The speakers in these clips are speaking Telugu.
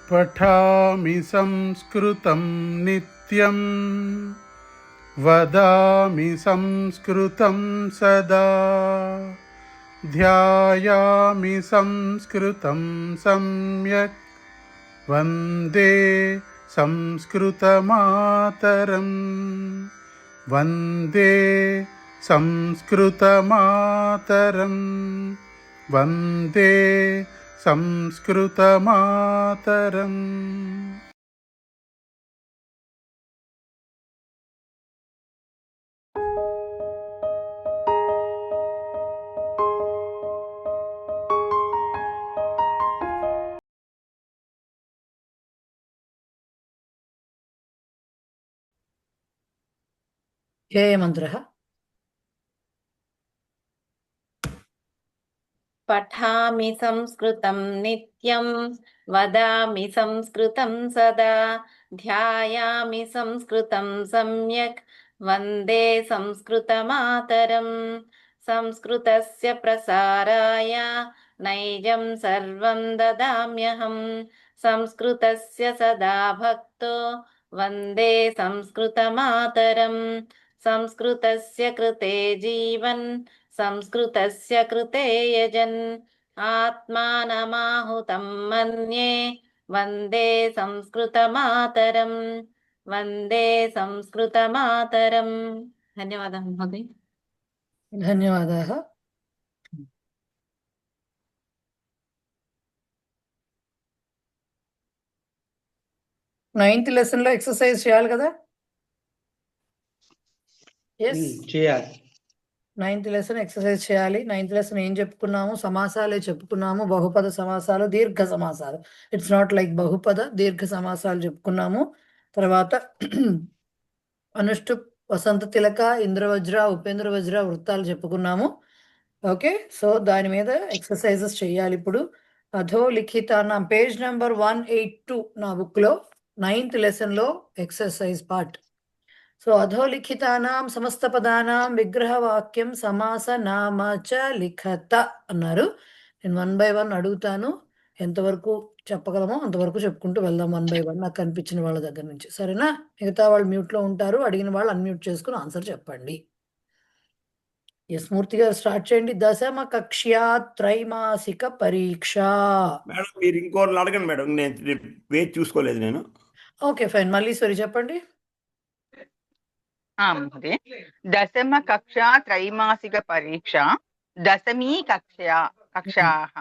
पठामि संस्कृतं नित्यं वदामि संस्कृतं सदा ध्यायामि संस्कृतं सम्यक् वन्दे संस्कृतमातरं वन्दे संस्कृतमातरं वन्दे संस्कृतमातरम्. ध्येयमन्त्रः पठामि संस्कृतं नित्यं वदामि संस्कृतं सदा ध्यायामि संस्कृतं सम्यक् वन्दे संस्कृतमातरम् संस्कृतस्य प्रसाराय नैजं सर्वं ददाम्यहम् संस्कृतस्य सदा भक्तो वन्दे संस्कृतमातरम् संस्कृतस्य कृते जीवन् संस्कृतस्य कृते यजन् आत्मानमाहुतं मन्ये वन्दे संस्कृतमातरम् वन्दे संस्कृतमातरम्. धन्यवादः महोदय. ధన్యవాదాः. నైన్త్ లెసన్ లో ఎక్సర్సైజ్ చేయాలి కదా? చేయాలి. నైన్త్ లెసన్ ఎక్సర్సైజ్ చేయాలి. నైన్త్ లెసన్ ఏం చెప్పుకున్నాము? సమాసాలే చెప్పుకున్నాము. బహుపద సమాసాలు, దీర్ఘ సమాసాలు. ఇట్స్ నాట్ లైక్ బహుపద, దీర్ఘ సమాసాలు చెప్పుకున్నాము. తర్వాత అనుష్టు, వసంత తిలక, ఇంద్రవజ్ర, ఉపేంద్ర వజ్ర వృత్తాలు చెప్పుకున్నాము. ఓకే, సో దాని మీద ఎక్సర్సైజెస్ చేయాలి ఇప్పుడు. అధోలిఖితానాం పేజ్ నెంబర్ 182 నా బుక్ లో నైన్త్ లెసన్ లో ఎక్సర్సైజ్ పార్ట్. సో అధోలిఖితానాం సమస్త పదానాం విగ్రహవాక్యం సమాస నామ చ లిఖత అన్నారు. నేను 1 by 1 అడుగుతాను, ఎంతవరకు చెప్పగలమో అంతవరకు చెప్పుకుంటూ వెళ్దాం 1 by 1 నాకు కనిపించిన వాళ్ళ దగ్గర నుంచి. సరేనా? మిగతా వాళ్ళు మ్యూట్ లో ఉంటారు, అడిగిన వాళ్ళు అన్మ్యూట్ చేసుకుని ఆన్సర్ చెప్పండి. ఎస్ మూర్తి గారు స్టార్ట్ చేయండి. దశమ కక్ష్యా త్రైమాసిక పరీక్ష. మేడం మీరు ఇంకోళ్ళు అడగండి మేడం, నేను వేచి చూసుకోలేదు నేను. ఓకే ఫైన్, మల్లీశ్వరి చెప్పండి. महोदय, दशम कक्षा त्रैमासिक परीक्षा दशमी कक्षाः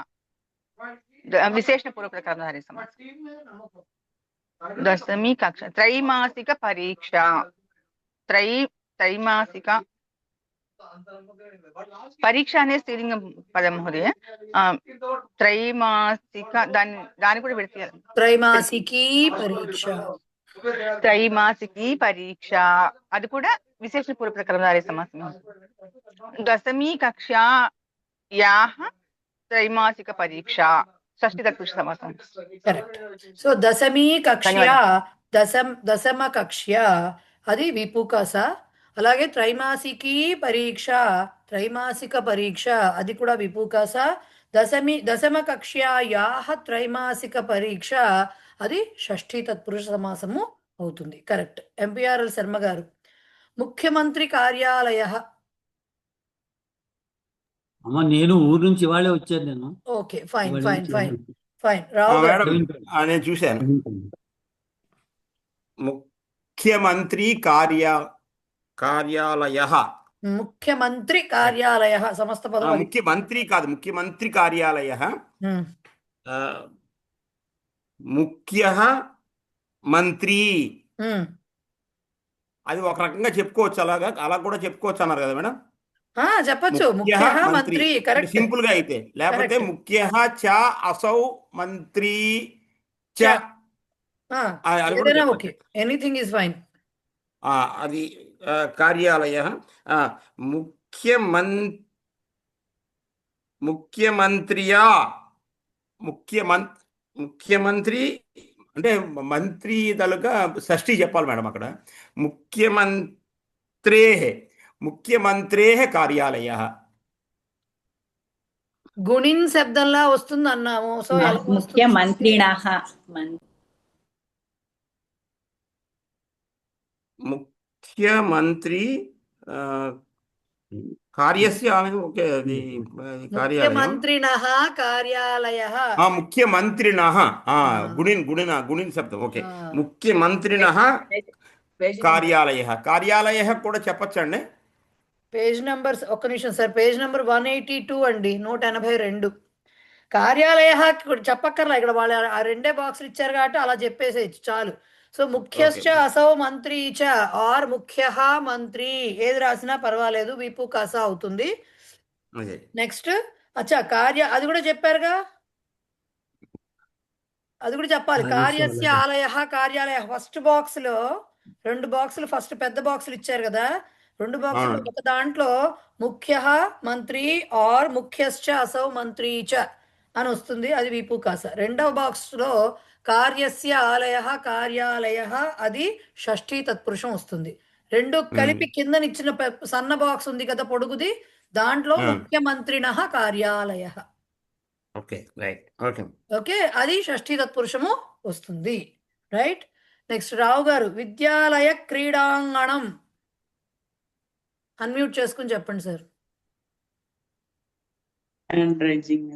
विशेषण पूर्व प्रकारधारी समास. दशमी कक्षा त्रैमासिक परीक्षा त्रैमासिक परीक्षा अने स्त्रीलिंग पदं महोदय. त्रैमासिक दानि కూడా పెడతారు. త్రైమాసికీ పరీక్ష, त्रैमासिकी परीक्षा అది కూడా విశేషణ పూర్వ ప్రకరణధారీ సమాసం. దశమీ కక్షాయాః త్రైమాసిక పరీక్ష షష్ఠి తత్పురుష సమాసం. కరెక్ట్. సో దశమీ కక్ష్య, దశమ కక్ష్య అది విపుకస. అలాగే త్రైమాసికీ పరీక్ష, త్రైమాసిక పరీక్ష అది కూడా విపుకస. దశమ కక్ష్యాయాః త్రైమాసిక పరీక్ష అది షష్ఠీ తత్పురుష సమాసము అవుతుంది. కరెక్ట్. ఎంపీఆర్ఎల్ శర్మ గారు. ముఖ్యమంత్రి కార్యాలయ. అమ్మ నేను ఊరు నుంచి ఇవాళే వచ్చాను నేను. Okay fine fine fine fine. Rao garu. నేను చూశాను. ముఖ్యమంత్రి కార్యాలయ. ముఖ్యమంత్రి కార్యాలయ సమస్త పదం. ముఖ్యమంత్రి కాదు, ముఖ్యమంత్రి కార్యాలయ. ముఖ్య మంత్రి అది ఒక రకంగా చెప్పుకోవచ్చు, అలా కూడా చెప్పుకోవచ్చు అన్నారు కదా మేడం. చెప్పచ్చు ముఖ్య మంత్రి. కరెక్ట్, సింపుల్ గా అయితే. లేకపోతే ముఖ్య చ అసౌ మంత్రి చ ఓకే, ఎనీథింగ్ ఇస్ ఫైన్. అది కార్యాలయ. ముఖ్యమంత్రియా, ముఖ్యమంత్రి అంటే మంత్రి తలుక షష్ఠి చెప్పాలి మేడం అక్కడ. ముఖ్యమంత్రే కార్యాలయ. గుణిన్ శబ్దంలా వస్తుంది అన్నాము. సో ముఖ్యమంత్రిణః ముఖ్యమంత్రి ఆ, కార్యస్య ఓకే అది కార్యాలయం ముఖ్యమంత్రిణః కార్యాలయః. ముఖ్యమంత్రిణః ఆ. గుణిన్ శబ్దం ఓకే ఆ. ముఖ్యమంత్రిణః కార్యాలయ కార్యాలయ కూడా చెప్పచ్చండి. పేజ్ నంబర్ ఒక్క నిమిషం సార్, పేజ్ నంబర్ 182 అండి, 182. కార్యాలయ చెప్పక్కర్లా, ఇక్కడ వాళ్ళు ఆ రెండే బాక్సులు ఇచ్చారు కాబట్టి అలా చెప్పేసేయచ్చు చాలు. So ముఖ్యశ్చ Okay. అసౌ మంత్రి చ ఆర్ ముఖ్యః మంత్రి ఏది రాసినా పర్వాలేదు, విపు కస అవుతుంది. అదే నెక్స్ట్ అచ్చా అది కూడా చెప్పారుగా, అది కూడా చెప్పాలి. కార్యస్య ఆలయ కార్యాలయ ఫస్ట్ బాక్స్ లో 2 బాక్సులు, ఫస్ట్ పెద్ద బాక్సులు ఇచ్చారు కదా, 2 బాక్సులు అవును. ఒక దాంట్లో ముఖ్య మంత్రి ఆర్ ముఖ్యశ్చ అసౌ మంత్రి చ అని వస్తుంది, అది విపు కాస. రెండవ బాక్స్ లో కార్యస్య ఆలయ కార్యాలయ అది షష్ఠీ తత్పురుషం వస్తుంది. రెండు కలిపి కిందనిచ్చిన సన్న బాక్స్ ఉంది కదా పొడుగుది, దాంట్లో ముఖ్యమంత్రిణః కార్యాలయ. ఓకే రైట్ ఓకే ఓకే, అది షష్ఠీ తత్పురుషము వస్తుంది. రైట్. నెక్స్ట్ రావు గారు, విద్యాలయ క్రీడాంగణం అన్మ్యూట్ చేసుకుని చెప్పండి సార్. హ్యాండ్ రైజింగ్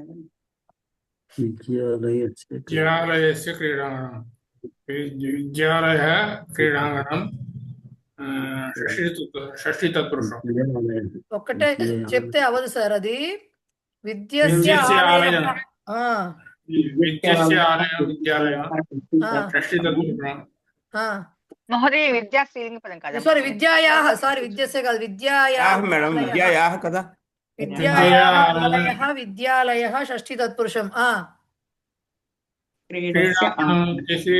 విద్యాలయస్య క్రీడాంగణం విద్యాలయ క్రీడాంగణం షష్ఠీ తత్పురుషం. ఒక్కటే చెప్తే అవదు సార్, అది విద్యస్య విద్యస్య ఆలయం. ఆలయం. ఆ, విద్యస్య ఆలయం విద్యాలయం ఆ, షష్ఠీ తత్పురుషం. ఆ. మహోదయ విద్యా స్త్రీలింగ పదం కదా. సారీ విద్యాయాహ, సారీ విద్యస్య కాదు, విద్యాయాహ మేడం విద్యా కదా విద్యాయాహ ఆలయః విద్యాలయః షష్ఠీ తత్పురుషం. క్రీడాంగణం వచ్చేసి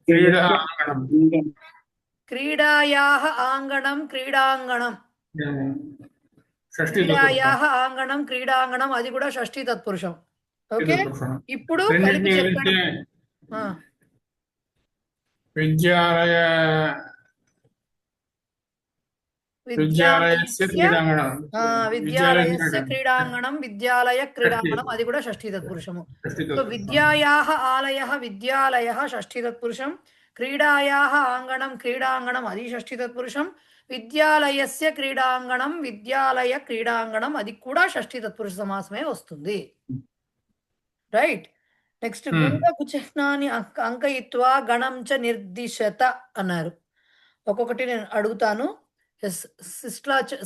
క్రీడాంగణం క్రీడాయాహ ఆంగణం క్రీడాంగణం, షష్ఠీ క్రీడాయాహ ఆంగణం క్రీడాంగణం, అది కూడా షష్ఠీ తత్పురుషం. ఓకే, తత్పురుషం. ఇప్పుడు కలిపి చెప్పండి. ఆ, విద్యాలయ విద్యాలయస్య క్రీడాంగణం విద్యాలయస్య క్రీడాంగణం విద్యాలయ క్రీడాంగణం, అది కూడా షష్ఠీ తత్పురుషము. సో విద్యాయాహ ఆలయః విద్యాలయః షష్ఠీ తత్పురుషం, క్రీడాయాహ ఆంగణం క్రీడాంగణం, అది షష్ఠీ తత్పురుషం, విద్యాలయస్య క్రీడాంగణం విద్యాలయ క్రీడాంగణం, అది కూడా షష్ఠీ తత్పురుష సమాసమే వస్తుంది. రైట్. నెక్స్ట్ గుండకు చిహ్నాన్ని అంకయిత్వా గణం చ నిర్దిశత అన్నారు. ఒక్కొక్కటి నేను అడుగుతాను.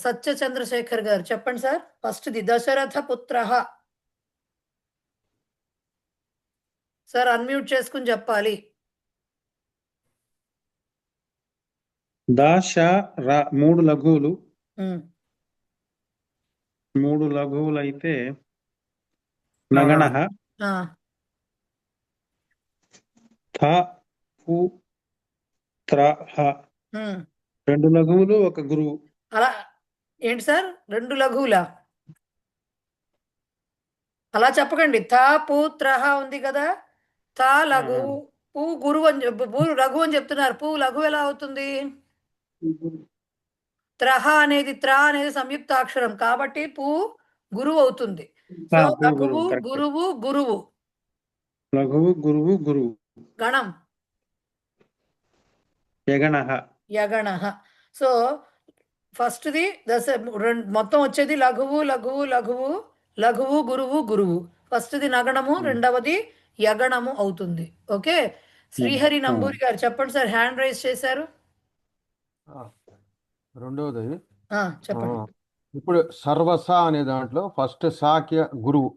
సత్య చంద్రశేఖర్ గారు చెప్పండి సార్. ఫస్ట్ది దశరథ పుత్ర సార్, అన్మ్యూట్ చేసుకుని చెప్పాలి. దాశ రా 3 లఘువులు, ఉమ్, 3 లఘువులు అయితే నగణః ఆ, థ పు త్రః ఉమ్. 2 లఘువులు 1 గురువు. అలా ఏంటి సార్, 2 లఘువులా? అలా చెప్పకండి. థ పు త్రహ ఉంది కదా, థ లఘు, పు గురువు అని పు లఘు అని చెప్తున్నారు. పు లఘు ఎలా అవుతుంది? త్రహ అనేది సంయుక్తాక్షరం కాబట్టి పు గురువు అవుతుంది. సో పు లఘువు గురువు, correct. గురువు గురువు లఘువు గురువు గురువు. గణం యగణః యగణః. సో ఫస్ట్ది మొత్తం వచ్చేది లఘువు లఘువు లఘువు లఘువు గురువు గురువు. ఫస్ట్ది నగణము, రెండవది యగణము అవుతుంది. ఓకే, శ్రీహరి నంబూరి గారు చెప్పండి సార్, హ్యాండ్ రైజ్ చేశారు. రెండవది చెప్పండి. ఇప్పుడు సర్వస అనే దాంట్లో ఫస్ట్ సాకి గురువు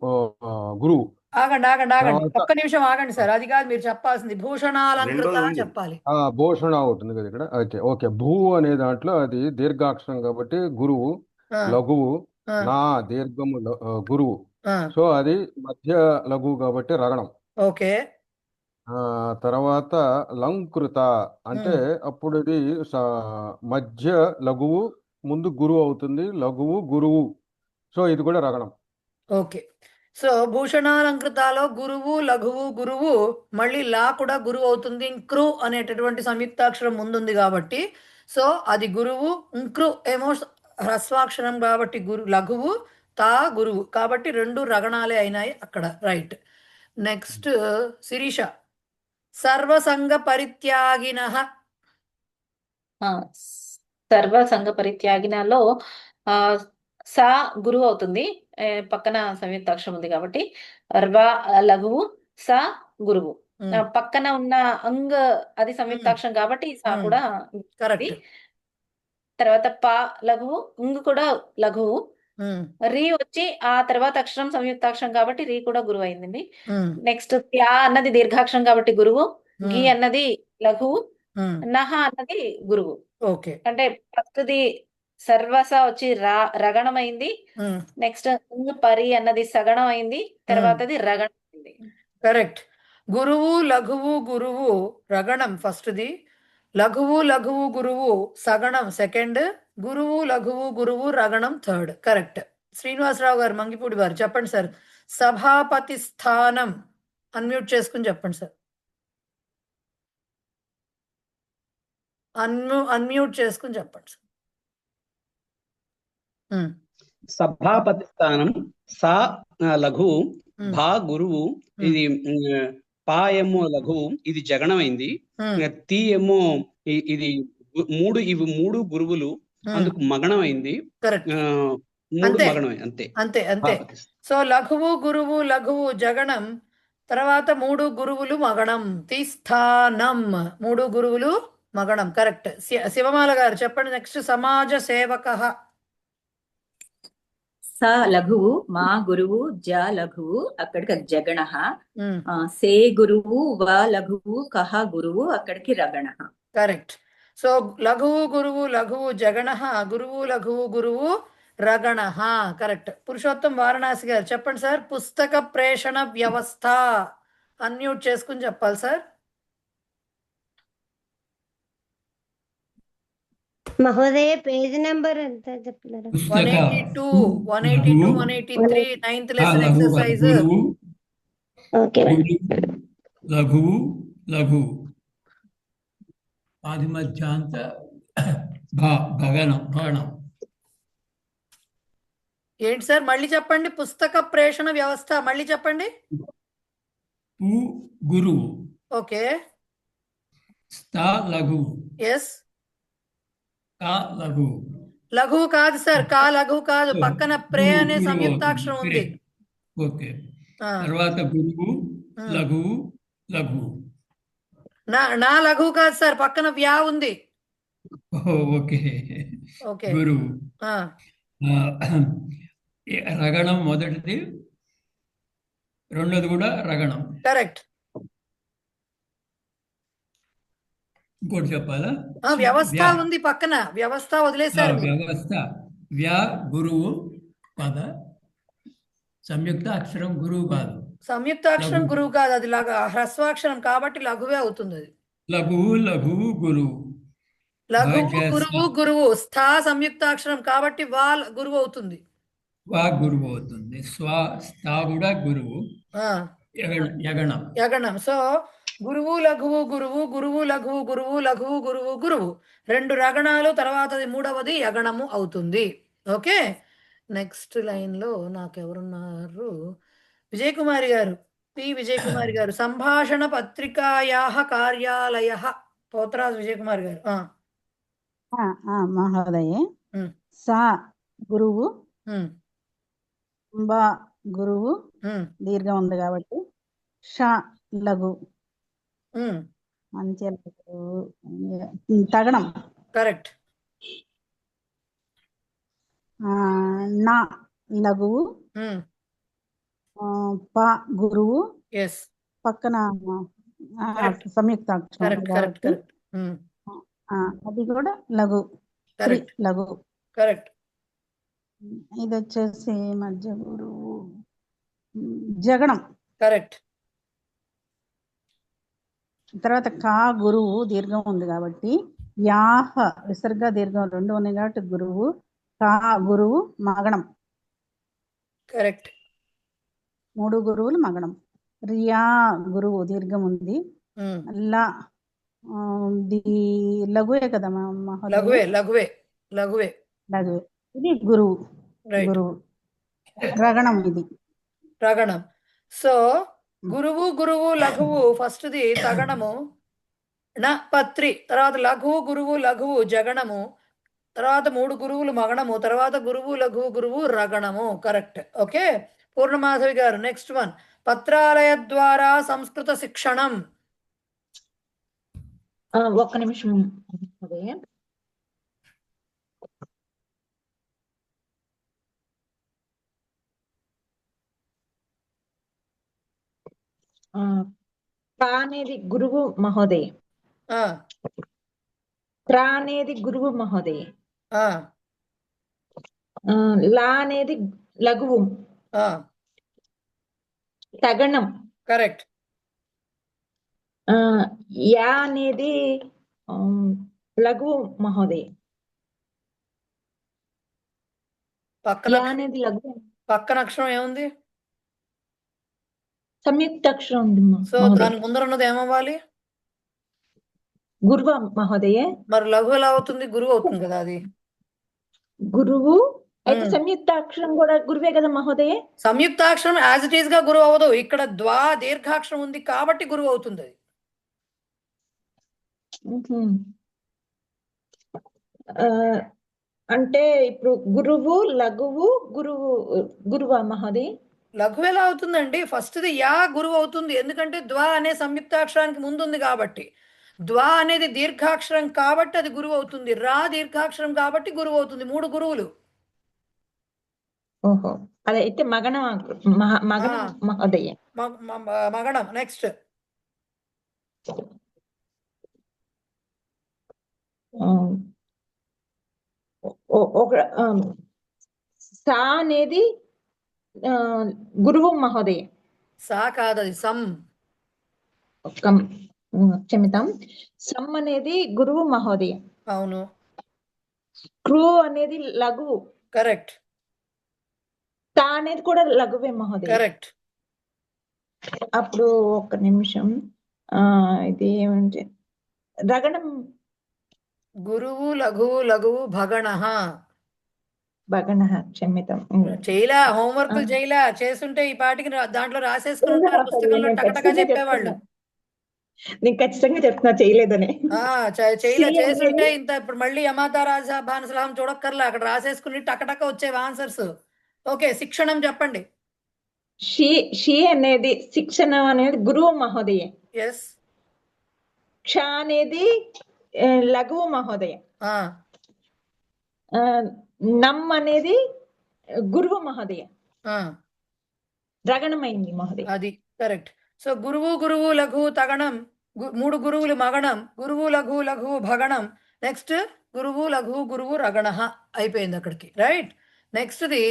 గురువు. ఆగండి తర్వాత- ఒక్క నిమిషం ఆగండి సార్, అది కాదు మీరు చెప్పాల్సింది, భూషణాలంకృత రెండోది చెప్పాలి. భూషణ ఉంటుంది కదా ఇక్కడ. ఓకే ఓకే భూ అనే దాంట్లో అది దీర్ఘాక్షరం కాబట్టి గురువు, ఆ, లఘువు, ఆ, నా దీర్ఘము గురువు. ఆ, సో అది మధ్య లఘువు కాబట్టి రగణం. ఓకే, తర్వాత లంకృత అంటే అప్పుడు ఇది మధ్య లఘువు ముందు గురువు అవుతుంది, లఘువు గురువు. సో ఇది కూడా రగణం. ఓకే. సో భూషణాలంకృతాలో గురువు లఘువు గురువు, మళ్ళీ లా కూడా గురువు అవుతుంది. క్రు అనేటటువంటి సంయుక్తాక్షరం ముందుంది కాబట్టి సో అది గురువు. ఇంక్రు ఏమో హ్రస్వాక్షరం కాబట్టి లఘువు, తా గురువు కాబట్టి 2 రగణాలే అయినాయి అక్కడ. రైట్. నెక్స్ట్ శిరీష, సర్వసంగ పరిత్యాగినః ఆ, సర్వ సంఘ పరిత్యాగినాలో ఆ, సా గురువు అవుతుంది. పక్కన సంయుక్త అక్షరం ఉంది కాబట్టి ర్వా లఘువు, సా గురువు. పక్కన ఉన్న అంగ్ అది సంయుక్తాక్షరం కాబట్టి సా కూడా కరెక్ట్. తర్వాత పా లఘువు, ఇంగ్ కూడా లఘువు. రీ వచ్చి ఆ తర్వాత అక్షరం సంయుక్తాక్షరం కాబట్టి రీ కూడా గురువు అయిందండి. నెక్స్ట్ క్యా అన్నది దీర్ఘాక్షరం కాబట్టి గురువు, గి అన్నది లఘువు, నహ అన్నది గురువు. ఓకే. అంటే ఫస్ట్ది సర్వస వచ్చి రగణం అయింది. నెక్స్ట్ పరి అన్నది సగణం అయింది. తర్వాతది రగణం అయింది. కరెక్ట్. గురువు లఘువు గురువు రగణం ఫస్ట్ది, లఘువు లఘువు గురువు సగణం సెకండ్, గురువు లఘువు గురువు రగణం థర్డ్. కరెక్ట్. శ్రీనివాసరావు గారు మంగిపూడి వారు చెప్పండి సార్. సభాపతి స్థానం అన్మ్యూట్ చేసుకుని చెప్పండి సార్. అన్మ్యూట్ చేసుకుని చెప్పండి సార్. సభాపతి స్థానం సా లఘువు, భా గురువు, ఇది పా ఏమో లఘువు, ఇది జగణమైంది. తీ ఏమో ఇది ఇవి మూడు గురువులు, అందుకు మగణమైంది. మూడు మగణమే, అంతే అంతే అంతే. సో లఘువు గురువు లఘువు జగణం, తర్వాత మూడు గురువులు మగణం, తీస్థానం మూడు గురువులు మగణం. కరెక్ట్. శివమాల గారు చెప్పండి నెక్స్ట్. సమాజ సేవక. స లఘువు, మా గురువు, జ లఘువు, అక్కడికి జగణ. సే గురువు, వ లఘువు, కహ గురువు, అక్కడికి రగణ. కరెక్ట్. సో లఘువు గురువు లఘువు జగణ, గురువు లఘువు గురువు రగణ. కరెక్ట్. పురుషోత్తం వారణాసి గారు చెప్పండి సార్. పుస్తక ప్రేషణ వ్యవస్థ అన్మ్యూట్ చేసుకుని చెప్పాలి సార్. మహోదయ పేజ్ నెంబర్ ఎంత చెప్తున్నారు? 182, 182, 183 9th లెసన్ ఎక్సర్సైజ్. ఓకే. లఘువు లఘువు ఆది మధ్యాంత భగనం భగనం. ఏంటి సార్ మళ్ళీ చెప్పండి. పుస్తక ప్రేషణ వ్యవస్థ మళ్ళీ చెప్పండి. గురువు. ఓకే. స్థా లఘువు. ఎస్. కా లఘువు. లఘువు కాదు సార్, కా లఘువు కాదు, పక్కన ప్రే అనే సంయుక్తాక్షరం ఉంది. ఓకే. తర్వాత గురువు లఘువు లఘువు. నా లఘువు కాదు సార్, పక్కన వ్యా ఉంది. ఓకే. ఓకే. గురువు. రగణం మొదటిది, రెండోది కూడా రగణం. కరెక్ట్. ఇంకోటి చెప్పాలా? వ్యవస్థ ఉంది పక్కన, వ్యవస్థ వదిలేశారు. వ్యవస్థ వ్యా గురువు పద, సంయుక్త అక్షరం గురువు కాదు. సంయుక్త అక్షరం గురువు కాదు, అది హ్రస్వాక్షరం కాబట్టి లఘువే అవుతుంది. అది లఘువు లఘువు గురువు. లఘువు గురువు గురువు, స్థా సంయుక్తాక్షరం కాబట్టి వా గురువు అవుతుంది. వా గురువు అవుతుంది. స్థా కూడా గురువు. యగణం. యగణం. సో గురువు లఘువు గురువు, గురువు లఘువు గురువు, లఘువు గురువు గురువు, రెండు రగణాలు, తర్వాత మూడవది యగణము అవుతుంది. ఓకే. నెక్స్ట్ లైన్ లో నాకెవరున్నారు? విజయ్ కుమారి గారు, పి విజయ్ కుమారి గారు. సంభాషణ పత్రికాయా కార్యాలయ. పోతరాజు విజయ్ కుమార్ గారు. మహోదయే. సా గురువు, బా గురువు దీర్ఘం ఉంది కాబట్టి షా లఘు, మంచి తగడం. కరెక్ట్. నా లఘువు, పా గురువు, పక్కన సంయుక్తాక్షరం, అది కూడా లఘు, లఘు. కరెక్ట్. ఇది వచ్చేసి మధ్య గురువు జగణం. కరెక్ట్. తర్వాత కా గురువు దీర్ఘం ఉంది కాబట్టి యాహ విసర్గ దీర్ఘం రెండు ఉన్నాయి కాబట్టి గురువు, కా గురువు మగణం. కరెక్ట్. మూడు గురువులు మగణం. రియా గురువు దీర్ఘం ఉంది. లా లఘువే కదా లఘువే లఘువే లఘువే లఘువే. ఇది గురువు, గురువు రగణం. ఇది రగణం. సో గురువు గురువు లఘువు ఫస్ట్ది తగణము, ణ పత్రి, తర్వాత లఘువు గురువు లఘువు జగణము, తర్వాత 3 గురువులు మగణము, తర్వాత గురువు లఘువు గురువు రగణము. కరెక్ట్. ఓకే, పూర్ణమాధవి గారు నెక్స్ట్ వన్. పత్రాలయ ద్వారా సంస్కృత శిక్షణం. ఒక్క నిమిషం. అదే ప్రా అనేది గురువు మహోదయ, ప్రా అనేది గురువు మహోదయ, లా అనేది లఘువు తగణం. కరెక్ట్. యా అనేది లఘువు మహోదయ, యా అనేది లఘువు. పక్కన అక్షరం ఏముంది? సంయుక్త అక్షరం ఉంది సో దాని ముందర ఉన్నది ఏమవ్వాలి? గురువు మహోదయ. మరి లఘు ఎలా అవుతుంది? గురువు అవుతుంది కదా అది. గురువు అయితే సంయుక్త అక్షరం కూడా గురువే కదా మహోదయ. సంయుక్తాక్షరం యాజ్ ఇట్ ఈస్ గా గురువు అవ్వదు. ఇక్కడ ద్వా దీర్ఘాక్షరం ఉంది కాబట్టి గురువు అవుతుంది అది. అంటే ఇప్పుడు గురువు లఘువు గురువు గురువా మహోదయ? లఘువు ఎలా అవుతుందండి? ఫస్ట్ది యా గురువు అవుతుంది, ఎందుకంటే ద్వా అనే సంయుక్తాక్షరానికి ముందుంది కాబట్టి. ద్వా అనేది దీర్ఘాక్షరం కాబట్టి అది గురువు అవుతుంది. రా దీర్ఘాక్షరం కాబట్టి గురువు అవుతుంది. 3 గురువులు. ఓహో, అదైతే మగణ మగణ మహోదయ. మగణం. నెక్స్ట్ సా అనేది గురువు మహోదయ. సా కాదది సం. క్షమితం. సమ్ అనేది గురువు మహోదయ. అవును. క్రూ అనేది లఘువు. కరెక్ట్. తా అనేది కూడా లఘువే మహోదయ. కరెక్ట్. అప్పుడు ఒక్క నిమిషం. ఇది ఏమంటే రగణం. గురువు లఘువు లఘువు భగణ. భగణ, క్షమితం. చేయలా, హోంవర్క్ చేయలా. చేస్తుంటే ఈ పాటికి దాంట్లో రాసేసుకుని పుస్తకంలో టకటగా చెప్పేవాళ్ళు. నేను ఖచ్చితంగా చెప్తున్నా చేయలేదని. చేయలే, చేస్తుంటే ఇంత ఇప్పుడు మళ్ళీ యమాతా రాజా భానసలాహం చూడక్కర్లే, అక్కడ రాసేసుకుని టకటక వచ్చేవి ఆన్సర్స్. ఓకే, శిక్షణం చెప్పండి. షీ అనేది శిక్షణ అనేది గురువు మహోదయ. ఎస్. క్ష అనేది లఘువు మహోదయ. నమ్ అనేది గురువు మహోదయ. రగణమైంది మహోదయ. అది కరెక్ట్. సో గురువు గురువు లఘువు తగణం, 3 గురువులు మగణం, గురువు లఘువు లఘువు భగణం. నెక్స్ట్ గురువు లఘువు గురువు రగణ అయిపోయింది అక్కడికి. రైట్. నెక్స్ట్ది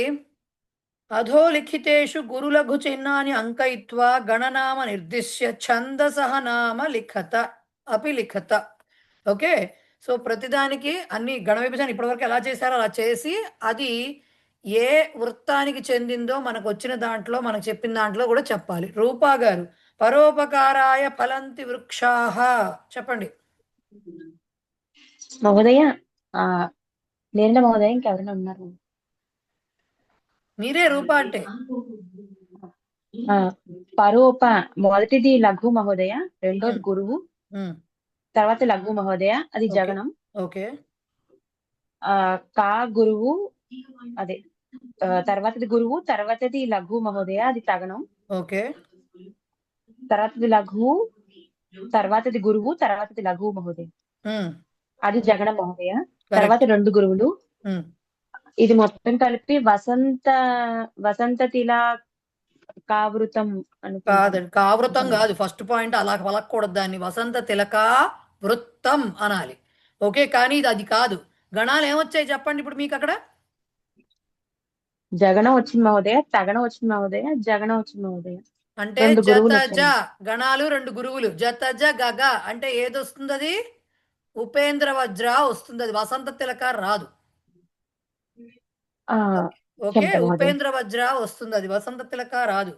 అధోలిఖితేషు గురులఘు చిహ్నాన్ని అంకయిత్వా గణనామ నిర్దిశ్య ఛందసః నామ లిఖత అపి లిఖత. ఓకే, సో ప్రతిదానికి అన్ని గణ విభజన ఇప్పటివరకు ఎలా చేశారో అలా చేసి అది ఏ వృత్తానికి చెందిందో మనకు వచ్చిన దాంట్లో మనకు చెప్పిన దాంట్లో కూడా చెప్పాలి. రూపా గారు పరోపకారాయ ఫలంతి వృక్షాః చెప్పండి. మహోదయ నేను మహోదయ ఇంకెవరైనా ఉన్నారు? మీరే రూపా అంటే. పరోప మొదటిది లఘు మహోదయ, రెండోది గురువు, తర్వాత లఘు మహోదయ అది జగనం. ఓకే. కా గురువు అదే తర్వాతది గురువు, తర్వాతది లఘు మహోదయ అది తగనం. ఓకే. తర్వాతది లఘు, తర్వాతది గురువు, తర్వాతది లఘు మహోదయ అది జగన మహోదయ. తర్వాత 2 గురువులు. ఇది మొత్తం కలిపి వసంత తిలా కావృతం కాదండి, కావృతం కాదు. ఫస్ట్ పాయింట్ అలా పలకూడదు, దాన్ని వసంత తిలకా వృత్తం అనాలి. ఓకే, కానీ ఇది అది కాదు. గణాలు ఏమొచ్చాయి చెప్పండి ఇప్పుడు మీకు అక్కడ? జగనం వచ్చింది మహోదయ, తగనం వచ్చింది మహోదయ, జగనం వచ్చింది మహోదయ. అంటే జతజ గణాలు 2 గురువులు. జతజ గగ అంటే ఏది వస్తుంది? అది ఉపేంద్ర వజ్ర వస్తుంది. అది వసంత తిలక రాదు. ఓకే, ఉపేంద్ర వజ్ర వస్తుంది, అది వసంత తిలక రాదు.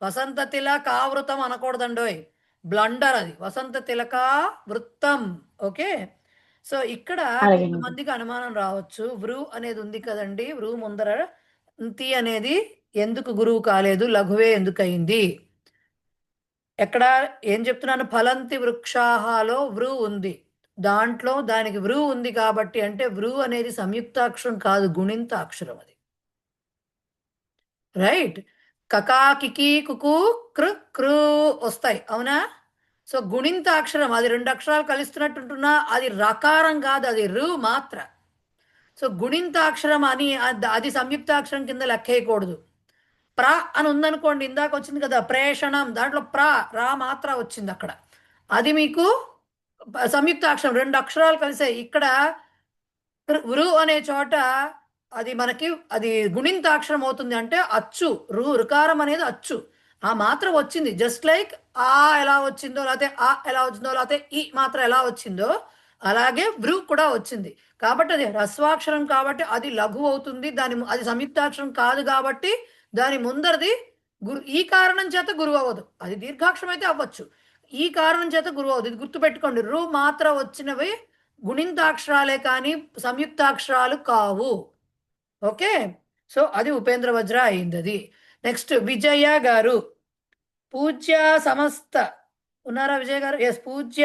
వసంత తిలక ఆవృతం అనకూడదండోయ్, బ్లండర్ అది. వసంత తిలక వృత్తం. ఓకే, సో ఇక్కడ కొంతమందికి అనుమానం రావచ్చు, వృ అనేది ఉంది కదండి, వృ ముందర తి అనేది ఎందుకు గురువు కాలేదు, లఘువే ఎందుకు అయింది? ఎక్కడ ఏం చెప్తున్నాను, ఫలంతి వృక్షాహాలో వృ ఉంది, దాంట్లో దానికి వృ ఉంది కాబట్టి, అంటే వృ అనేది సంయుక్తాక్షరం కాదు, గుణింత అక్షరం అది. రైట్. కకా కికి కుకు కృ కృ వస్తాయి, అవునా? సో గుణింత అక్షరం అది, రెండు అక్షరాలు కలుస్తున్నట్టుంటున్నా అది రకారం కాదు, అది రు మాత్ర. సో గుణింత అక్షరం అని అది సంయుక్తాక్షరం కింద లెక్కేయకూడదు. ప్ర అని ఉందనుకోండి, ఇందాక వచ్చింది కదా ప్రేషణం, దాంట్లో రా మాత్ర వచ్చింది అక్కడ, అది మీకు సంయుక్తాక్షరం, రెండు అక్షరాలు కలిసాయి. ఇక్కడ వృ అనే చోట అది మనకి అది గుణింతాక్షరం అవుతుంది, అంటే అచ్చు, రుకారం అనేది అచ్చు, ఆ మాత్ర వచ్చింది. జస్ట్ లైక్ ఆ ఎలా వచ్చిందో, లేకపోతే ఆ ఎలా వచ్చిందో, లేకపోతే ఈ మాత్ర ఎలా వచ్చిందో, అలాగే వృ కూడా వచ్చింది. కాబట్టి అది హ్రస్వాక్షరం కాబట్టి అది లఘు అవుతుంది, అది సంయుక్తాక్షరం కాదు కాబట్టి దాని ముందరది ఈ కారణం చేత గురువు అవ్వదు. అది దీర్ఘాక్షరం అయితే అవ్వచ్చు, ఈ కారణం చేత గురువు అవ్వదు. ఇది గుర్తుపెట్టుకోండి, రు మాత్ర వచ్చినవి గుణింతాక్షరాలే కానీ సంయుక్తాక్షరాలు కావు. ఓకే, సో అది ఉపేంద్ర వజ్ర అయింది అది. నెక్స్ట్ విజయ గారు, పూజ్య సమస్త ఉన్నారా విజయ్ గారు? ఎస్, పూజ్య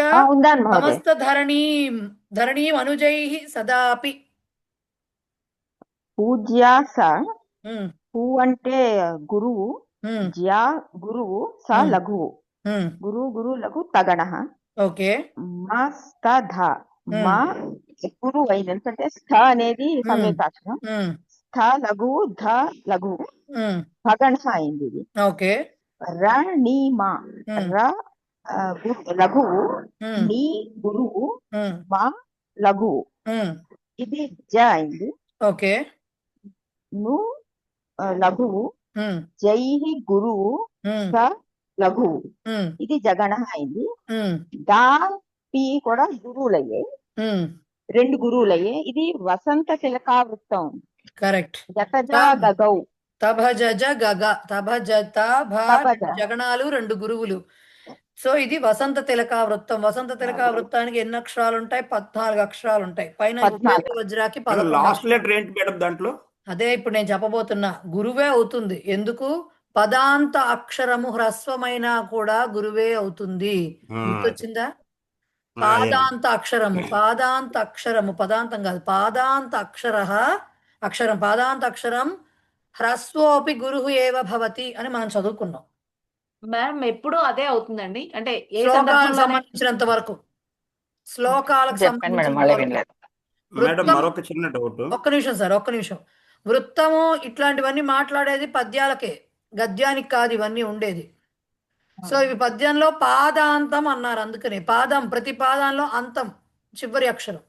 సమస్త ధరణీం అనుజై సదాపి. పూజ్య స, పూ అంటే గురువు, జ్యా గురువు, స లఘువు, గురు లఘు తగణ. ఓకే. మస్త ధ, మా గురువు అయింది, ఎందుకంటే స్థ అనేది సంయుక్తాక్షరం, స్థ లఘువు, ధ లఘువు, తగణ అయింది ఇది. ఓకే. ర నీ మా, ర లఘువు, నీ గురువు, మా లఘువు, ఇది జ అయింది. ఓకే. ను లఘువు, జై గురువు, స లఘువు, ఇది జగణ అయింది. దా పి కూడా గురువులయ్యాయి, రెండు గురువులయ్యాయి. ఇది వసంత తిలకావృత్తం. కరెక్ట్. జతజ గగౌ, తభజ గగ, తభజ జగణాలు రెండు గురువులు. సో ఇది వసంత తిలకా వృత్తం. వసంత తిలకా వృత్తానికి ఎన్ని అక్షరాలు ఉంటాయి? 14 అక్షరాలు ఉంటాయి. పైన ఉపేంద్ర వజ్రాకి 11. దాంట్లో అదే ఇప్పుడు నేను చెప్పబోతున్నా, గురువే అవుతుంది. ఎందుకు? పదాంత అక్షరము హ్రస్వమైనా కూడా గురువే అవుతుంది. గుర్తొచ్చిందా? పాదాంత అక్షరము, పాదాంత అక్షరము, పదాంతం కాదు, పాదాంత అక్షరం, పాదాంత అక్షరం హ్రస్వోపి గురుహు ఏవ భవతి అని మనం చదువుకున్నాం. మ్యామ్ ఎప్పుడు అదే అవుతుందండి, అంటే ఏ శ్లోకాలకు సంబంధించినంత వరకు, శ్లోకాలకు మరొక చిన్న డౌట్. ఒక్క నిమిషం సార్, ఒక్క నిమిషం. వృత్తము ఇట్లాంటివన్నీ మాట్లాడేది పద్యాలకే, గద్యానికి కాదు ఇవన్నీ ఉండేది. సో ఇవి పద్యంలో పాదాంతం అన్నారు, అందుకని పాదం, ప్రతి పాదంలో అంతం చివరి అక్షరం.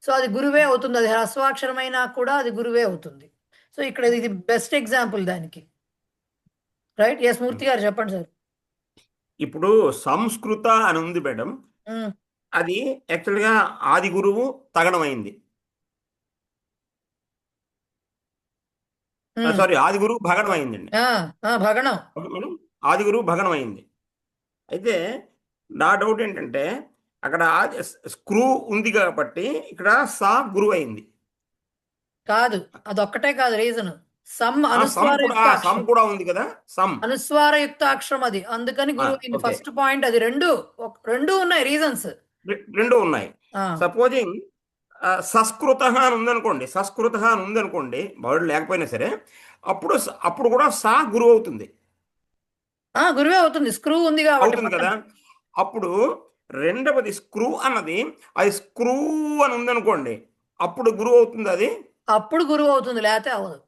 సో అది గురువే అవుతుంది, అది హ్రస్వాక్షరమైనా కూడా అది గురువే అవుతుంది. సో ఇక్కడ ఇది బెస్ట్ ఎగ్జాంపుల్ దానికి. రైట్. ఎస్ మూర్తి గారు చెప్పండి సార్. ఇప్పుడు సంస్కృత అని ఉంది మేడం, అది యాక్చువల్గా ఆది గురువు తగడం అయింది, సారీ ఆది గురువు భగడం అయిందండి. భగడం మేడం, ఆది గురువు భగడం అయింది. అయితే నా డౌట్ ఏంటంటే అక్కడ స్క్రూ ఉంది కాబట్టి ఇక్కడ సా గురువు అయింది. కాదు, అదొక్కటే కాదు రీజన్. సమ్ కూడా ఉంది కదా, సమ్ అనుస్వారయుక్త అక్షరం అది, అందుకని గురువు అయింది. ఫస్ట్ పాయింట్ అది. రెండు ఉన్నాయి రీజన్స్, రెండు ఉన్నాయి. సపోజింగ్ సంస్కృత అని ఉందనుకోండి, బౌడ్ లేకపోయినా సరే, అప్పుడు కూడా సా గురువు అవుతుంది, గురువే అవుతుంది, స్క్రూ ఉంది అవుతుంది కదా. అప్పుడు రెండవది స్క్రూ అన్నది, అది స్క్రూ అని ఉందనుకోండి, అప్పుడు గురువు అవుతుంది, అది అప్పుడు గురువు అవుతుంది, లేకపోతే అవ్వదు.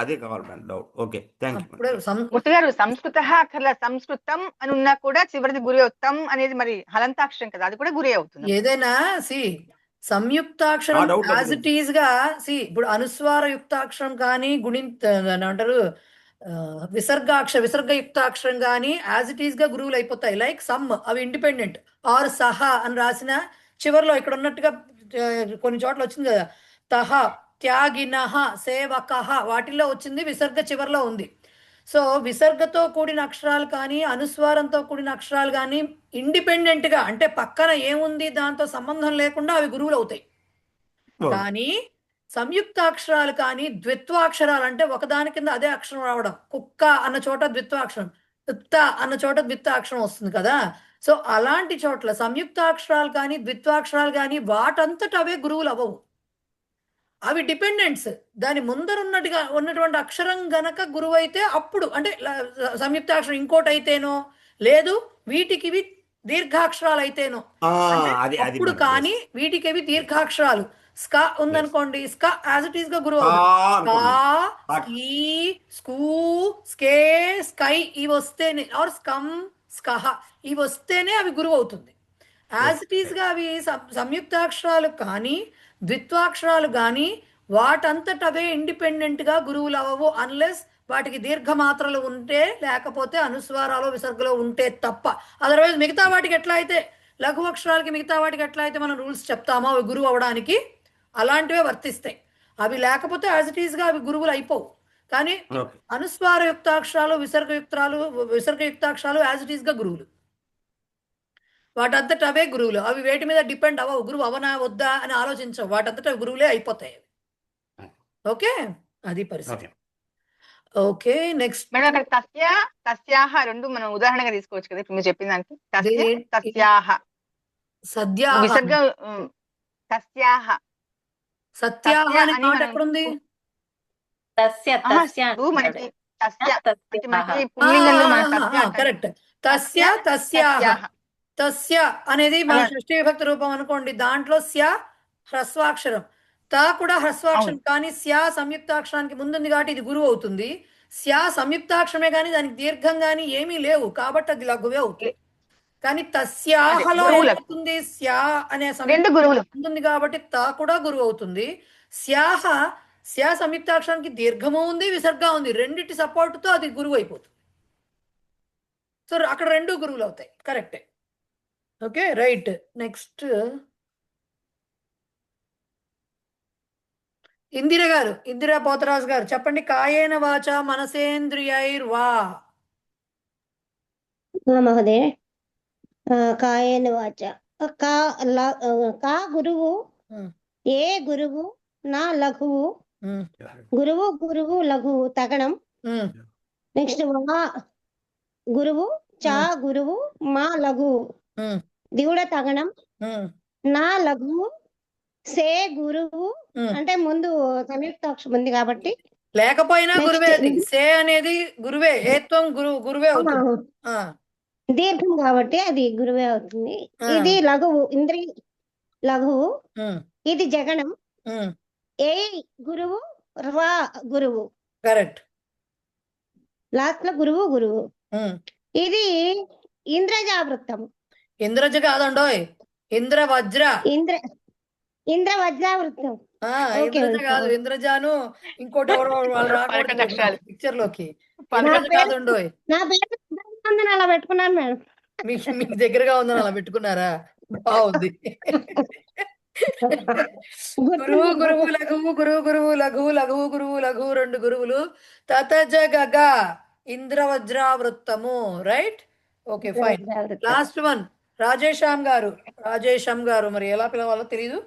అదే కావాలి డౌట్. Okay, thank you. గారు సంస్కృత అక్కర్ల సంస్కృతం అని ఉన్నా కూడా చివరిది గురి అవుతాం అనేది మరి హలంతాక్షరం కదా, అది కూడా గురి అవుతుంది. ఏదైనా సంయుక్తాక్షరం యాజ్ ఇట్ ఈజ్ గా ఇప్పుడు అనుస్వార యుక్తాక్షరం కానీ అంటారు విసర్గయుక్తాక్షరం కానీ యాజ్ ఇట్ ఈస్ గా గురువులు అయిపోతాయి. లైక్ సమ్, అవి ఇండిపెండెంట్. ఆర్ సహ అని రాసిన చివరిలో ఇక్కడ ఉన్నట్టుగా కొన్ని చోట్ల వచ్చింది కదా, తహ, త్యాగినహ, సేవకహ, వాటిల్లో వచ్చింది, విసర్గ చివరిలో ఉంది. సో విసర్గతో కూడిన అక్షరాలు కానీ అనుస్వారంతో కూడిన అక్షరాలు కానీ ఇండిపెండెంట్ గా, అంటే పక్కన ఏముంది దాంతో సంబంధం లేకుండా అవి గురువులు అవుతాయి. కానీ సంయుక్తాక్షరాలు కానీ ద్విత్వాక్షరాలు, అంటే ఒకదాని కింద అదే అక్షరం రావడం, కుక్క అన్న చోట ద్విత్వాక్షరం, త అన్న చోట ద్విత్వాక్షరం వస్తుంది కదా. సో అలాంటి చోట్ల సంయుక్తాక్షరాలు కానీ ద్విత్వాక్షరాలు కానీ వాటంతట అవే గురువులు అవ్వవు. అవి డిపెండెంట్స్. దాని ముందర ఉన్నటువంటి అక్షరం గనక గురువు అయితే అప్పుడు అంటే సంయుక్తాక్షరం ఇంకోటి అయితేనో, లేదు వీటికి దీర్ఘాక్షరాలు అయితేనో అప్పుడు. కానీ వీటికి అవి దీర్ఘాక్షరాలు. స్క ఉందనుకోండి, స్క యాజ్ ఇట్ ఈస్ గా గురువు అవుతుంది. స్కూ, స్కే, స్కై ఇవి వస్తేనే, ఆర్ స్కం, స్కహ ఇవి వస్తేనే అవి గురువు అవుతుంది. యాజ్ ఇట్ ఈస్ గా అవి సంయుక్తాక్షరాలు కానీ ద్విత్వాక్షరాలు కానీ వాటంతట అవే ఇండిపెండెంట్ గా గురువులు అవ్వవు, అన్లెస్ వాటికి దీర్ఘమాత్రలు ఉంటే, లేకపోతే అనుస్వారాలు విసర్గలో ఉంటే తప్ప. అదర్వైజ్ మిగతా వాటికి ఎట్లా అయితే, లఘు అక్షరాలకి మిగతా వాటికి ఎట్లా అయితే మనం రూల్స్ చెప్తామో అవి గురువు అవడానికి, అలాంటివే వర్తిస్తాయి. అవి లేకపోతే యాజ్ ఇట్ ఈస్ గా అవి గురువులు అయిపోవు. కానీ అనుస్వార యుక్తాక్షరాలు విసర్గయుక్తాక్షరాలు యాజ్ ఇట్ ఈస్ గా గురువులు. వాటంతట అవే గురువులు. అవి వేటి మీద డిపెండ్ అవ్వవు. గురువు అవనా వద్దా అని ఆలోచించవు. వాటంతట గురువులే అయిపోతాయి. ఓకే, అది పరిస్థితి. ఓకే, నెక్స్ట్ మేడం అక్కడ తస్య, తస్యాహ రెండు మనం ఉదాహరణగా తీసుకోవచ్చు కదా. ఇప్పుడు మీరు చెప్పిన దానికి తస్య, తస్యాహ, సద్యాహ, విసర్గ తస్యాహ, సత్యాహ అనే మాట ఎక్కడుంది? మనకి తస్య మనకి పుల్లింగంలో కరెక్ట్. తస్య, తస్యాహ. తస్య అనేది మన షష్ఠీ విభక్తి రూపం అనుకోండి. దాంట్లో స్య హ్రస్వాక్షరం, తా కూడా హ్రస్వాక్షరం. కానీ స్యా సంయుక్తాక్షరానికి ముందుంది కాబట్టి ఇది గురువు అవుతుంది. స్యా సంయుక్తాక్షరమే కానీ దానికి దీర్ఘం కానీ ఏమీ లేవు కాబట్టి అది లఘువే అవుతుంది. కానీ తస్యాహలో ఏమవుతుంది? స్యా అనే ఉంటుంది కాబట్టి తా కూడా గురువు అవుతుంది. స్యాహ, స్యా సంయుక్తాక్షరానికి దీర్ఘము ఉంది, విసర్గ ఉంది. రెండిటి సపోర్టుతో అది గురువు అయిపోతుంది. సో అక్కడ రెండు గురువులు అవుతాయి. కరెక్టే. Okay, right. నెక్స్ట్ ఇందిర గారు, ఇందిరా పోతరాజు గారు చెప్పండి. కాయేన వాచ మనసేంద్రియైర్వా. మహోదయ, కాయేన వాచ కా గురువు, ఏ గురువు, నా లఘువు, గురువు గురువు లఘువు తగణం. నెక్స్ట్ వా గురువు, చా గురువు, మా లఘువు దిగుడ తగణం, నా లఘువు, సే గురువు అంటే ముందు సంయుక్తాక్షరం ఉంది కాబట్టి లేకపోయినా గురువే. సే అనేది గురువే, ఏత్వం గురువే అవుతుంది. దీర్ఘం కాబట్టి అది గురువే అవుతుంది. ఇది లఘువు, ఇంద్రి లఘువు. ఇది జగణం. ఏ గురువు, ర్వా గురువు. కరెక్ట్. లాస్ట్ లో గురువు గురువు. ఇది ఇంద్రజావృత్తం. ఇంద్రజ కాదండోయ్, ఇంద్ర వజ్ర. ఇంద్ర వజ్రావృత్తం. ఇంద్రజ కాదు, ఇంద్రజాను ఇంకోటి ఎవరో వాళ్ళు రాకూడదు పిక్చర్ లోకి. కాదండోయ్, నా పేరు అలా పెట్టుకున్నాను మేడం. మీకు దగ్గరగా ఉందని అలా పెట్టుకున్నారా? బాగుంది. గురువు గురువు లఘువు, గురువు గురువు లఘువు, లఘువు గురువు లఘువు రెండు గురువులు. తతజగగా ఇంద్రవజ్రావృత్తము. Right, okay, fine. Last one Rajesham garu మరి ఎలా పిలవాలో తెలీదు.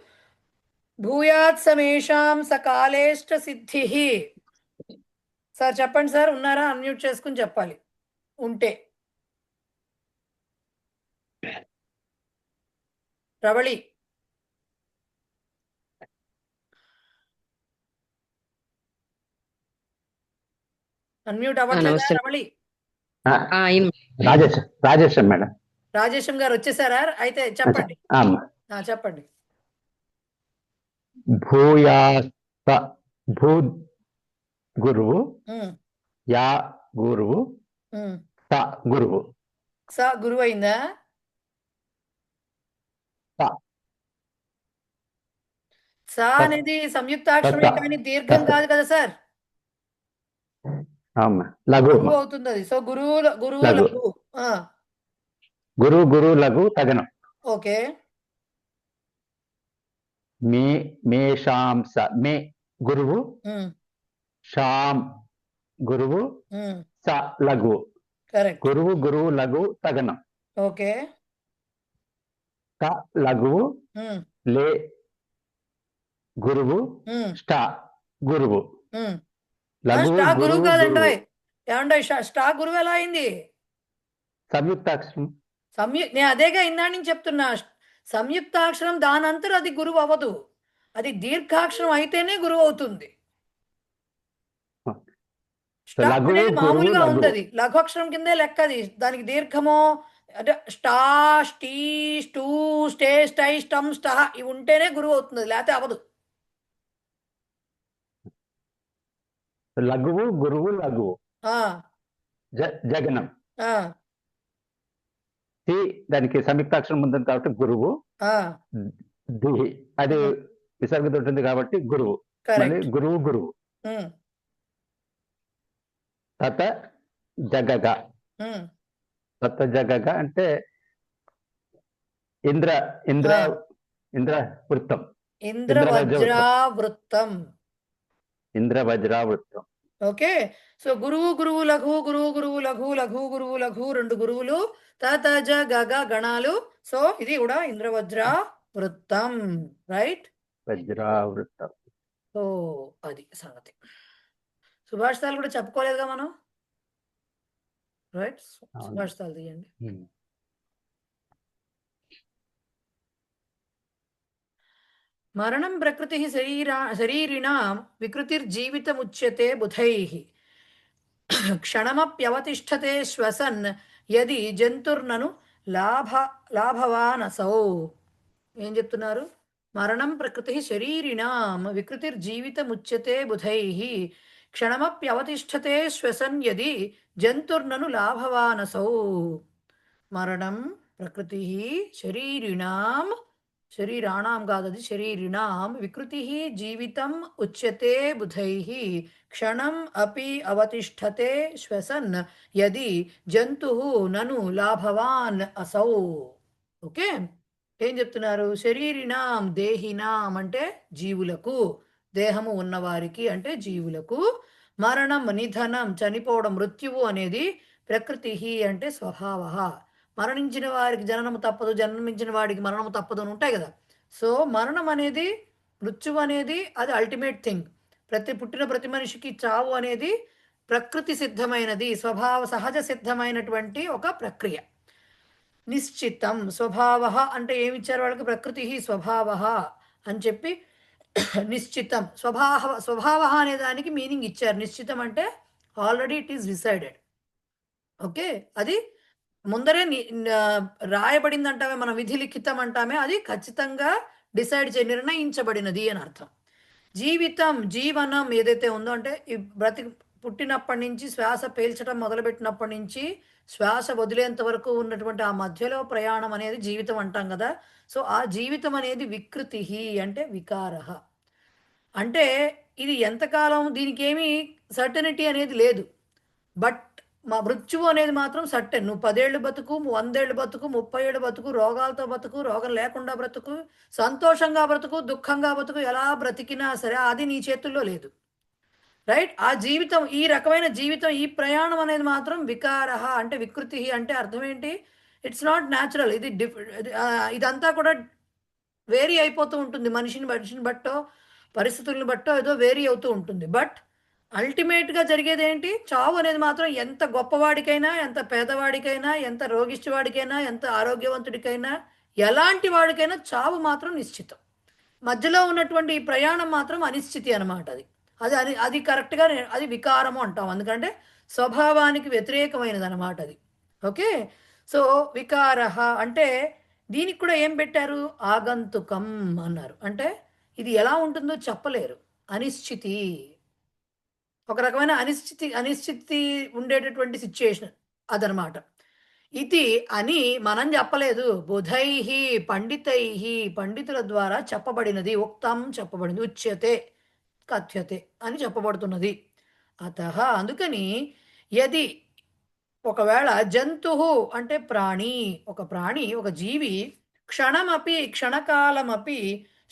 భూయాత్ సమేషాం సకాలేష్ట సిద్ధి. సార్ చెప్పండి సార్, ఉన్నారా? అన్మ్యూట్ చేసుకుని చెప్పాలి ఉంటే. రవళి, అన్మ్యూట్ అవ్వట్లేదా రవళి? రాజేశం మేడం. రాజేశం గారు వచ్చేసారా? అయితే చెప్పండి. చెప్పండి. భూయాత భూ గురువు, యా గురువు, స గురువు. స గురువు అయిందా? స అనేది సంయుక్తాక్షరమే కానీ దీర్ఘం కాదు కదా సార్. లఘు అవుతుంది అది. సో గురువు గురువు లఘు. గురువు గురువు లఘు తగనం. ఓకే. మేషాం స, మే గురువు, షాం గురువు, స లఘు. కరెక్ట్. గురువు గురువు లఘు తగనం. ఓకే. క లఘువు, లే గురువు, స్ట గురువు. గురువు కాదండి. ఏమండి స్టా గురువు ఎలా అయింది? సంయుక్తాక్షరం నేను అదేగా ఇందాక నుంచి చెప్తున్నా, సంయుక్తాక్షరం దానంతరం అది గురువు అవ్వదు, అది దీర్ఘాక్షరం అయితేనే గురువు అవుతుంది. అనేది మామూలుగా ఉంది, అది లఘు అక్షరం కిందే లెక్క, అది దానికి దీర్ఘమో అంటే స్టా స్టీ స్టూ స్టే స్టై స్టమ్ స్టహ ఇవి ఉంటేనే గురువు అవుతుంది, లేకపోతే అవ్వదు. లఘువు గురువు లఘువు జగనం దానికి సంయుక్తాక్షరం ఉంటుంది కాబట్టి గురువు, అది విసర్గత ఉంటుంది కాబట్టి గురువు, మళ్ళీ గురువు గురువు. తత జగగ, తత జగగ అంటే ఇంద్ర ఇంద్ర ఇంద్ర వృత్తం, ఇంద్రవజ్రావృత్తం, ఇంద్రవజ్రావృత్తం. ఓకే. సో గురువు గురువు లఘు, గురువు గురువు లఘు, లఘు గురువు లఘు, 2 గురువులు, తత జ గగ గణాలు. సో ఇది కూడా ఇంద్రవజ్రావృత్తం, రైట్? వజ్రావృత్తం. సో అది సంగతి. సుభాషితాలు కూడా చెప్పుకోలేదుగా మనం, రైట్? సుభాషితాలు తీయండి. మరణం ప్రకృతి శరీరిణాం వికృతిర్జీవితముచ్యతే బుధైః క్షణమప్యవతిష్ఠతే శ్వసన్ యది జంతుర్నను లాభవానసౌ. ఏం చెప్తున్నారు? మరణం ప్రకృతి శరీరిణాం వికృతిర్జీవితముచ్యతే బుధైః క్షణమప్యవతిష్ఠతే శ్వసన్ యది జంతుర్నను లాభవానసౌ. మరణం ప్రకృతి శరీరిణాం, శరీరాణం కాదది, శరీరిణాం వికృతి జీవితం ఉచ్యతే బుధైః క్షణం అపి అవతిష్ఠతే శ్వసన్ యది జంతుః నను లాభవాన్ అసౌ. ఓకే, ఏం చెప్తున్నారు? శరీరిణాం దేహినాం అంటే జీవులకు, దేహము ఉన్నవారికి అంటే జీవులకు, మరణం నిధనం చనిపోవడం మృత్యువు అనేది ప్రకృతి అంటే స్వభావ, మరణించిన వారికి జననము తప్పదు, జన్మించిన వాడికి మరణము తప్పదు అని ఉంటాయి కదా. సో మరణం అనేది, మృత్యువు అనేది అది అల్టిమేట్ థింగ్. పుట్టిన ప్రతి మనిషికి చావు అనేది ప్రకృతి సిద్ధమైనది, స్వభావ సహజ సిద్ధమైనటువంటి ఒక ప్రక్రియ. నిశ్చితం స్వభావ అంటే ఏమిచ్చారు వాళ్ళకి? ప్రకృతి స్వభావ అని చెప్పి నిశ్చితం స్వభావ అనే దానికి మీనింగ్ ఇచ్చారు. నిశ్చితం అంటే already it is decided. Okay, అది ముందరే రాయబడింది అంటామే, మనం విధి లిఖితం అంటామే, అది ఖచ్చితంగా నిర్ణయించబడినది అని అర్థం. జీవితం జీవనం ఏదైతే ఉందో అంటే పుట్టినప్పటి నుంచి శ్వాస పీల్చడం మొదలుపెట్టినప్పటి నుంచి శ్వాస వదిలేంత వరకు ఉన్నటువంటి ఆ మధ్యలో ప్రయాణం అనేది జీవితం అంటాం కదా. సో ఆ జీవితం అనేది వికృతి అంటే వికార, అంటే ఇది ఎంతకాలం, దీనికి ఏమీ సర్టనిటీ అనేది లేదు. బట్ మా మృత్యువు అనేది మాత్రం సర్టెన్. నువ్వు 10 ఏళ్ళు బతుకు, 100 ఏళ్ళు బతుకు, 30 ఏళ్ళు బతుకు, రోగాలతో బతుకు, రోగం లేకుండా బ్రతుకు, సంతోషంగా బ్రతుకు, దుఃఖంగా బ్రతుకు, ఎలా బ్రతికినా సరే అది నీ చేతుల్లో లేదు, రైట్? ఆ జీవితం, ఈ రకమైన జీవితం, ఈ ప్రయాణం అనేది మాత్రం వికార అంటే వికృతి అంటే అర్థం ఏంటి? It's not natural. ఇది ఇదంతా కూడా వేరీ అయిపోతూ ఉంటుంది, మనిషిని బట్టో పరిస్థితులను బట్టో ఏదో వేరీ అవుతూ ఉంటుంది. బట్ అల్టిమేట్గా జరిగేది ఏంటి? చావు అనేది మాత్రం ఎంత గొప్పవాడికైనా, ఎంత పేదవాడికైనా, ఎంత రోగిష్టివాడికైనా, ఎంత ఆరోగ్యవంతుడికైనా, ఎలాంటి వాడికైనా చావు మాత్రం నిశ్చితం. మధ్యలో ఉన్నటువంటి ఈ ప్రయాణం మాత్రం అనిశ్చితి అనమాట. అది కరెక్ట్గా అది వికారము అంటాం, ఎందుకంటే స్వభావానికి వ్యతిరేకమైనది అనమాట అది. ఓకే, సో వికార అంటే దీనికి కూడా ఏం పెట్టారు? ఆగంతుకం అన్నారు. అంటే ఇది ఎలా ఉంటుందో చెప్పలేరు, అనిశ్చితి, ఒక రకమైన అనిశ్చితి ఉండేటటువంటి సిచ్యుయేషన్ అదనమాట. ఇది అని మనం చెప్పలేదు, బుధైహి పండితైహి పండితుల ద్వారా చెప్పబడినది, ఉక్తం చెప్పబడింది, ఉచ్యతే కథ్యతే అని చెప్పబడుతున్నది. అతః అందుకని యది ఒకవేళ జంతువు అంటే ప్రాణి, ఒక జీవి క్షణమపి క్షణకాలమపి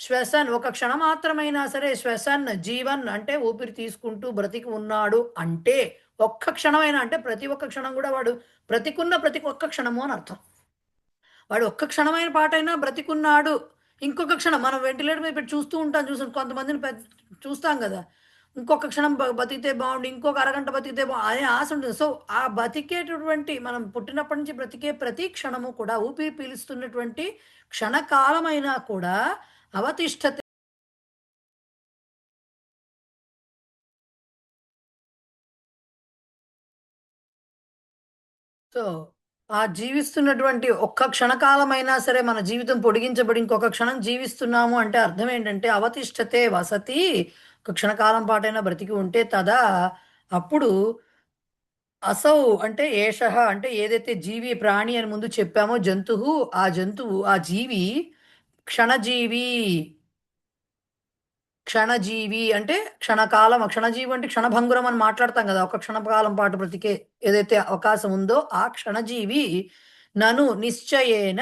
శ్వసన్ ఒక క్షణమాత్రమైనా సరే శ్వసన్ జీవన్ అంటే ఊపిరి తీసుకుంటూ బ్రతికి ఉన్నాడు అంటే, ఒక్క క్షణమైనా అంటే ప్రతి ఒక్క క్షణం కూడా వాడు బ్రతికున్న ప్రతి ఒక్క క్షణము అని అర్థం. వాడు ఒక్క క్షణమైన పాటైనా బ్రతికున్నాడు. ఇంకొక క్షణం మనం వెంటిలేటర్ మీద పెట్టి చూస్తూ ఉంటాం, కొంతమందిని చూస్తాం కదా, ఇంకొక క్షణం బతికితే బాగుండు, ఇంకొక అరగంట బతికితే అనే ఆశ ఉంటుంది. సో ఆ బతికేటటువంటి మనం పుట్టినప్పటి నుంచి బ్రతికే ప్రతి క్షణము కూడా ఊపిరి పీలుస్తున్నటువంటి క్షణకాలమైనా కూడా అవతిష్టతే. సో ఆ జీవిస్తున్నటువంటి ఒక్క క్షణకాలమైనా సరే మన జీవితం పొడిగించబడి ఇంకొక క్షణం జీవిస్తున్నాము అంటే అర్థం ఏంటంటే అవతిష్టతే వసతి, ఒక క్షణకాలం పాటైనా బ్రతికి ఉంటే తదా అప్పుడు అసౌ అంటే ఏషః అంటే ఏదైతే జీవి ప్రాణి అని ముందు చెప్పామో జంతువు, ఆ జంతువు ఆ జీవి క్షణజీవి. క్షణజీవి అంటే క్షణకాలం, క్షణజీవి అంటే క్షణభంగురం అని మాట్లాడతాం కదా, ఒక క్షణకాలం పాటు బ్రతికే ఏదైతే అవకాశం ఉందో ఆ క్షణజీవి నను నిశ్చయేన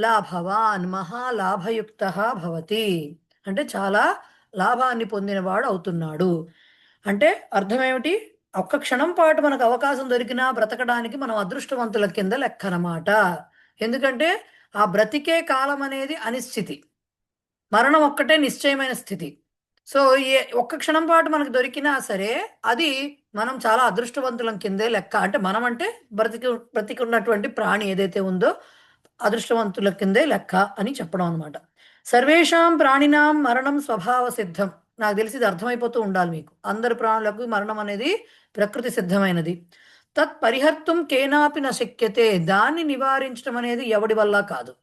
లాభవాన్ మహాలాభయుక్త భవతి అంటే చాలా లాభాన్ని పొందినవాడు అవుతున్నాడు. అంటే అర్థం ఏమిటి? ఒక్క క్షణం పాటు మనకు అవకాశం దొరికినా బ్రతకడానికి మనం అదృష్టవంతుల కింద లెక్క అన్నమాట. ఎందుకంటే ఆ బ్రతికే కాలం అనేది అనిశ్చితి, మరణం ఒక్కటే నిశ్చయమైన స్థితి. సో ఒక్క క్షణం పాటు మనకు దొరికినా సరే అది మనం చాలా అదృష్టవంతులం కిందే లెక్క. అంటే మనం అంటే బ్రతికి ఉన్నటువంటి ప్రాణి ఏదైతే ఉందో అదృష్టవంతుల కిందే లెక్క అని చెప్పడం అనమాట. సర్వేషాం ప్రాణినాం మరణం స్వభావ సిద్ధం. నాకు తెలిసి ఇది అర్థమైపోతూ ఉండాలి మీకు. అందరి ప్రాణులకు మరణం అనేది ప్రకృతి సిద్ధమైనది. తత్ పరిహర్తుం కేనాపి న శక్యతే, దాన్ని నివారించడం అనేది ఎవడి వల్ల కాదు.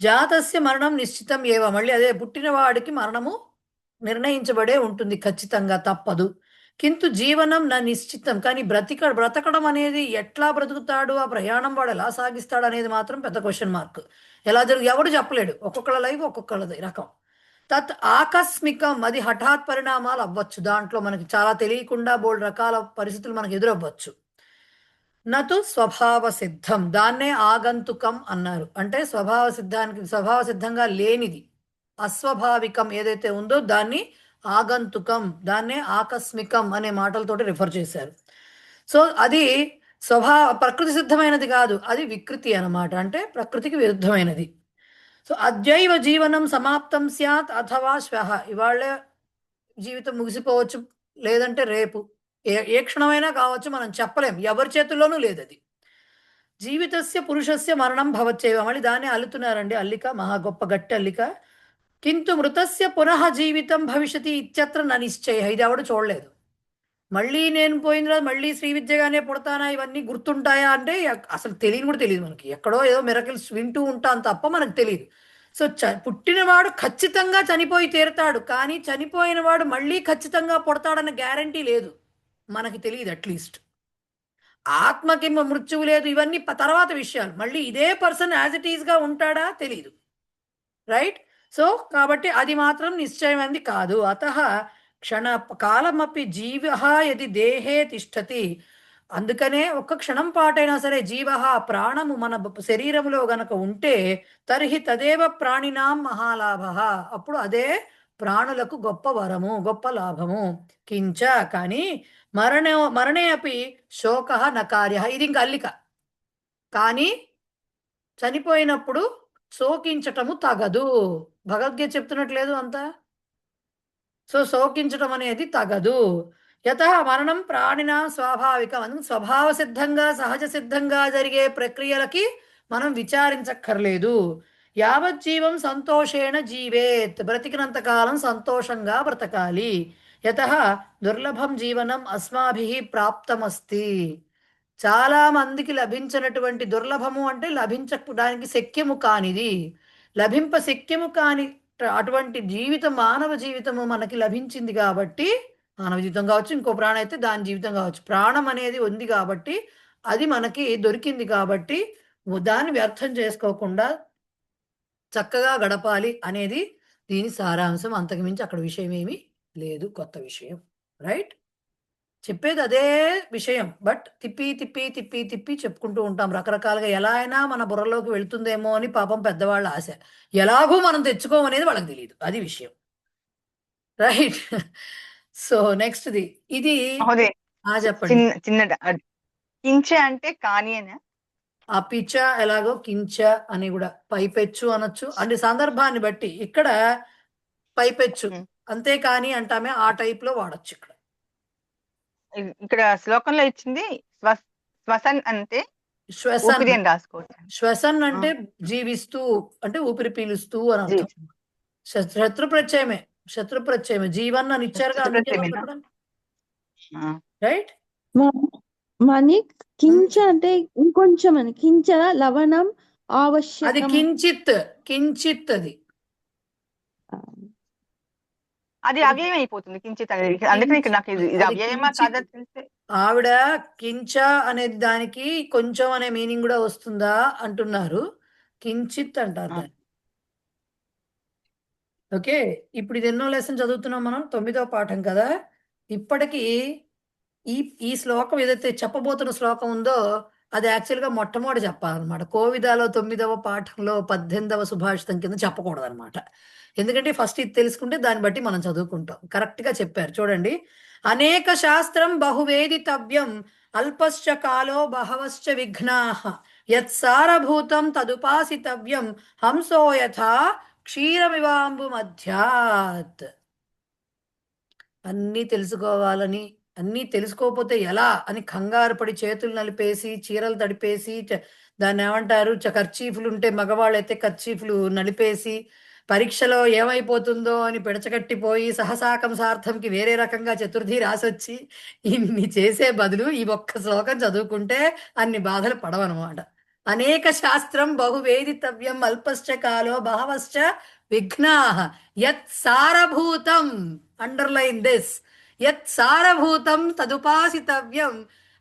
జాతస్య మరణం నిశ్చితం ఏవ, మళ్ళీ అదే పుట్టిన వాడికి మరణము నిర్ణయించబడే ఉంటుంది, ఖచ్చితంగా తప్పదు. కింటు జీవనం నా నిశ్చితం, కానీ బ్రతకడం అనేది ఎట్లా బ్రతుకుతాడు, ఆ ప్రయాణం వాడు ఎలా సాగిస్తాడు అనేది మాత్రం పెద్ద క్వశ్చన్ మార్క్. ఎలా ఎవడు చెప్పలేడు, ఒక్కొక్కళ్ళ లైఫ్ ఒక్కొక్కళ్ళది రకం. తత్ ఆకస్మికం, అది హఠాత్ పరిణామాలు అవ్వచ్చు, దాంట్లో మనకి చాలా తెలియకుండా బోల్డ్ రకాల పరిస్థితులు మనకు ఎదురవ్వచ్చు. నతు స్వభావ సిద్ధం, దాన్నే ఆగంతుకం అన్నారు. అంటే స్వభావ సిద్ధంగా లేనిది అస్వాభావికం ఏదైతే ఉందో దాన్ని ఆగంతుకం, దాన్నే ఆకస్మికం అనే మాటలతోటి రిఫర్ చేశారు. సో అది ప్రకృతి సిద్ధమైనది కాదు, అది వికృతి అన్నమాట, అంటే ప్రకృతికి విరుద్ధమైనది. సో అద్యైవ జీవనం సమాప్తం స్యాత్ అథవా శ్వః, ఇవాళ జీవితం ముగిసిపోవచ్చు, లేదంటే రేపు, ఏ క్షణమైనా కావచ్చు, మనం చెప్పలేం, ఎవరి చేతుల్లోనూ లేదు అది. జీవితస్య పురుషస్య మరణం భవచ్చేవ, మళ్ళీ దాన్ని అల్లుతున్నారండి, అల్లిక మహా గొప్ప గట్టి అల్లిక. కింటు మృతస్య పునః జీవితం భవిష్యతి ఇత్యత్ర న నిశ్చయ, ఇది ఎవడు చూడలేదు. మళ్ళీ నేను పోయిన రోజు మళ్ళీ శ్రీ విద్యగానే పుడతానా, ఇవన్నీ గుర్తుంటాయా అంటే అసలు తెలియని కూడా తెలియదు మనకి. ఎక్కడో ఏదో మిరకిల్స్ వింటూ ఉంటాం తప్ప మనకు తెలియదు. సో పుట్టినవాడు ఖచ్చితంగా చనిపోయి తీరుతాడు, కానీ చనిపోయిన వాడు మళ్ళీ ఖచ్చితంగా పుడతాడన్న గ్యారంటీ లేదు, మనకి తెలియదు. అట్లీస్ట్ ఆత్మకి మృత్యువు లేదు, ఇవన్నీ తర్వాత విషయాలు. మళ్ళీ ఇదే పర్సన్ యాజ్ ఇట్ ఈస్గా ఉంటాడా తెలియదు, రైట్? సో కాబట్టి అది మాత్రం నిశ్చయమైనది కాదు. అతః క్షణకాలమపి జీవ యది దేహే తిష్టతి, అందుకనే ఒక్క క్షణం పాటైనా సరే జీవ ప్రాణము మన శరీరంలో గనక ఉంటే తర్హి తదేవ ప్రాణినాం మహాలాభ, అప్పుడు అదే ప్రాణులకు గొప్ప వరము, గొప్ప లాభము. కించ కానీ మరణే అపి శోక నకార్య, ఇది ఇంక అల్లిక. కానీ చనిపోయినప్పుడు శోకించటము తగదు, భగవద్గీత చెప్తున్నట్లేదు అంతా. సో శోకించటం అనేది తగదు. యత మరణం ప్రాణినా స్వాభావికం, స్వభావ సిద్ధంగా సహజ సిద్ధంగా జరిగే ప్రక్రియలకి మనం విచారించక్కర్లేదు. యావజ్జీవం సంతోషేణ జీవేత్, బ్రతికినంత కాలం సంతోషంగా బ్రతకాలి. యత దుర్లభం జీవనం అస్మాభిః ప్రాప్తమస్తి, చాలా మందికి లభించినటువంటి దుర్లభము అంటే లభించడానికి శక్యము కానిది, లభింప శక్యము కాని అటువంటి జీవితం, మానవ జీవితము మనకి లభించింది కాబట్టి, మానవ జీవితం కావచ్చు, ఇంకో ప్రాణం అయితే దాని జీవితం కావచ్చు, ప్రాణం అనేది ఉంది కాబట్టి అది మనకి దొరికింది కాబట్టి దాన్ని వ్యర్థం చేసుకోకుండా చక్కగా గడపాలి అనేది దీని సారాంశం. అంతకుమించి అక్కడ విషయం ఏమీ లేదు, కొత్త విషయం, రైట్? చెప్పేది అదే విషయం, బట్ తిప్పి తిప్పి తిప్పి తిప్పి చెప్పుకుంటూ ఉంటాం రకరకాలుగా. ఎలా అయినా మన బుర్రలోకి వెళ్తుందేమో అని పాపం పెద్దవాళ్ళ ఆశ, ఎలాగూ మనం తెచ్చుకోమనేది వాళ్ళకి తెలియదు, అది విషయం, రైట్? సో నెక్స్ట్ ఇది చెప్పండి. చిన్నట కించ అంటే కానీ అనే, ఆ పిచ్చ ఎలాగో కించ అని కూడా పైపెచ్చు అనొచ్చు, అంటే సందర్భాన్ని బట్టి. ఇక్కడ పైపెచ్చు అంతేకాని అంటామే ఆ టైప్ లో వాడచ్చు ఇక్కడ. ఇక్కడ శ్లోకంలో ఇచ్చింది శ్వసన్ అంటే శ్వసన్, ఊపిరి అని రాసుకోవచ్చు. శ్వసన్ అంటే జీవిస్తూ, అంటే ఊపిరి పీలుస్తూ అని జీ అర్థం. శత్రు ప్రత్యయమే, శత్రు ప్రత్యయమే. జీవన్ అని ఇచ్చారుగా, అందుకే మనం శత్రుప్రత్యయమేనా? పెట్టడం. రైట్. మని కించ అంటే ఇంకొంచెం అని, కించ లవణం అది ఆవశ్యకం. కించిత్, కించిత్ అది అది అవ్యయం అయిపోతుంది కించిత్ అనేది. అందుకని ఇక్కడ నాకు ఇది అది అవ్యయమా కించిత్. కాదా తెలిస్తే ఆవిడ కించ అనేది దానికి కొంచెం అనే మీనింగ్ కూడా వస్తుందా అంటున్నారు. కించిత్ అంటారు దాన్ని. ఓకే, ఇప్పుడు ఇది ఎన్నో లెసన్ చదువుతున్నాం మనం? 9వ పాఠం కదా. ఇప్పటికి ఈ శ్లోకం ఏదైతే చెప్పబోతున్న శ్లోకం ఉందో అది యాక్చువల్గా మొట్టమొదటి చెప్పాలన్నమాట. కోవిదాలో 9వ పాఠంలో 18వ సుభాషితం కింద చెప్పకూడదు అనమాట. ఎందుకంటే ఫస్ట్ ఇది తెలుసుకుంటే దాన్ని బట్టి మనం చదువుకుంటాం. కరెక్ట్గా చెప్పారు చూడండి. అనేక శాస్త్రం బహువేదితవ్యం అల్పశ్చ కాలో బహవశ్చ విఘ్నాః యత్సారభూతం తదుపాసితవ్యం హంసో యథా క్షీరమివాంబు మధ్యాత్. అన్నీ తెలుసుకోవాలని, అన్నీ తెలుసుకోకపోతే ఎలా అని కంగారు పడి చేతులు నలిపేసి, చీరలు తడిపేసి, దాన్ని ఏమంటారు, కర్చీఫ్లు ఉంటే మగవాళ్ళైతే కర్చీఫ్లు నలిపేసి, పరీక్షలో ఏమైపోతుందో అని పిడచగట్టిపోయి సహసాకం సార్థంకి వేరే రకంగా చతుర్థి రాసొచ్చి ఇన్ని చేసే బదులు ఈ ఒక్క శ్లోకం చదువుకుంటే అన్ని బాధలు పడవన్నమాట. అనేక శాస్త్రం బహువేదితవ్యం అల్పశ్చ కాలో బహవశ్చ విఘ్నాః యత్ సారభూతం, అండర్లైన్ దిస్, యత్ సారభూతం తదుపాసితవ్యం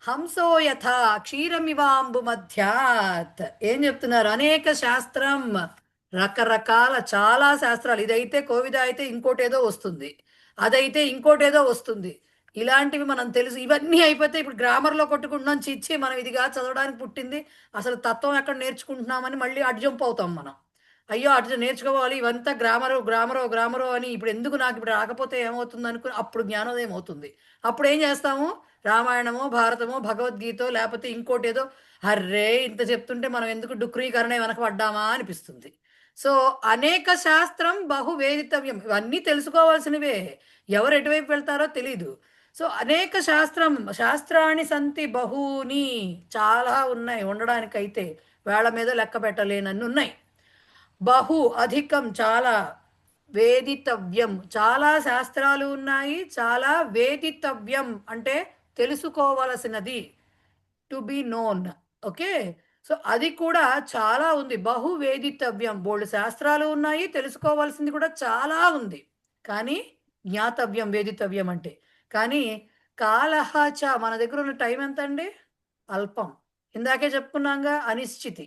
హంసో యథా క్షీరమివాంబు మధ్యాత్. ఏం చెప్తున్నారు? అనేక శాస్త్రం, రకరకాల చాలా శాస్త్రాలు. ఇదైతే కోవిద అయితే ఇంకోటేదో వస్తుంది, అదైతే ఇంకోటేదో వస్తుంది. ఇలాంటివి మనం తెలుసు. ఇవన్నీ అయిపోతే ఇప్పుడు గ్రామర్లో కొట్టుకుంటున్నాం, చిచ్చి మనం ఇదిగా చదవడానికి పుట్టింది, అసలు తత్వం ఎక్కడ నేర్చుకుంటున్నామని మళ్ళీ అటు జంప్ అవుతాం మనం. అయ్యో అటు నేర్చుకోవాలి, ఇవంతా గ్రామరో గ్రామరో గ్రామరో అని ఇప్పుడు ఎందుకు నాకు ఇప్పుడు రాకపోతే ఏమవుతుంది అనుకుని అప్పుడు జ్ఞానోదయం అవుతుంది. అప్పుడు ఏం చేస్తాము? రామాయణమో భారతమో భగవద్గీతో లేకపోతే ఇంకోటి ఏదో, అర్రే ఇంత చెప్తుంటే మనం ఎందుకు డుక్రీకరణ వెనక పడ్డామా అనిపిస్తుంది. సో అనేక శాస్త్రం బహువేదితవ్యం, ఇవన్నీ తెలుసుకోవాల్సినవే. ఎవరు ఎటువైపు వెళ్తారో తెలీదు. సో అనేక శాస్త్రం, శాస్త్రాన్ని సంతి బహూని, చాలా ఉన్నాయి, ఉండడానికైతే వేళ మీద లెక్క పెట్టలేనన్ని ఉన్నాయి. బహు అధికం, చాలా, వేదితవ్యం, చాలా శాస్త్రాలు ఉన్నాయి, చాలా వేదితవ్యం అంటే తెలుసుకోవలసినది, to be known. Okay, so అది కూడా చాలా ఉంది. బహు వేదితవ్యం, బోల్డ్ శాస్త్రాలు ఉన్నాయి, తెలుసుకోవాల్సింది కూడా చాలా ఉంది. కానీ జ్ఞాతవ్యం, వేదితవ్యం అంటే. కానీ కాలహ చ, మన దగ్గర ఉన్న టైం ఎంత అండి? అల్పం. ఇందాకే చెప్పుకున్నాగా, అనిశ్చితి,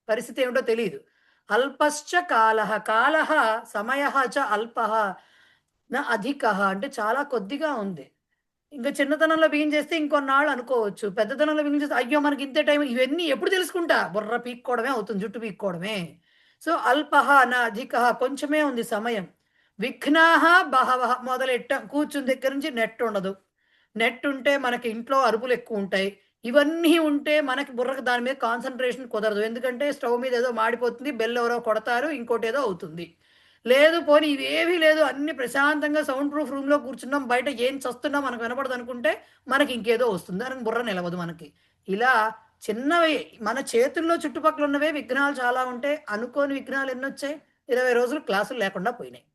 పరిస్థితి ఏమిటో తెలియదు. అల్పశ్చ కాలహ, కాలహ సమయః చ అల్పః న అధికః, అంటే చాలా కొద్దిగా ఉంది. ఇంకా చిన్నతనంలో బిగిన్ చేస్తే ఇంకొన్నాళ్ళు అనుకోవచ్చు, పెద్దతనంలో బిగిన్ చేస్తే అయ్యో మనకి ఇంతే టైం, ఇవన్నీ ఎప్పుడు తెలుసుకుంటా, బుర్ర పీక్కోవడమే అవుతుంది, జుట్టు పీక్కోవడమే. సో అల్పః న అధికః, కొంచెమే ఉంది సమయం. విఘ్నాః బహవః, మొదలెట్టాం, కూర్చుని దగ్గర నుంచి నెట్ ఉండదు. నెట్ ఉంటే మనకి ఇంట్లో అరుపులు ఎక్కువ ఉంటాయి. ఇవన్నీ ఉంటే మనకి బుర్రకు దాని మీద కాన్సన్ట్రేషన్ కుదరదు. ఎందుకంటే స్టవ్ మీద ఏదో మాడిపోతుంది, బెల్ ఎవరో కొడతారు, ఇంకోటి ఏదో అవుతుంది. లేదు పోనీ ఇవేమీ లేదు, అన్ని ప్రశాంతంగా సౌండ్ ప్రూఫ్ రూమ్లో కూర్చున్నాం, బయట ఏం చస్తున్నా మనకు వినపడదు అనుకుంటే మనకి ఇంకేదో వస్తుంది, అని బుర్ర నిలవదు మనకి. ఇలా చిన్నవి మన చేతుల్లో చుట్టుపక్కల ఉన్నవే విఘ్నాలు చాలా ఉంటాయి. అనుకోని విఘ్నాలు ఎన్ని వచ్చాయి? 20 రోజులు క్లాసులు లేకుండా పోయినాయి.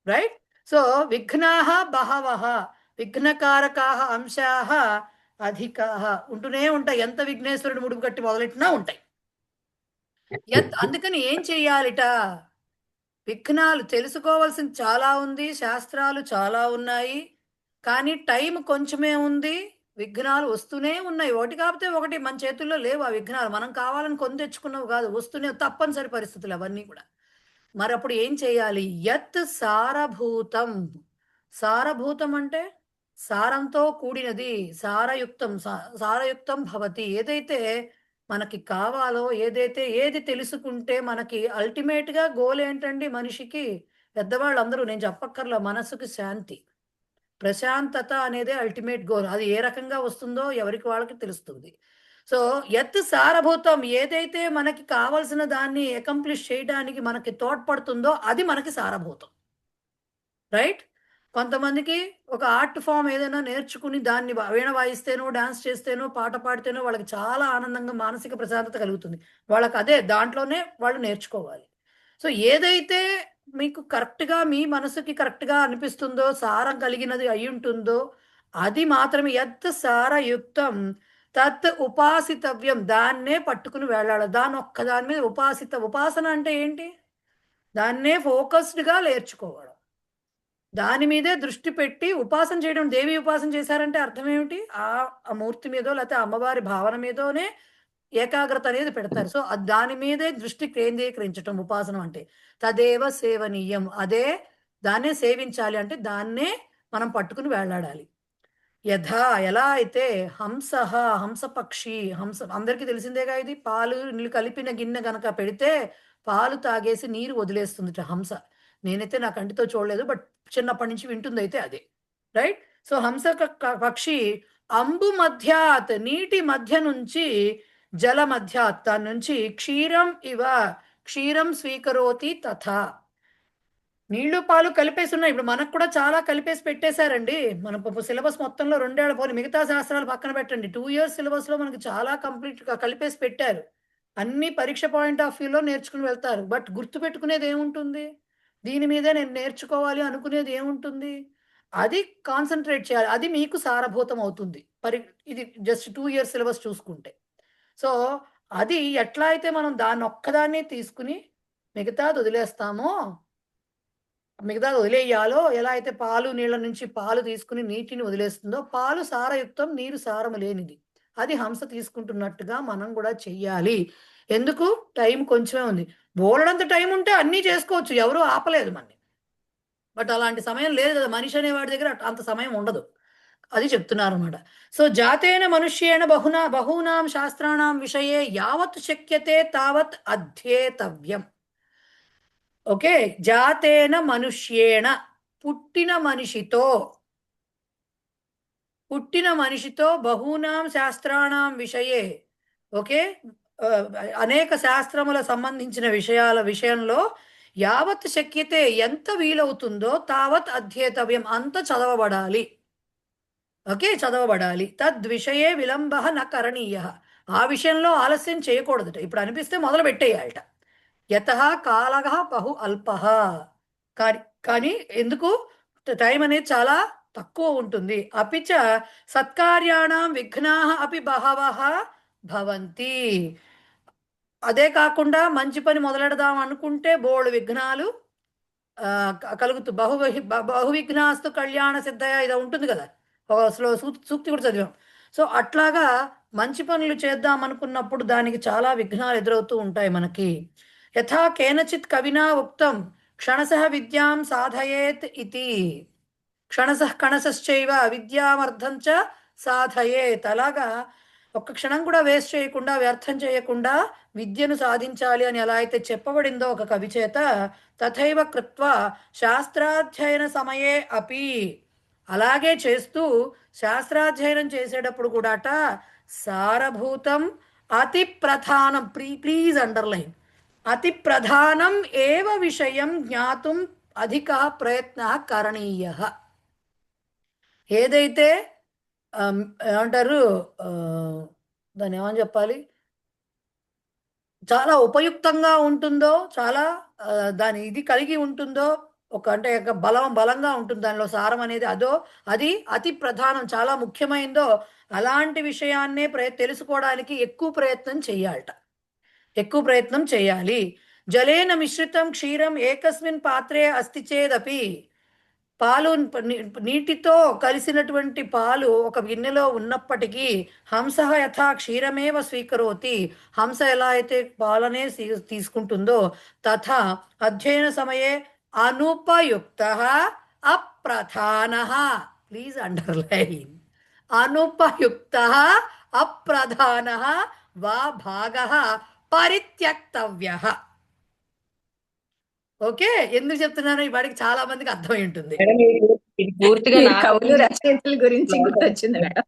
రైట్. సో విఘ్నాః బహవః, విఘ్నకారకాః అంశాః అధికాః, ఉంటూనే ఉంటాయి. ఎంత విఘ్నేశ్వరుడు ముడుపు కట్టి మొదలెట్టినా ఉంటాయి. అందుకని ఏం చెయ్యాలిట? విఘ్నాలు తెలుసుకోవాల్సింది చాలా ఉంది, శాస్త్రాలు చాలా ఉన్నాయి, కానీ టైం కొంచెమే ఉంది. విఘ్నాలు వస్తూనే ఉన్నాయి, ఒకటి కాకపోతే ఒకటి. మన చేతుల్లో లేవు ఆ విఘ్నాలు, మనం కావాలని కొని తెచ్చుకున్నవి కాదు, వస్తూనే తప్పనిసరి పరిస్థితులు అవన్నీ కూడా. మరి అప్పుడు ఏం చేయాలి? యత్ సారభూతం, సారభూతం అంటే సారంతో కూడినది, సారయుక్తం, సారయుక్తం భవతి. ఏదైతే మనకి కావాలో, ఏది తెలుసుకుంటే మనకి అల్టిమేట్గా గోల్ ఏంటండి మనిషికి? పెద్దవాళ్ళందరూ, నేను చెప్పక్కర్లా, మనసుకి శాంతి, ప్రశాంతత అనేదే అల్టిమేట్ గోల్. అది ఏ రకంగా వస్తుందో ఎవరికి వాళ్ళకి తెలుస్తుంది. సో యత్ సారభూతం, ఏదైతే మనకి కావాల్సిన దాన్ని అకంప్లిష్ చేయడానికి మనకి తోడ్పడుతుందో అది మనకి సారభూతం. రైట్. కొంతమందికి ఒక ఆర్ట్ ఫామ్ ఏదైనా నేర్చుకుని దాన్ని వీణ వాయిస్తేనో డాన్స్ చేస్తేనో పాట పాడితేనో వాళ్ళకి చాలా ఆనందంగా మానసిక ప్రశాంతత కలుగుతుంది. వాళ్ళకి అదే దాంట్లోనే వాళ్ళు నేర్చుకోవాలి. సో ఏదైతే మీకు కరెక్ట్గా మీ మనసుకి కరెక్ట్గా అనిపిస్తుందో, సారం కలిగినది అయి ఉంటుందో అది మాత్రమే. యత్ సారయుక్తం తత్ ఉపాసితవ్యం, దాన్నే పట్టుకుని వెళ్ళాలి. దాని ఒక్క దాని మీద ఉపాసన అంటే ఏంటి? దాన్నే ఫోకస్డ్గా నేర్చుకోవడం, దాని మీదే దృష్టి పెట్టి ఉపాసన చేయడం. దేవి ఉపాసన చేశారంటే అర్థం ఏమిటి? ఆ మూర్తి మీదో లేకపోతే అమ్మవారి భావన మీదోనే ఏకాగ్రత అనేది పెడతారు. సో దాని మీదే దృష్టి కేంద్రీకరించటం ఉపాసన అంటే. తదేవ సేవనీయం, అదే దాన్నే సేవించాలి అంటే దాన్నే మనం పట్టుకుని వెళ్ళాడాలి. యథా, ఎలా అయితే హంస పక్షి, హంస అందరికీ తెలిసిందేగా, ఇది పాలు నీళ్ళు కలిపిన గిన్నె గనక పెడితే పాలు తాగేసి నీరు వదిలేస్తుంది హంస. నేనైతే నా కంటితో చూడలేదు, బట్ చిన్నప్పటి నుంచి వింటుంది అయితే అదే, రైట్? సో హంస పక్షి అంబు మధ్యాత్, నీటి మధ్య నుంచి, జల మధ్యాత్, దాని నుంచి క్షీరం స్వీకరోతి తథా, నీళ్లు పాలు కలిపేసి ఉన్నాయి. ఇప్పుడు మనకు కూడా చాలా కలిపేసి పెట్టేశారండి. మన సిలబస్ మొత్తంలో 2 ఏళ్ల పోనీ మిగతా శాస్త్రాలు పక్కన పెట్టండి, 2 years సిలబస్లో మనకి చాలా కంప్లీట్గా కలిపేసి పెట్టారు. అన్ని పరీక్ష పాయింట్ ఆఫ్ వ్యూలో నేర్చుకుని వెళ్తారు. బట్ గుర్తు పెట్టుకునేది ఏముంటుంది? దీని మీదే నేను నేర్చుకోవాలి అనుకునేది ఏముంటుంది? అది కాన్సన్ట్రేట్ చేయాలి. అది మీకు సారభూతం అవుతుంది. ఇది జస్ట్ 2 years సిలబస్ చూసుకుంటే. సో అది ఎట్లా అయితే మనం దాన్ని ఒక్కదాన్ని తీసుకుని మిగతాది వదిలేయాలో, ఎలా అయితే పాలు నీళ్ళ నుంచి పాలు తీసుకుని నీటిని వదిలేస్తుందో, పాలు సారయుక్తం, నీరు సారము లేనిది, అది హంస తీసుకుంటున్నట్టుగా మనం కూడా చెయ్యాలి. ఎందుకు? టైం కొంచెమే ఉంది. బోలెడంత టైం ఉంటే అన్నీ చేసుకోవచ్చు, ఎవరూ ఆపలేదు మనని. బట్ అలాంటి సమయం లేదు కదా, మనిషి అనేవాడి దగ్గర అంత సమయం ఉండదు. అది చెప్తున్నారు అనమాట. సో జాతేన మనుష్యేణ బహూనాం శాస్త్రాణం విషయే యావత్ శక్యతే తావత్ అధ్యేతవ్యం. ఓకే, జాతేన మనుష్యేణ, పుట్టిన మనిషితో బహూనాం శాస్త్రాణం విషయే, ఓకే, అనేక శాస్త్రముల సంబంధించిన విషయంలో యావత్ శక్యతే, ఎంత వీలవుతుందో, తావత్ అధ్యేతవ్యం, అంత చదవబడాలి. ఓకే, చదవబడాలి. తద్విషయే విలంబ న కరణీయ, ఆ విషయంలో ఆలస్యం చేయకూడదట. ఇప్పుడు అనిపిస్తే మొదలు పెట్టేయాలట. యతః కాలః బహు అల్పః, కానీ ఎందుకు? టైం అనేది చాలా తక్కువ ఉంటుంది. అపిచ సత్కార్యాణం విఘ్నాః అపి బహవః భవంతి, అదే కాకుండా మంచి పని మొదలెడదాం అనుకుంటే బోల్డ్ విఘ్నాలు కలుగుతూ, బహువిఘ్నాస్తు కళ్యాణ సిద్ధయ, ఇది ఉంటుంది కదా, సూక్తి కూడా చదివాం. సో అట్లాగా మంచి పనులు చేద్దాం అనుకున్నప్పుడు దానికి చాలా విఘ్నాలు ఎదురవుతూ ఉంటాయి మనకి. యథా కేనచిత్ కవినా ఉక్తం క్షణశః విద్యాం సాధయేత్ ఇతి, క్షణశః కణశశ్చైవ విద్యామర్థం చ సాధయేత్. అలాగా ఒక్క క్షణం కూడా వేస్ట్ చేయకుండా, వ్యర్థం చేయకుండా విద్యను సాధించాలి అని ఎలా అయితే చెప్పబడిందో ఒక కవి చేత, తథైవ కృత్వా శాస్త్రాధ్యయన సమయే అపి, అలాగే చేస్తూ శాస్త్రాధ్యయనం చేసేటప్పుడు కూడాట సారభూతం అతి ప్రధానం, ప్లీజ్ అండర్లైన్, అతి ప్రధానం ఏవ విషయం జ్ఞాతుం అధిక ప్రయత్న కరణీయ. ఏదైతే ఏమంటారు, దాన్ని ఏమని చెప్పాలి, చాలా ఉపయుక్తంగా ఉంటుందో, చాలా దాని ఇది కలిగి ఉంటుందో, అంటే బలంగా ఉంటుంది దానిలో సారం అనేది, అది అతి ప్రధానం, చాలా ముఖ్యమైనదో అలాంటి విషయాన్నే తెలుసుకోవడానికి ఎక్కువ ప్రయత్నం చేయాలి. జలేన మిశ్రితం క్షీరం ఏకస్మిన్ పాత్రే అస్తి చేదపి, పాలు నీటితో కలిసినటువంటి పాలు ఒక గిన్నెలో ఉన్నప్పటికీ, హంస యథా క్షీరమేవ స్వీకరోతి, హంస ఎలా అయితే పాలనే తీసుకుంటుందో, తథా అధ్యయన సమయే అనుపయుక్తః అప్రధానః, ప్లీజ్ అండర్లైన్, అనుపయుక్తః అప్రధానః వా భాగః పరిత్యక్తవ్యః. ఓకే, ఎందుకు చెప్తున్నాను? ఈ వాడికి చాలా మందికి అర్థమై ఉంటుంది. పూర్తిగా కవులు రచయితల గురించి గుర్తొచ్చింది మేడం.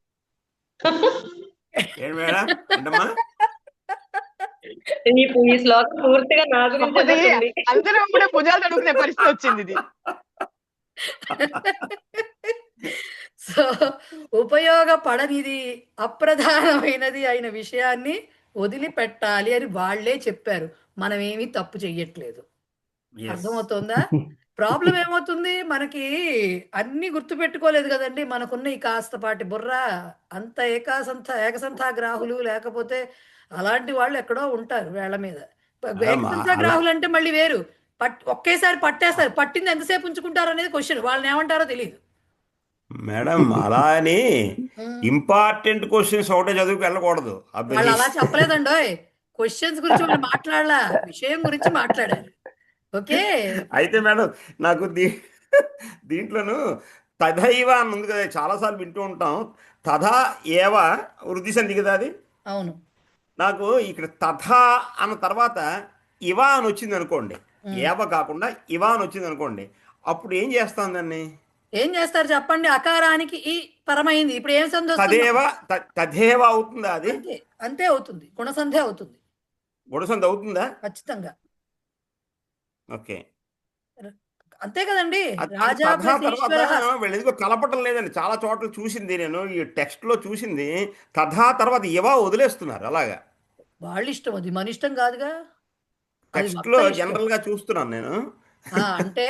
ఈ శ్లోకం పూర్తిగా నా గురించి అందరం కూడా భుజాలు తడుకునే పరిస్థితి వచ్చింది. ఇది సో ఉపయోగపడనిది అప్రధానమైనది అయిన విషయాన్ని వదిలిపెట్టాలి అని వాళ్ళే చెప్పారు. మనం ఏమీ తప్పు చెయ్యట్లేదు. Yes. అర్థమవుతోందా? ప్రాబ్లం ఏమవుతుంది, మనకి అన్ని గుర్తుపెట్టుకోలేదు కదండి. మనకున్న ఈ కాస్తపాటి బుర్ర అంత ఏకసంథాగ్రాహులు లేకపోతే అలాంటి వాళ్ళు ఎక్కడో ఉంటారు వేళ్ల మీద. ఏకసంథాగ్రాహులు అంటే మళ్ళీ వేరు. ఒకేసారి పట్టేస్తారు. పట్టింది ఎంతసేపు ఉంచుకుంటారు అనేది క్వశ్చన్. వాళ్ళని ఏమంటారో తెలియదు మేడం. అలా అని ఇంపార్టెంట్ క్వశ్చన్స్ ఒకటే చదువుకు వెళ్ళకూడదు. వాళ్ళు అలా చెప్పలేదండో. క్వశ్చన్స్ గురించి వాళ్ళు మాట్లాడాల, విషయం గురించి మాట్లాడారు. ఓకే. అయితే మేడం నాకు దీంట్లోను తథైవ అని ఉంది కదా, చాలాసార్లు వింటూ ఉంటాం. తథా ఏవ వృద్ధి సంధి కదా అది. అవును. నాకు ఇక్కడ తథా అన్న తర్వాత ఇవ అని వచ్చింది అనుకోండి, ఏవ కాకుండా ఇవ అని వచ్చింది అనుకోండి, అప్పుడు ఏం చేస్తాం దాన్ని? ఏం చేస్తారు చెప్పండి? అకారానికి ఈ పరమైంది. ఇప్పుడు ఏం సంధి వస్తుంది? తథేవ అవుతుందా అది? అంతే అవుతుంది. గుణసంధి అవుతుంది. గుణసంధి అవుతుందా? ఖచ్చితంగా. ఓకే, అంతే కదండి. వీళ్ళెందుకో కలపటం లేదండి. చాలా చోట్ల చూసింది నేను, ఈ టెక్స్ట్ లో చూసింది. తథా తర్వాత ఇవా వదిలేస్తున్నారు. అలాగా వాళ్ళ ఇష్టం, అది మన ఇష్టం కాదుగా. టెక్స్ట్ లో జనరల్ గా చూస్తున్నాను నేను. అంటే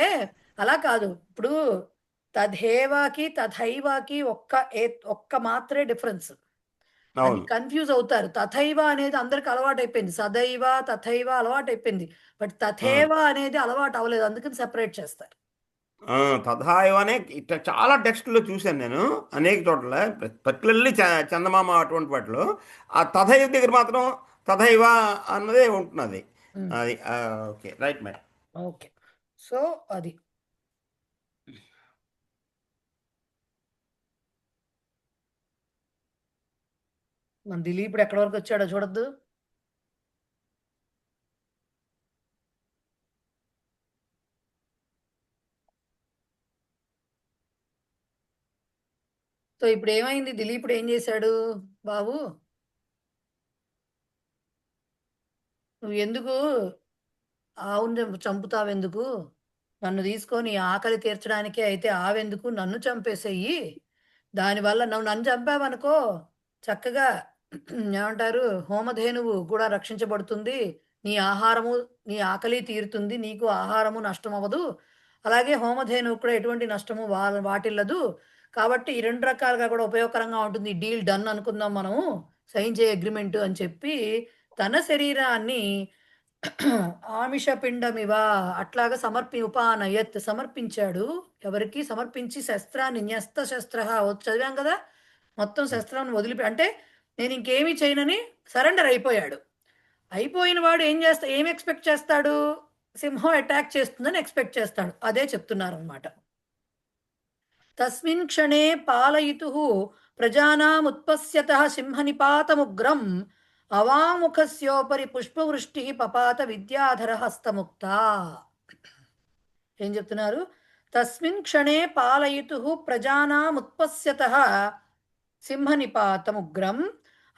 అలా కాదు. ఇప్పుడు తథేవాకి తథైవాకి ఒక్క మాత్రే డిఫరెన్స్. కన్ఫ్యూజ్ అవుతారు. తథైవ అనేది అందరికి అలవాటు అయిపోయింది. సదైవ తథైవ అలవాటు అయిపోయింది. బట్ తథేవ అనేది అలవాటు అవ్వలేదు, అందుకని సెపరేట్ చేస్తారు. తథైవ అనే చాలా టెక్స్ట్ లో చూశాను నేను అనేక చోట్ల, పర్టికులర్లీ చందమామ అటువంటి వాటిలో. ఆ తథైవ దగ్గర మాత్రం తథైవ అన్నదే ఉంటున్నది. అది okay, right madam. Okay, so అది మన దిలీపుడు ఎక్కడి వరకు వచ్చాడో చూడద్దు. సో ఇప్పుడు ఏమైంది? దిలీపుడు ఏం చేశాడు? బాబు నువ్వు ఎందుకు ఆవుని చంపుతావెందుకు? నన్ను తీసుకొని ఆకలి తీర్చడానికే అయితే ఆవెందుకు? నన్ను చంపేసేయి. దానివల్ల నన్ను చంపావనుకో చక్కగా ఏమంటారు, హోమధేనువు కూడా రక్షించబడుతుంది. నీ ఆహారము, నీ ఆకలి తీరుతుంది, నీకు ఆహారము నష్టం అవ్వదు. అలాగే హోమధేనువు కూడా ఎటువంటి నష్టము వాటిల్లదు. కాబట్టి ఈ రెండు రకాలుగా కూడా ఉపయోగకరంగా ఉంటుంది. డీల్ డన్ అనుకుందాం మనము, సైన్ చేయ అగ్రిమెంట్ అని చెప్పి తన శరీరాన్ని ఆమిషపిండమివా అట్లాగా ఉపానయత్ సమర్పించాడు. ఎవరికి సమర్పించి శస్త్రాన్ని న్యస్త శస్త్ర చదివాం కదా, మొత్తం శస్త్రాన్ని వదిలిపి, అంటే నేను ఇంకేమీ చేయనని సరెండర్ అయిపోయాడు. అయిపోయిన వాడు ఏం ఎక్స్పెక్ట్ చేస్తాడు? సింహం అటాక్ చేస్తుందని ఎక్స్పెక్ట్ చేస్తాడు. అదే చెప్తున్నారు అనమాట. తస్మిన్ క్షణే పాలయితుః ప్రజానాముత్పశ్యతః సింహనిపాతముగ్రం అవాముఖస్యోపరి పుష్పవృష్టి పపాత విద్యాధర హస్తముక్త. ఏం చెప్తున్నారు? తస్మిన్ క్షణే పాలయితుః ప్రజానాముత్పశ్యతః సింహనిపాతముగ్రం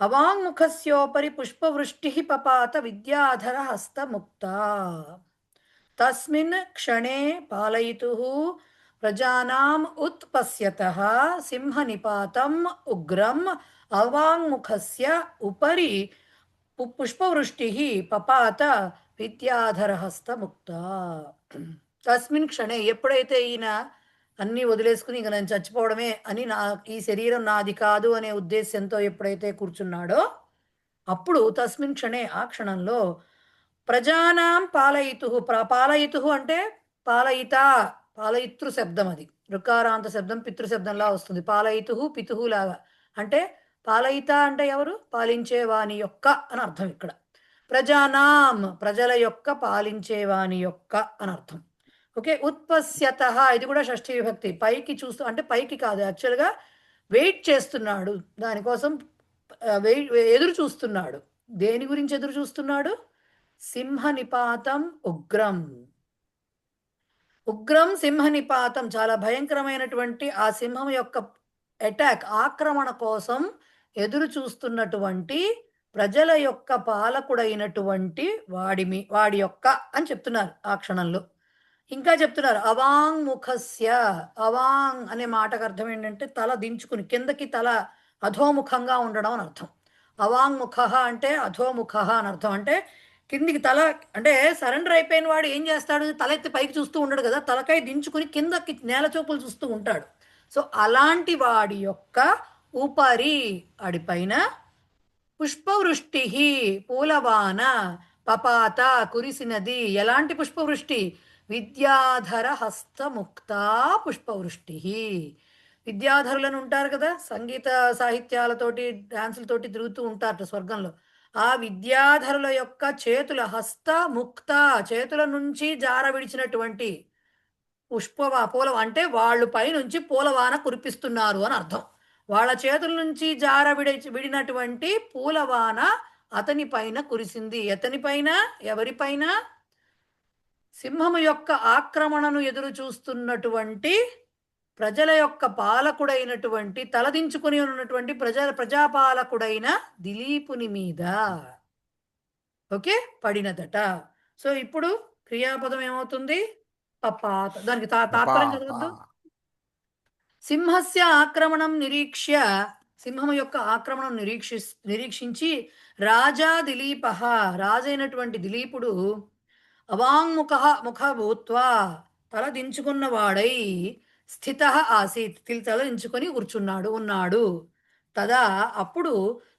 అవాంముఖస్యోపరి పుష్పవృష్టి పపాత విద్యాధర హస్తముక్త. తస్మిన్ క్షణే పాలయితుః ప్రజానాం ఉత్పశ్యతః సింహనిపాతం ఉగ్రం అవాంముఖస్య ఉపరి పుష్పవృష్టి పపాత విద్యాధర హస్తముక్త. తస్మిన్ క్షణే, ఎప్పుడైతే ఈయన అన్నీ వదిలేసుకుని ఇంక నేను చచ్చిపోవడమే అని, ఈ శరీరం నాది కాదు అనే ఉద్దేశంతో ఎప్పుడైతే కూర్చున్నాడో అప్పుడు తస్మిన్ క్షణే, ఆ క్షణంలో ప్రజానాం పాలయితుః. పాలయితుః అంటే పాలయిత, పాలయితృ శబ్దం, అది ఋకారాంత శబ్దం పితృశబ్దంలా వస్తుంది. పాలయితుః పితుః లాగా. అంటే పాలయిత అంటే ఎవరు? పాలించేవాని యొక్క అని అర్థం. ఇక్కడ ప్రజానాం ప్రజల యొక్క, పాలించేవాని యొక్క అని అర్థం. ఓకే. ఉత్పశ్యత, ఇది కూడా షష్ఠీ విభక్తి. పైకి చూస్తూ, అంటే పైకి కాదు, యాక్చువల్గా వెయిట్ చేస్తున్నాడు, దానికోసం ఎదురు చూస్తున్నాడు. దేని గురించి ఎదురు చూస్తున్నాడు? సింహనిపాతం ఉగ్రం. ఉగ్రం సింహనిపాతం, చాలా భయంకరమైనటువంటి ఆ సింహం యొక్క అటాక్, ఆక్రమణ కోసం ఎదురు చూస్తున్నటువంటి ప్రజల యొక్క పాలకుడైనటువంటి వాడి యొక్క అని చెప్తున్నారు ఆ క్షణంలో. ఇంకా చెప్తున్నారు అవాంగ్ ముఖస్య. అవాంగ్ అనే మాటకు అర్థం ఏంటంటే తల దించుకుని కిందకి తల అధోముఖంగా ఉండడం అని అర్థం. అవాంగ్ ముఖ అంటే అధోముఖ అని అర్థం. అంటే కిందికి తల, అంటే సరెండర్ అయిపోయిన వాడు ఏం చేస్తాడు, తల ఎత్తి పైకి చూస్తూ ఉండడు కదా, తలకాయ దించుకుని కిందకి నేల చూపులు చూస్తూ ఉంటాడు. సో అలాంటి వాడి యొక్క ఉపరి అడిపైన పుష్పవృష్టి పూలవాన పపాత కురిసినది. ఎలాంటి పుష్పవృష్టి? విద్యాధర హస్తముక్త పుష్పవృష్టి. విద్యాధరులను ఉంటారు కదా, సంగీత సాహిత్యాలతోటి డాన్సులతోటి తిరుగుతూ ఉంటారు స్వర్గంలో. ఆ విద్యాధరుల యొక్క చేతుల హస్తముక్త, చేతుల నుంచి జార విడిచినటువంటి పూల అంటే వాళ్ళు పైనుంచి పూలవాన కురిపిస్తున్నారు అని అర్థం. వాళ్ళ చేతుల నుంచి జార విడినటువంటి పూలవాన అతని పైన కురిసింది. అతని పైన, ఎవరిపైన? సింహము యొక్క ఆక్రమణను ఎదురు చూస్తున్నటువంటి ప్రజల యొక్క పాలకుడైనటువంటి, తలదించుకుని ఉన్నటువంటి ప్రజాపాలకుడైన దిలీపుని మీద ఓకే పడినదట. సో ఇప్పుడు క్రియాపదం ఏమవుతుంది? పపాత. దానికి తాత్పర్యం చదవద్దు. సింహస్య ఆక్రమణం నిరీక్ష్య, సింహము యొక్క ఆక్రమణం నిరీక్షించి రాజా దిలీప, రాజైనటువంటి దిలీపుడు అవాంగ్ముఖ భూత్వా, తల దించుకున్నవాడై స్థిత ఆసీత్, తల దించుకొని ఉన్నాడు. తదా అప్పుడు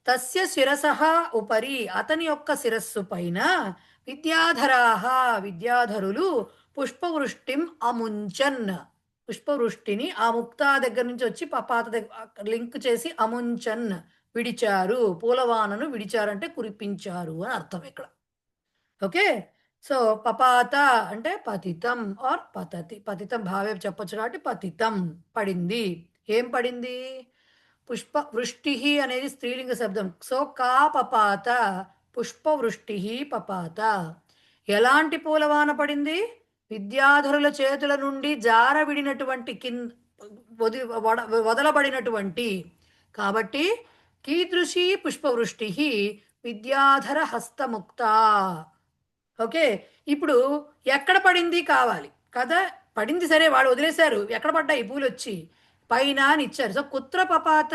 తస్య శిరసః ఉపరి, అతని యొక్క శిరస్సు పైన విద్యాధరాః, విద్యాధరులు పుష్పవృష్టిం అముంచన్, పుష్పవృష్టిని ఆ ముక్తా దగ్గర నుంచి వచ్చి పపాత దగ్గర లింక్ చేసి అముంచన్ విడిచారు, పూలవానను విడిచారంటే కురిపించారు అని అర్థం ఇక్కడ. ఓకే. సో పపాత అంటే పతితం ఆర్ పతతి, పతితం భావే చెప్పొచ్చు కాబట్టి పతితం పడింది. ఏం పడింది? పుష్పవృష్టి అనేది స్త్రీలింగ శబ్దం. సో కా పపాత, పుష్పవృష్టి పపాత. ఎలాంటి పూలవాన పడింది? విద్యాధరుల చేతుల నుండి జార విడినటువంటి వదలబడినటువంటి. కాబట్టి కీదృశీ పుష్పవృష్టి విద్యాధర హస్తముక్త. ఓకే. ఇప్పుడు ఎక్కడ పడింది కావాలి కదా, పడింది సరే, వాళ్ళు వదిలేశారు. ఎక్కడ పడ్డాయి పూలు వచ్చి? పైన అని ఇచ్చారు. సో కుత్ర పపాత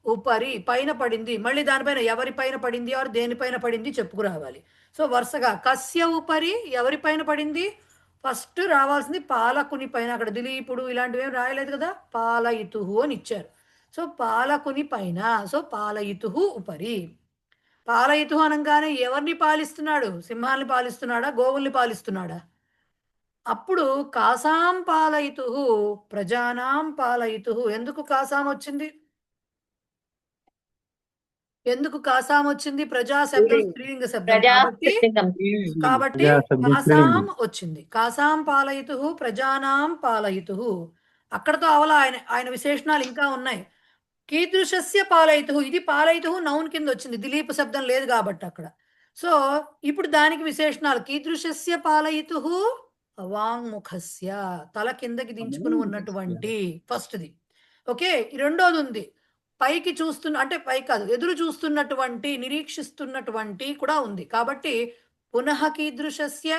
ఉపరి, పైన పడింది. మళ్ళీ దానిపైన ఎవరి పైన పడింది ఆరు దేనిపైన పడింది చెప్పుకురావాలి. సో వరుసగా కస్య ఉపరి, ఎవరిపైన పడింది? ఫస్ట్ రావాల్సింది పాలకుని పైన. అక్కడ దిలీపుడు ఇలాంటివి ఏం రాయలేదు కదా, పాలయితుహు అని ఇచ్చారు. సో పాలకుని పైన. సో పాలయితుహు ఉపరి. పాలయితు అనగానే ఎవరిని పాలిస్తున్నాడు? సింహాన్ని పాలిస్తున్నాడా, గోవుల్ని పాలిస్తున్నాడా? అప్పుడు కాసాం పాలయితు ప్రజానాం పాలయితు. ఎందుకు కాసాం వచ్చింది? ఎందుకు కాసాం వచ్చింది? ప్రజా శబ్దం స్త్రీలింగ శబ్దం కాబట్టి కాసాం వచ్చింది. కాసాం పాలయితు ప్రజానాం పాలయితు. అక్కడతో అవలా ఆయన విశేషణాలు ఇంకా ఉన్నాయి. కీదృశస్య పాలయితు, ఇది పాలయితు నౌన్ కింద వచ్చింది, దిలీప్ శబ్దం లేదు కాబట్టి అక్కడ. సో ఇప్పుడు దానికి విశేషణాలు. కీదృశస్య పాలయితు అవాంగ్ముఖస్య, తల కిందకి దించుకుని ఉన్నటువంటి ఫస్ట్ది. ఓకే. రెండోది ఉంది, పైకి అంటే పైకి కాదు, ఎదురు చూస్తున్నటువంటి, నిరీక్షిస్తున్నటువంటి కూడా ఉంది. కాబట్టి పునః కీదృశస్య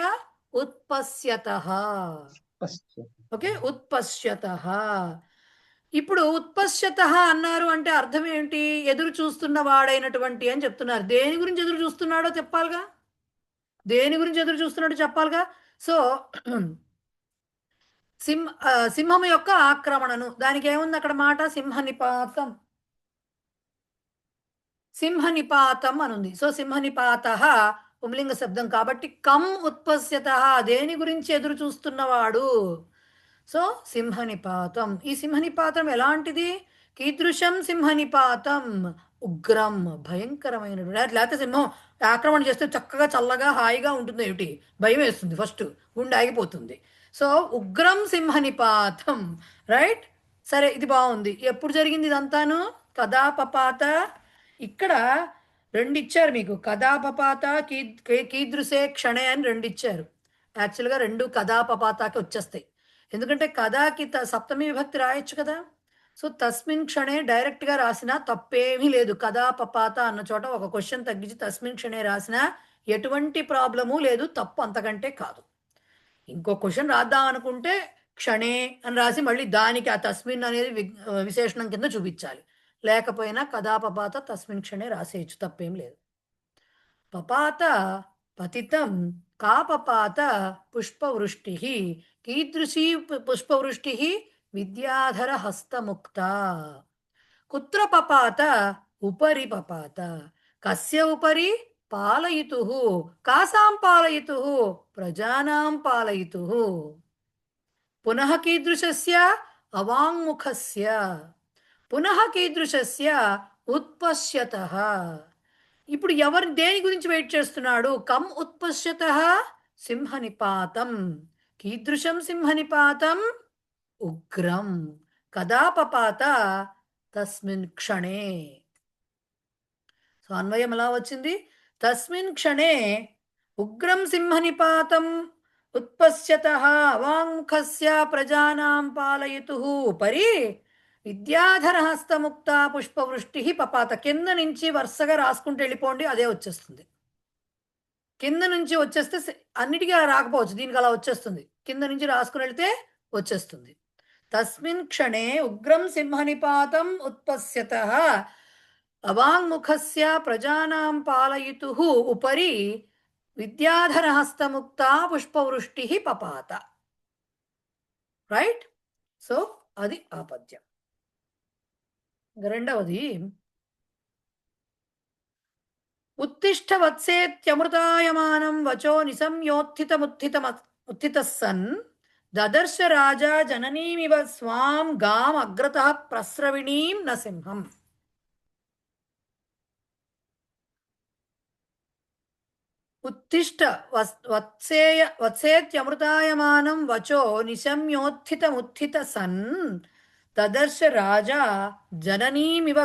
ఉత్పశ్యతః. ఓకే, ఉత్పశ్యతః. ఇప్పుడు ఉత్పశ్యతః అన్నారు అంటే అర్థం ఏంటి? ఎదురు చూస్తున్న వాడైనటువంటి అని చెప్తున్నారు. దేని గురించి ఎదురు చూస్తున్నాడో చెప్పాలిగా, దేని గురించి ఎదురు చూస్తున్నాడో చెప్పాలిగా. సో సింహం యొక్క ఆక్రమణను, దానికి ఏముంది అక్కడ మాట? సింహనిపాతం, సింహనిపాతం అని ఉంది. సో సింహనిపాతః పుంలింగ శబ్దం కాబట్టి కం ఉత్పశ్యతః, దేని గురించి ఎదురు చూస్తున్నవాడు. సో సింహనిపాతం. ఈ సింహనిపాతం ఎలాంటిది? కీదృశం సింహనిపాతం ఉగ్రం, భయంకరమైన. లేకపోతే సింహం ఆక్రమణ చేస్తే చక్కగా చల్లగా హాయిగా ఉంటుంది, ఏమిటి భయం వేస్తుంది, ఫస్ట్ గుండె ఆగిపోతుంది. సో ఉగ్రం సింహనిపాతం, రైట్. సరే, ఇది బాగుంది. ఎప్పుడు జరిగింది ఇదంతాను? కదాపపాత. ఇక్కడ రెండు ఇచ్చారు మీకు, కదాపపాత కీదృశే క్షణే అని రెండు ఇచ్చారు. యాక్చువల్గా రెండు కదాపపాతకి వచ్చేస్తాయి, ఎందుకంటే కదాకి సప్తమి విభక్తి రాయొచ్చు కదా. సో తస్మిన్ క్షణే డైరెక్ట్గా రాసినా తప్పేమీ లేదు. కదాపపాత అన్న చోట ఒక క్వశ్చన్ తగ్గించి తస్మిన్ క్షణే రాసినా ఎటువంటి ప్రాబ్లము లేదు, తప్పు అంతకంటే కాదు. ఇంకో క్వశ్చన్ రాద్దాం అనుకుంటే క్షణే అని రాసి మళ్ళీ దానికి ఆ తస్మిన్ అనేది విశేషణం కింద చూపించాలి. లేకపోయినా కదా పపాత తస్మిన్ క్షణే రాసేయచ్చు, తప్పేం లేదు. పపాత పతితం కా పపాత పుష్పవృష్టి కీదృశీ పుష్పవృష్టి విద్యాధర హస్తముక్త కుత్ర పపాత ఉపరి పపాత కస్య ఉపరి పాలయితుః కాసాం పాలయితుః ప్రజానాం పాలయితుః పునః కీదృశస్య అవాంగ్ముఖస్య పునః కీదృశస్య ఉత్పశ్యతః. ఇప్పుడు దేని గురించి వెయిట్ చేస్తున్నాడు? కం ఉత్పశ్యతః సింహనిపాతం. కీదృశం సింహనిపాతం? ఉగ్రం. కదా పపాత తస్మిన్ క్షణే. సో అన్వయం ఎలా వచ్చింది? తస్మిన్ క్షణే ఉగ్రం సింహనిపాతం ఉత్పశ్యతః అవాంగ్ముఖస్య ప్రజానాం పాలయితుః ఉపరి విద్యాధర హస్తముక్త పుష్పవృష్టి పపాత. కింద నుంచి వరుసగా రాసుకుంటూ వెళ్ళిపోండి, అదే వచ్చేస్తుంది. కింద నుంచి వచ్చేస్తే అన్నిటికీ అలా రాకపోవచ్చు, దీనికి అలా వచ్చేస్తుంది. కింద నుంచి రాసుకుని వెళ్తే వచ్చేస్తుంది. తస్మిన్ క్షణే ఉగ్రం సింహనిపాతం ఉత్పశ్యతః అవాంగ్ముఖస్య ప్రజానాం పాలయితుః ఉపరి విద్యాధర హస్తముక్త పుష్పవృష్టి పపాత. రైట్? సో అది ఆ పద్యం. రెండవది ఉత్తిష్ట వత్సేత్యమృతాయమానం వచో నిసంయోత్థితముత్థితః సన్ దదర్శ రాజా జననీమివ స్వాం గాం అగ్రతః ప్రస్రవిణీం నసింహం. ఉత్తిష్ట వత్సేత్యమృతాయమానం వచో నిశమ్యోత్థితముత్థిత సన్ దదర్శ రాజా జననీమివ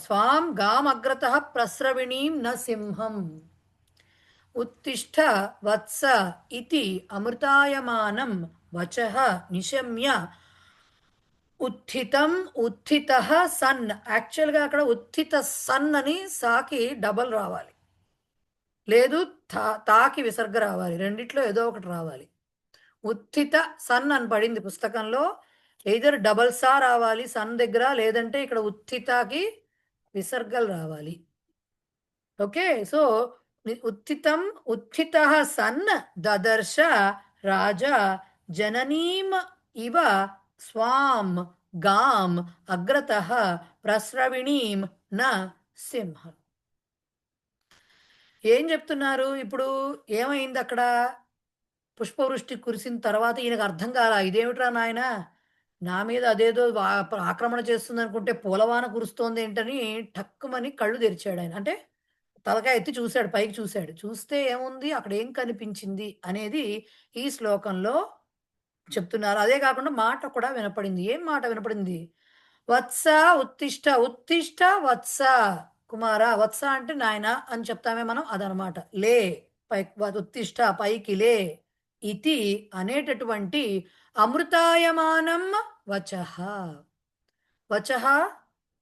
స్వాం గాం అగ్రతః ప్రస్రవిణీం న సింహం. ఉత్తిష్ట వత్స ఇతి అమృతాయమానం వచః నిశమ్య ఉత్థితః సన్. యాక్చువల్గా అక్కడ ఉత్థిత సన్ అని సాకి డబల్ రావాలి, లేదు తాకి విసర్గ రావాలి, రెండిట్లో ఏదో ఒకటి రావాలి. ఉత్థిత సన్ అని పడింది పుస్తకంలో, ఎయిదర్ డబల్ సా రావాలి సన్ దగ్గర, లేదంటే ఇక్కడ ఉత్థితకి విసర్గలు రావాలి. ఓకే, సో ఉత్థితః సన్ దదర్శ రాజా జననీం ఇవ స్వాం గాం అగ్రతః ప్రస్రవిణీం న సింహం. ఏం చెప్తున్నారు? ఇప్పుడు ఏమైంది అక్కడ? పుష్పవృష్టి కురిసిన తర్వాత ఈయనకు అర్థం కాల, ఇదేమిట్రా నాయన, నా మీద అదేదో ఆక్రమణ చేస్తుంది అనుకుంటే పూలవాన కురుస్తోంది ఏంటని ఠక్కుమని కళ్ళు తెరిచాడు ఆయన. అంటే తలకాయ ఎత్తి చూశాడు, పైకి చూశాడు. చూస్తే ఏముంది అక్కడ, ఏం కనిపించింది అనేది ఈ శ్లోకంలో చెప్తున్నారు. అదే కాకుండా మాట కూడా వినపడింది. ఏం మాట వినపడింది? వత్స ఉత్తిష్ట, ఉత్తిష్ట వత్స, కుమార. వత్స అంటే నాయన అని చెప్తామే మనం, అదనమాట. లే, పై ఉత్తిష్ట పైకి లే, ఇతి అనేటటువంటి అమృతాయమానం వచః. వచః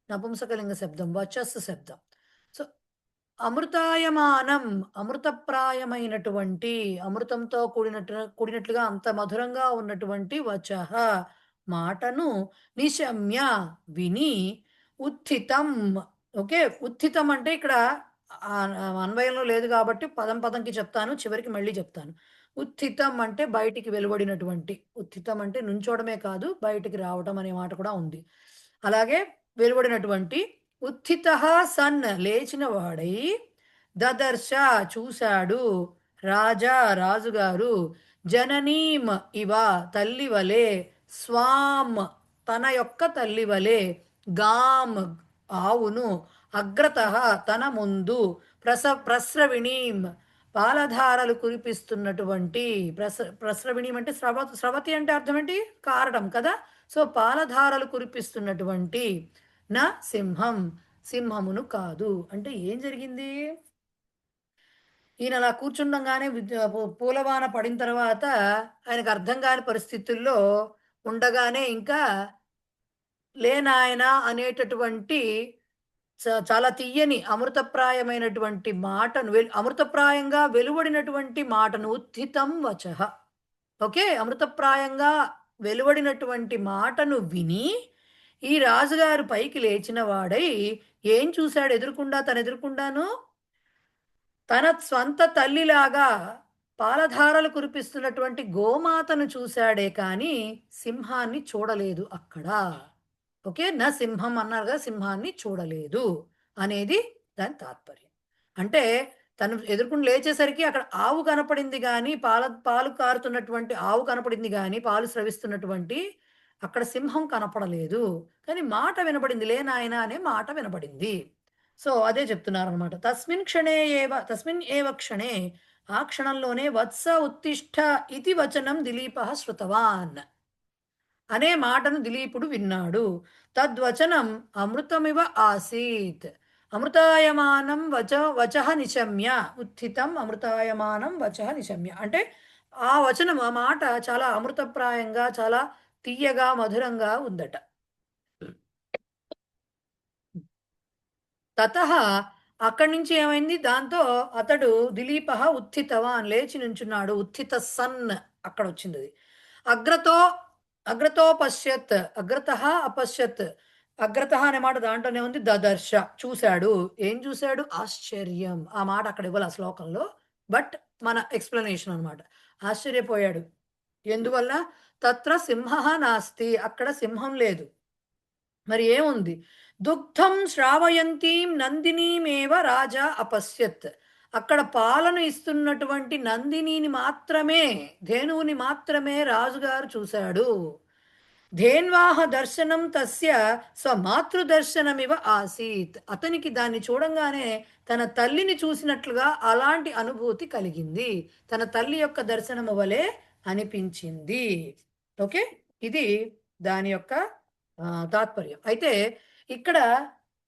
నపుంసకలింగ శబ్దం, వచస్సు శబ్దం. సో అమృతాయమానం, అమృతప్రాయమైనటువంటి, అమృతంతో కూడినట్లుగా అంత మధురంగా ఉన్నటువంటి వచః మాటను నిశమ్య విని ఉత్థితం. ఓకే, ఉత్థితం అంటే ఇక్కడ అన్వయంలో లేదు కాబట్టి పదంకి చెప్తాను, చివరికి మళ్ళీ చెప్తాను. ఉత్థితం అంటే బయటికి వెలువడినటువంటి. ఉత్థితం అంటే నుంచోవడమే కాదు, బయటికి రావడం అనే మాట కూడా ఉంది. అలాగే వెలువడినటువంటి. ఉత్థితః సన్ లేచిన వాడై, దదర్శ చూశాడు, రాజా రాజుగారు, జననీం ఇవ తల్లి వలె, స్వాం తన యొక్క తల్లి వలె, గాం ఆవును, అగ్రతః తన ముందు, ప్రస్రవిణీం పాలధారలు కురిపిస్తున్నటువంటి. ప్రస్రవిణీం అంటే స్రవతి అంటే అర్థం ఏంటి? కారడం కదా. సో పాలధారలు కురిపిస్తున్నటువంటి నా సింహం, సింహమును కాదు. అంటే ఏం జరిగింది? ఈయన అలా కూర్చుండగానే పూలవాన పడిన తర్వాత ఆయనకు అర్థం కాని పరిస్థితుల్లో ఉండగానే ఇంకా లేనాయన అనేటటువంటి చాలా తీయని అమృతప్రాయమైనటువంటి మాటను, అమృతప్రాయంగా వెలువడినటువంటి మాటను, ఉత్థితం వచః ఓకే, అమృతప్రాయంగా వెలువడినటువంటి మాటను విని ఈ రాజుగారు పైకి లేచిన వాడై ఏం చూశాడు ఎదురుకుండా? తన ఎదురుకుండాను తన స్వంత తల్లిలాగా పాలధారలు కురిపిస్తున్నటువంటి గోమాతను చూశాడే కానీ సింహాన్ని చూడలేదు అక్కడ. ఓకే, నా సింహం అన్నారు కదా, సింహాన్ని చూడలేదు అనేది దాని తాత్పర్యం. అంటే తను ఎదుర్కొని లేచేసరికి అక్కడ ఆవు కనపడింది కానీ పాలు కారుతున్నటువంటి ఆవు కనపడింది కానీ పాలు స్రవిస్తున్నటువంటి అక్కడ సింహం కనపడలేదు. కానీ మాట వినపడింది, లే నాయన అనే మాట వినపడింది. సో అదే చెప్తున్నారు అనమాట. తస్మిన్ ఏవ క్షణే, ఆ క్షణంలోనే వత్స ఉత్తిష్ట ఇది వచనం దిలీప శృతవాన్ అనే మాటను దిలీపుడు విన్నాడు. తద్వచనం అమృతమివ ఆసీత్, అమృతాయమానం వచః నిశమ్య, ఉత్థితం అమృతాయమానం వచః నిశమ్య. అంటే ఆ వచనం, ఆ మాట చాలా అమృతప్రాయంగా, చాలా తీయగా, మధురంగా ఉందట. తతః అక్కడి నుంచి ఏమైంది? దాంతో అతడు దిలీప ఉత్థితవాన్, లేచి నుంచున్నాడు. ఉత్థిత సన్ అక్కడ వచ్చింది అది. అగ్రతో పశ్యత్, అగ్రత అపశ్యత్. అగ్రత అనే మాట దాంట్లోనే ఉంది. దదర్శ, చూశాడు. ఏం చూశాడు? ఆశ్చర్యం. ఆ మాట అక్కడ ఇవ్వాలి ఆ శ్లోకంలో, బట్ మన ఎక్స్ప్లెనేషన్ అనమాట. ఆశ్చర్యపోయాడు. ఎందువల్ల? తత్ర సింహ నాస్తి, అక్కడ సింహం లేదు. మరి ఏముంది? దుగ్ధం శ్రావయంతీం నందినీమేవ రాజా అపశ్యత్, అక్కడ పాలను ఇస్తున్నటువంటి నందినిని మాత్రమే, ధేనువుని మాత్రమే రాజుగారు చూశాడు. ధేన్వాహ దర్శనం తస్య స్వమాతృదర్శనమివ ఆసీత్, అతనికి దాన్ని చూడంగానే తన తల్లిని చూసినట్లుగా అలాంటి అనుభూతి కలిగింది. తన తల్లి యొక్క దర్శనము వలె అనిపించింది. ఓకే, ఇది దాని యొక్క తాత్పర్యం. అయితే ఇక్కడ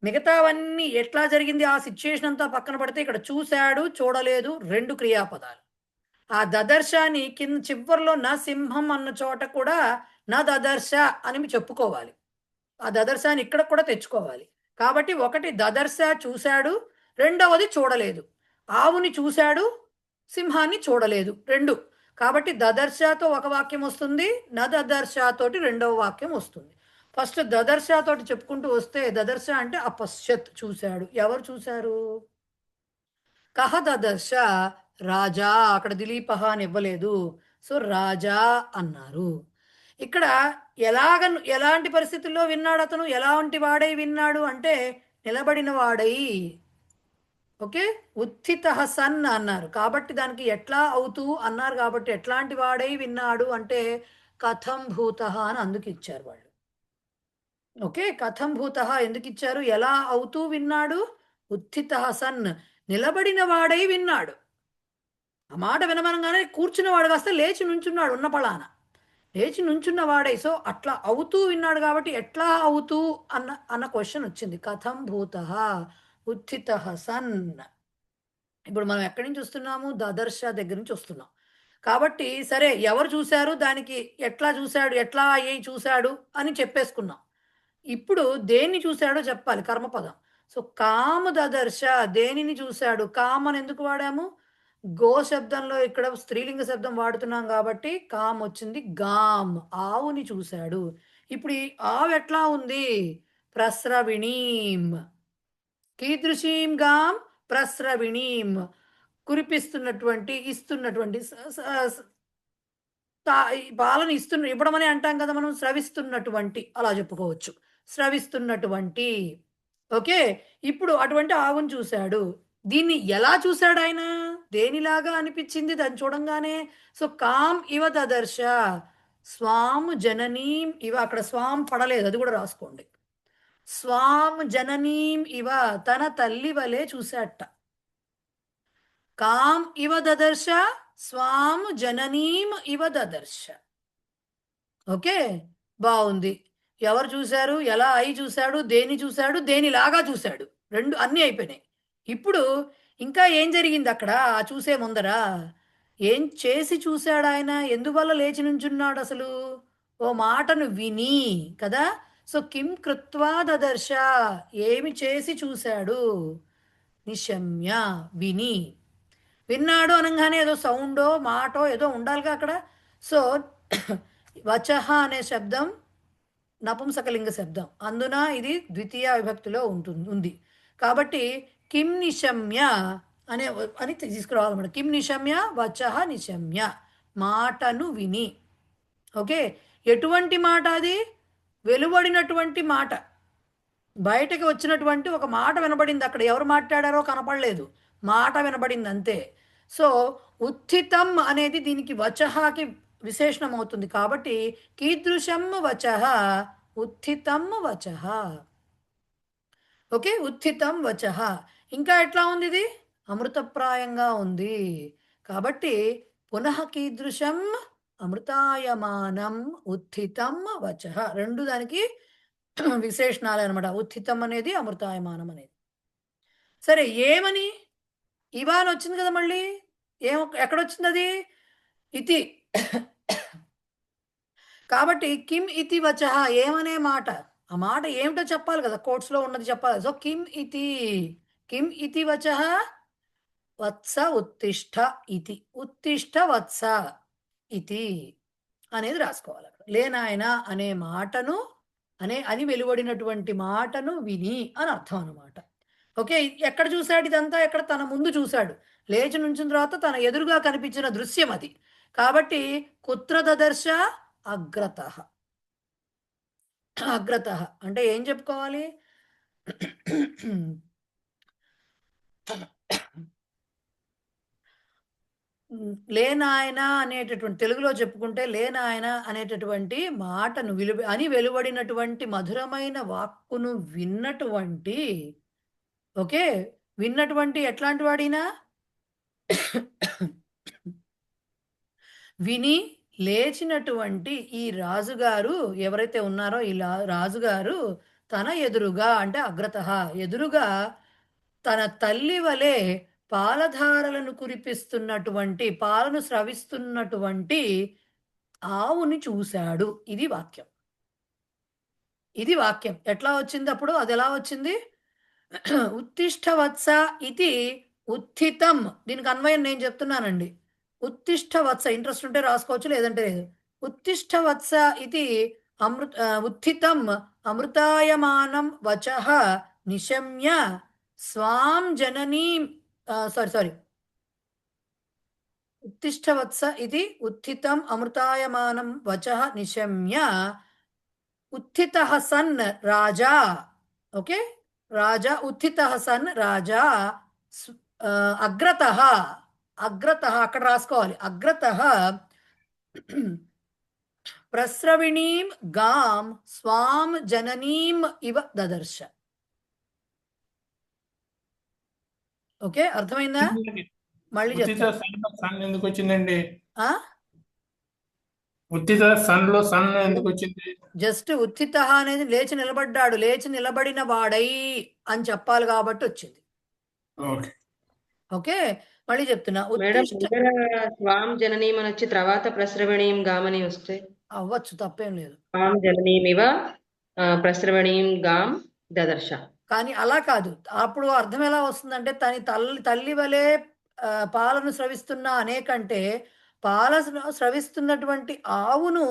మిగతావన్నీ ఎట్లా జరిగింది, ఆ సిచ్యుయేషన్ అంతా పక్కన పడితే ఇక్కడ చూశాడు, చూడలేదు, రెండు క్రియాపదాలు. ఆ దదర్శాన్ని కింద చివరిలో నా సింహం అన్న చోట కూడా నా దదర్శ అని చెప్పుకోవాలి. ఆ దదర్శాన్ని ఇక్కడ కూడా తెచ్చుకోవాలి. కాబట్టి ఒకటి దదర్శ చూశాడు, రెండవది చూడలేదు. ఆవుని చూశాడు, సింహాన్ని చూడలేదు, రెండు. కాబట్టి దదర్శతో ఒక వాక్యం వస్తుంది, నా దదర్శతోటి రెండవ వాక్యం వస్తుంది. ఫస్ట్ దదర్శతోటి చెప్పుకుంటూ వస్తే, దదర్శ అంటే అపశ్యత్, చూశాడు. ఎవరు చూశారు? కహ దదర్శ, రాజా. అక్కడ దిలీప అని ఇవ్వలేదు, సో రాజా అన్నారు. ఇక్కడ ఎలాంటి పరిస్థితుల్లో విన్నాడు అతను? ఎలాంటి వాడై విన్నాడు అంటే నిలబడిన వాడై. ఓకే, ఉత్థిత సన్ అన్నారు కాబట్టి దానికి ఎట్లా అవుతూ అన్నారు కాబట్టి ఎట్లాంటి వాడై విన్నాడు అంటే కథం భూత అని అందుకు ఇచ్చారు వాళ్ళు. ఓకే, కథం భూత ఎందుకు ఇచ్చారు? ఎలా అవుతూ విన్నాడు? ఉత్థిత సన్, నిలబడిన వాడై విన్నాడు. ఆ మాట వినమనగానే కూర్చున్న వాడు కాస్త లేచి నుంచున్నాడు, ఉన్న పళాన లేచి నుంచున్న వాడై. సో అట్లా అవుతూ విన్నాడు కాబట్టి ఎట్లా అవుతూ అన్న క్వశ్చన్ వచ్చింది. కథం భూత ఉత్థిత సన్. ఇప్పుడు మనం ఎక్కడి నుంచి వస్తున్నాము? దదర్శ దగ్గర నుంచి వస్తున్నాం కాబట్టి సరే, ఎవరు చూశారు, దానికి ఎట్లా చూశాడు, ఎట్లా అయ్యి చూశాడు అని చెప్పేసుకున్నాం. ఇప్పుడు దేన్ని చూశాడో చెప్పాలి, కర్మపదం. సో కామ దదర్శ, దేనిని చూశాడు? కామ్ అని ఎందుకు వాడాము? గో శబ్దంలో ఇక్కడ స్త్రీలింగ శబ్దం వాడుతున్నాం కాబట్టి కామ్ వచ్చింది. గామ్, ఆవుని చూశాడు. ఇప్పుడు ఈ ఆవు ఎట్లా ఉంది? ప్రస్రవిణీం. కీదృశీం గాం? ప్రస్రవిణీం, కురిపిస్తున్నటువంటి, ఇస్తున్నటువంటి, పాలను ఇవ్వడం అని అంటాం కదా మనం, స్రవిస్తున్నటువంటి, అలా చెప్పుకోవచ్చు, స్రవిస్తున్నటువంటి. ఓకే, ఇప్పుడు అటువంటి ఆవును చూశాడు. దీన్ని ఎలా చూశాడు ఆయన? దేనిలాగా అనిపించింది దాన్ని చూడంగానే? సో కామ్ ఇవ దదర్శ స్వాం జననీం ఇవ, అక్కడ స్వాం పడలేదు, అది కూడా రాసుకోండి. స్వాం జననీం ఇవ, తన తల్లి వలె చూశాట. కామ్ ఇవ దదర్శ స్వాం జననీం ఇవ దదర్శ. ఓకే, బాగుంది. ఎవరు చూశారు? ఎలా అయి చూశాడు? దేని చూశాడు? దేనిలాగా చూశాడు? రెండు అన్నీ అయిపోయినాయి. ఇప్పుడు ఇంకా ఏం జరిగింది అక్కడ? ఆ చూసే ముందర ఏం చేసి చూశాడు ఆయన? ఎందువల్ల లేచి నుంచున్నాడు అసలు? ఓ మాటను విని కదా. సో కిం కృత్వా దదర్శ, ఏమి చేసి చూశాడు? నిశమ్య, విని. విన్నాడు అనగానే ఏదో సౌండో మాటో ఏదో ఉండాలిగా అక్కడ. సో వచః అనే శబ్దం నపుంసకలింగ శబ్దం, అందున ఇది ద్వితీయ విభక్తిలో ఉంది. కాబట్టి కిం నిశమ్య అని తీసుకురావాలన్నమాట. కిం నిశమ్య వచః నిశమ్య, మాటను విని. ఓకే, ఎటువంటి మాట అది? వెలువడినటువంటి మాట, బయటకు వచ్చినటువంటి ఒక మాట వినబడింది. అక్కడ ఎవరు మాట్లాడారో కనపడలేదు, మాట వినబడింది అంతే. సో ఉత్థితం అనేది దీనికి వచఃకి విశేషణం అవుతుంది. కాబట్టి కీదృశం వచః, ఉత్థితం వచః. ఓకే, ఉత్థితం వచః. ఇంకా ఎట్లా ఉంది? ఇది అమృతప్రాయంగా ఉంది. కాబట్టి పునః కీదృశం అమృతాయమానం ఉత్థితం వచః, రెండు దానికి విశేషణాలు అనమాట. ఉత్థితం అనేది, అమృతాయమానం అనేది. సరే, ఏమని? ఇవాన్ వచ్చింది కదా, మళ్ళీ ఎక్కడొచ్చింది అది? ఇతి. కాబట్టి కిం ఇతి వచః, ఏమనే మాట, ఆ మాట ఏమిటో చెప్పాలి కదా, కోట్స్లో ఉన్నది చెప్పాలి. సో కిం ఇతి వచః వత్స ఉత్తిష్ట ఇతి, ఉత్తిష్ట వత్స ఇతి అనేది రాసుకోవాలి. అక్కడ లేనాయన అనే మాటను అని వెలువడినటువంటి మాటను విని అని అర్థం అనమాట. ఓకే, ఎక్కడ చూశాడు ఇదంతా? ఎక్కడ? తన ముందు చూశాడు. లేచి నుంచిన తర్వాత తన ఎదురుగా కనిపించిన దృశ్యం అది. కాబట్టి కుత్ర దదర్శ? అగ్రతః. అగ్రతః అంటే ఏం చెప్పుకోవాలి? లేనాయన అనేటటువంటి, తెలుగులో చెప్పుకుంటే లేనాయన అనేటటువంటి మాటను వెలువడినటువంటి మధురమైన వాక్కును విన్నటువంటి, ఓకే, విన్నటువంటి ఎట్లాంటి వాడినా విని లేచినటువంటి ఈ రాజుగారు ఎవరైతే ఉన్నారో, ఈ రాజుగారు తన ఎదురుగా అంటే అగ్రతః ఎదురుగా తన తల్లి వలె పాలధారలను కురిపిస్తున్నటువంటి, పాలను స్రవిస్తున్నటువంటి ఆవుని చూశాడు. ఇది వాక్యం. ఎట్లా వచ్చింది అప్పుడు? అది ఎలా వచ్చింది? ఉత్తిష్ఠవత్స ఇది ఉత్థితం. దీనికి అన్వయం నేను చెప్తున్నానండి. ఉత్తిష్ఠవత్స, ఇంట్రెస్ట్ ఉంటే రాసుకోవచ్చు, లేదంటే లేదు. ఉత్తిష్ఠవత్స ఇది ఉత్థితం అమృతాయమానం వచః నిశమ్య స్వాం జననీం ఉత్తిష్ఠవత్స ఇది ఉత్థితం అమృతాయమానం వచః నిశమ్య ఉత్థితః సన్ రాజా. ఓకే, రాజా ఉత్థితః సన్ రాజా అగ్రతః అక్కడ రాసుకోవాలి. అగ్రతః ప్రస్రవిణీం గాం స్వాం జననీం ఇవ దదర్శ. ఓకే, అర్థమైందా? మళ్ళీ సన్ ఎందుకు వచ్చిందండి? ఉత్థిత సన్లో సన్ ఎందుకు వచ్చింది? జస్ట్ ఉత్థిత అనేది లేచి నిలబడ్డాడు, లేచి నిలబడిన వాడై అని చెప్పాలి కాబట్టి వచ్చింది. ఓకే, మళ్ళీ చెప్తున్నా. స్వాం జననీం అని వచ్చి తర్వాత ప్రస్రవణీయం గామని వస్తే అవ్వచ్చు, తప్పేం లేదు. స్వాం జననీమివ ప్రస్రవణీయం గాం దదర్శ. కానీ అలా కాదు. అప్పుడు అర్థం ఎలా వస్తుందంటే తల్లి వలె పాలను స్రవిస్తున్న అనేకంటే స్రవిస్తున్నటువంటి ఆవును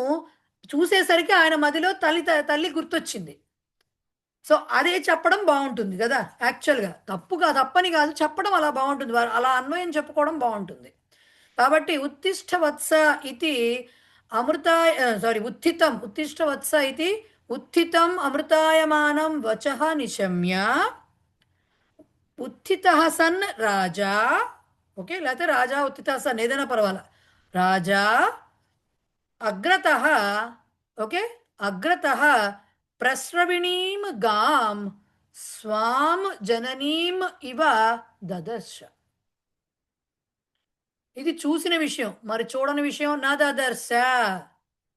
చూసేసరికి ఆయన మదిలో తల్లి గుర్తొచ్చింది. సో అదే చెప్పడం బాగుంటుంది కదా, యాక్చువల్గా తప్పని కాదు, చెప్పడం అలా బాగుంటుంది, అలా అన్వయం చెప్పుకోవడం బాగుంటుంది. కాబట్టి ఉత్తిష్ఠవత్స ఇది ఉత్తిష్ఠవత్స ఇది ఉత్థితం అమృతాయమానం వచః నిశమ్య ఉత్థితః సన్ రాజా. ఓకే, లేకపోతే రాజా ఉత్థితః సన్ ఏదైనా పర్వాలా. రాజా అగ్రతః, ఓకే, అగ్రతః ప్రస్రవిణీం గాం స్వాం జననీం ఇవ దదర్శ. ఇది చూసిన విషయం, మరి చూడని విషయం నదదర్శ,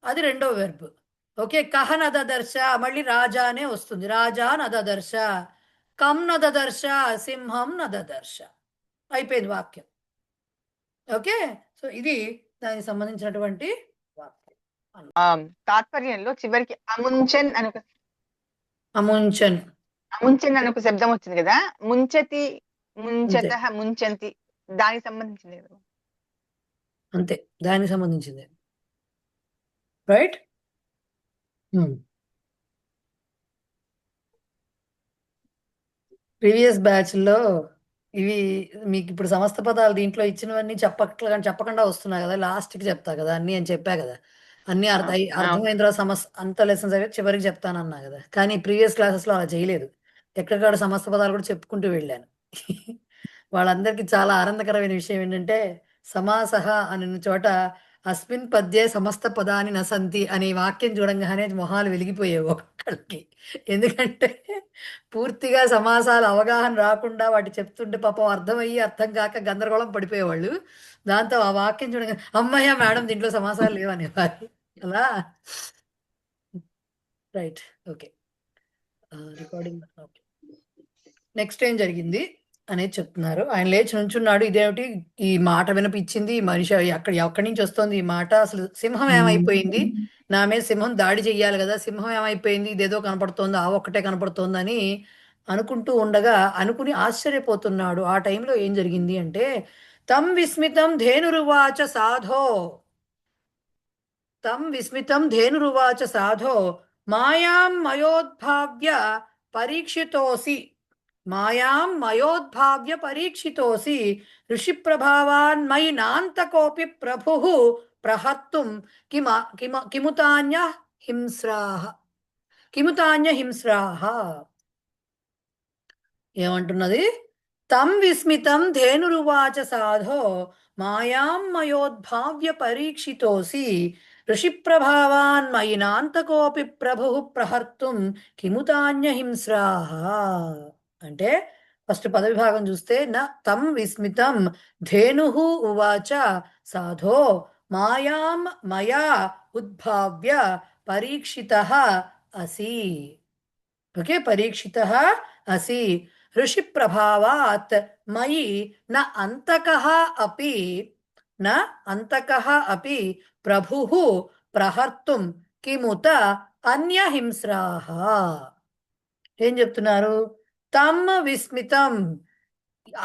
అది రెండో వెర్బ్. ఓకే, కహ నదదర్శ, మళ్ళీ రాజానే వస్తుంది. రాజా నదదర్శ, కం నదదర్శ, సింహం నదదర్శ. అయిపోయింది వాక్యం. ఓకే, సో ఇది దానికి సంబంధించినటువంటి వాక్యం. తాత్పర్యంలో చివరికి అముంచన్ అని ఒక శబ్దం వచ్చింది కదా, ముంచతి ముంచత ముంచంతి, దానికి సంబంధించింది అంతే, దానికి సంబంధించింది. రైట్. ప్రీవియస్ బ్యాచ్లో ఇవి మీకు ఇప్పుడు సమస్త పదాలు దీంట్లో ఇచ్చినవన్నీ చెప్పకుండా వస్తున్నాయి కదా, లాస్ట్కి చెప్తా కదా అన్నీ అని చెప్పా కదా. అన్నీ అర్థమైన తర్వాత అంత లెసన్స్ అయితే చివరికి చెప్తానన్నా కదా. కానీ ప్రీవియస్ క్లాసెస్లో అలా చేయలేదు. ఎక్కడికాడ సమస్త పదాలు కూడా చెప్పుకుంటూ వెళ్ళాను. వాళ్ళందరికీ చాలా ఆనందకరమైన విషయం ఏంటంటే, సమాసహ అనే చోట అస్మిన్ పద్యే సమస్త పదాని నసంతి అనే వాక్యం చూడంగానే మొహాలు వెలిగిపోయాయి ఒక్కళ్ళకి. ఎందుకంటే పూర్తిగా సమాసాల అవగాహన రాకుండా వాటి చెప్తుంటే పాపం అర్థమయ్యి అర్థం కాక గందరగోళం పడిపోయేవాళ్ళు. దాంతో ఆ వాక్యం చూడగా అమ్మయ్య మేడం దీంట్లో సమాసాలు లేవనేవారు. అలా right. Okay, recording. Okay, next ఏం జరిగింది అనేది చెప్తున్నారు. ఆయన లేచి నుంచున్నాడు. ఇదేమిటి ఈ మాట వినిపించింది, ఈ మనిషి ఎక్కడి నుంచి వస్తుంది ఈ మాట, అసలు సింహం ఏమైపోయింది, నా మీద సింహం దాడి చెయ్యాలి కదా, సింహం ఏమైపోయింది, ఇదేదో కనపడుతోంది, ఆ ఒక్కటే కనపడుతోందని అనుకుంటూ ఉండగా అనుకుని ఆశ్చర్యపోతున్నాడు. ఆ టైంలో ఏం జరిగింది అంటే, తం విస్మితం ధేనురువాచ సాధో, తం విస్మితం ధేనురువాచ సాధో మాయాం మయోద్భావ్య పరీక్షితోసి, మాయాం మయోద్భావ్య పరీక్షితోసి ఋషిప్రభావాన్ మయి నాంతకోపి ప్రభుః ప్రహర్తుం కిముతాన్య హింస్రాః, కిముతాన్య హింస్రాః. ఏమంటున్నది? తం విస్మితం ధేనురువాచ సాధో మాయాం మయోద్భావ్య పరీక్షితోసి ఋషిప్రభావాన్ మయి నాంతకోపి ప్రభుః ప్రహర్తుం కిముతాన్య హింస్రాః. అంటే ఫస్ట్ పదవిభాగం చూస్తే, న తం విస్మితం ధేనుః ఉవాచ సాధో మాయాం మయా ఉద్భావ్య పరీక్షితః అసి. ఓకే, పరీక్షితః అసి ఋషి ప్రభావాత్ మయి న అంతకః అపి, న అంతకః అపి ప్రభుః ప్రహర్తుం కిముత అన్య హింస్రాః. ఏం చెప్తున్నారు? తమ్ విస్మితం,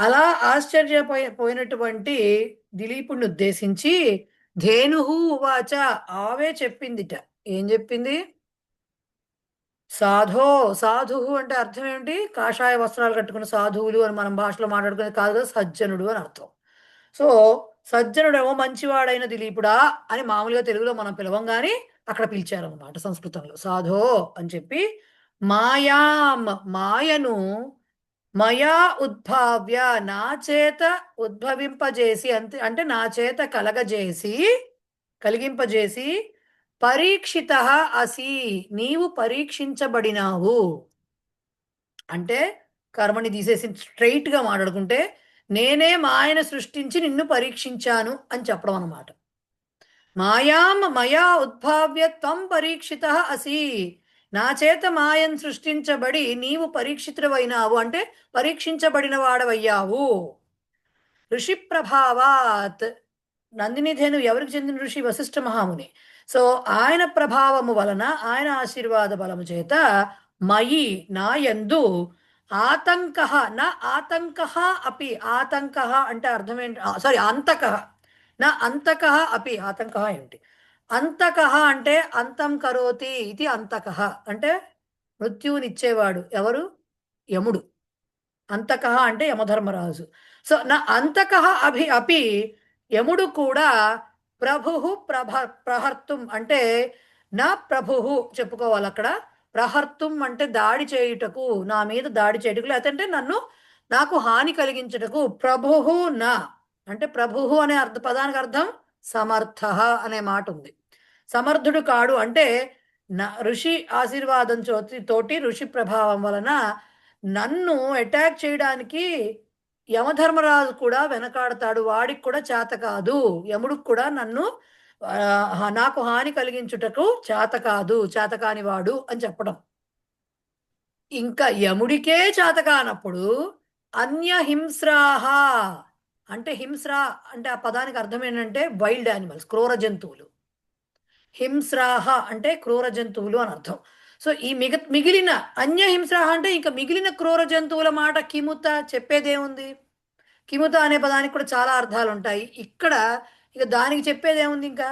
అలా ఆశ్చర్యపోయినటువంటి దిలీపుని ఉద్దేశించి ధేనుః ఉవాచ, ఆవే చెప్పిందిట. ఏం చెప్పింది? సాధో, సాధువు అంటే అర్థం ఏమిటి? కాషాయ వస్త్రాలు కట్టుకున్న సాధువులు అని మనం భాషలో మాట్లాడుకునేది కాదు కదా, సజ్జనుడు అని అర్థం. సో సజ్జనుడేమో మంచివాడైన దిలీపుడా అని మామూలుగా తెలుగులో మనం పిలవం, కానీ అక్కడ పిలిచారన్నమాట సంస్కృతంలో సాధో అని చెప్పి. మాయాం, మాయను, మయా ఉద్భావ్య, నా చేత ఉద్భవింపజేసి, అంటే నా చేత కలిగింపజేసి పరీక్షితః అసి, నీవు పరీక్షించబడినావు. అంటే కర్మని తీసేసి స్ట్రైట్ గా మాట్లాడుకుంటే, నేనే మాయను సృష్టించి నిన్ను పరీక్షించాను అని చెప్పడం అన్నమాట. మాయాం మయా ఉద్భావ్య త్వం పరీక్షితః అసి, నా చేత మాయను సృష్టించబడి నీవు పరీక్షితుడవైనావు, అంటే పరీక్షించబడిన వాడవయ్యావు. ఋషి ప్రభావాత్, నందినిధేను ఎవరికి చెందిన ఋషి? వశిష్ఠ మహాముని. సో ఆయన ప్రభావము వలన, ఆయన ఆశీర్వాద బలము చేత మయి, నా యందు ఆతంకః, నా ఆతంకః అపి, ఆతంకః అంటే అర్థం ఏంటి? సారీ, అంతకః, నా అంతకః అపి. ఆతంకః ఏంటి? అంతకః అంటే అంతం కరోతి ఇది అంతకః అంటే మృత్యువునిచ్చేవాడు. ఎవరు? యముడు. అంతకః అంటే యమధర్మరాజు. సో నా అంతకః అపి, యముడు కూడా ప్రభుః ప్రహర్తుం అంటే, నా ప్రభుః చెప్పుకోవాలి అక్కడ. ప్రహర్తుం అంటే దాడి చేయుటకు, నా మీద దాడి చేయుటకు, లేదంటే నాకు హాని కలిగించుటకు. ప్రభుః నా అంటే ప్రభుః అనే పదానికి అర్థం సమర్థః అనే మాట ఉంది. సమర్థుడు కాడు అంటే ఋషి ఆశీర్వాదం తోటి, ఋషి ప్రభావం వలన నన్ను అటాక్ చేయడానికి యమధర్మరాజు కూడా వెనకాడతాడు, వాడికి కూడా చేత కాదు. యముడికి కూడా నాకు హాని కలిగించుటకు చేత కాదు, చేతకాని వాడు అని చెప్పడం. ఇంకా యముడికే చేత కానప్పుడు అన్య హింస్రాహ అంటే, హింస్రా అంటే ఆ పదానికి అర్థం ఏంటంటే వైల్డ్ యానిమల్స్, క్రూర జంతువులు. హింస్రాహ అంటే క్రూర జంతువులు అని అర్థం. సో ఈ మిగిలిన అన్య హింస్రాహ అంటే ఇంకా మిగిలిన క్రూర జంతువుల మాట కిముత చెప్పేదేముంది? కిముత అనే పదానికి కూడా చాలా అర్థాలు ఉంటాయి. ఇక్కడ ఇక దానికి చెప్పేదేముంది? ఇంకా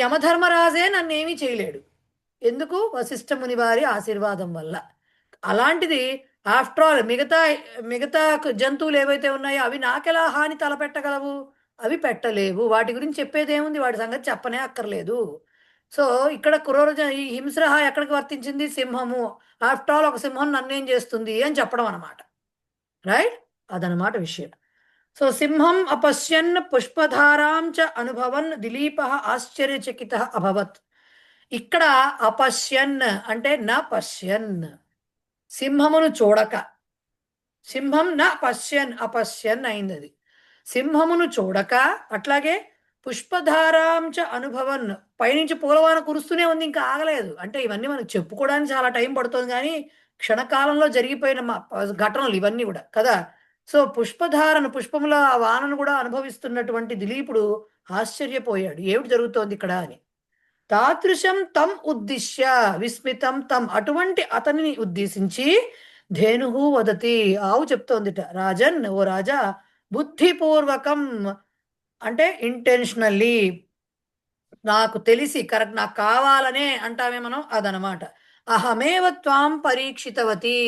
యమధర్మరాజే నన్నేమీ చేయలేడు. ఎందుకు? వశిష్ఠ ముని వారి ఆశీర్వాదం వల్ల. అలాంటిది ఆఫ్టర్ ఆల్ మిగతా జంతువులు ఏవైతే ఉన్నాయో అవి నాకెలా హాని తలపెట్టగలవు? అవి పెట్టలేవు. వాటి గురించి చెప్పేది ఏముంది? వాటి సంగతి చెప్పనే అక్కర్లేదు. సో ఇక్కడ ఈ హింస్రహ ఎక్కడికి వర్తించింది? సింహము. ఆఫ్టర్ ఆల్ ఒక సింహం నన్నేం చేస్తుంది అని చెప్పడం అనమాట. రైట్? అదనమాట విషయం. సో సింహం అపశ్యన్ పుష్పధారాం చ అనుభవన్ దిలీప ఆశ్చర్యచకిత అభవత్. ఇక్కడ అపశ్యన్ అంటే న పశ్యన్, సింహమును చూడక. సింహం న పశ్యన్, అపశ్యన్ అయింది అది. సింహమును చూడక, అట్లాగే పుష్పధారాంచ అనుభవన్, పైనుంచి పూలవాన కురుస్తూనే ఉంది, ఇంకా ఆగలేదు. అంటే ఇవన్నీ మనకు చెప్పుకోవడానికి చాలా టైం పడుతుంది, కానీ క్షణకాలంలో జరిగిపోయిన ఘటనలు ఇవన్నీ కూడా కదా. సో పుష్పముల వానను కూడా అనుభవిస్తున్నటువంటి దిలీపుడు ఆశ్చర్యపోయాడు, ఏమిటి జరుగుతోంది ఇక్కడ అని. తాదృశం తం ఉద్దిశ్య విస్మితం తం, అటువంటి అతనిని ఉద్దేశించి ధేనుహు వదతి, ఆవు చెప్తోందిట, రాజన్, ఓ రాజా, బుద్ధిపూర్వకం అంటే ఇంటెన్షనల్లీ, నాకు తెలిసి, కరెక్ట్, నాకు కావాలనే అంటామే మనం, అదనమాట. అహమేవ త్వాం పరీక్షితవతి,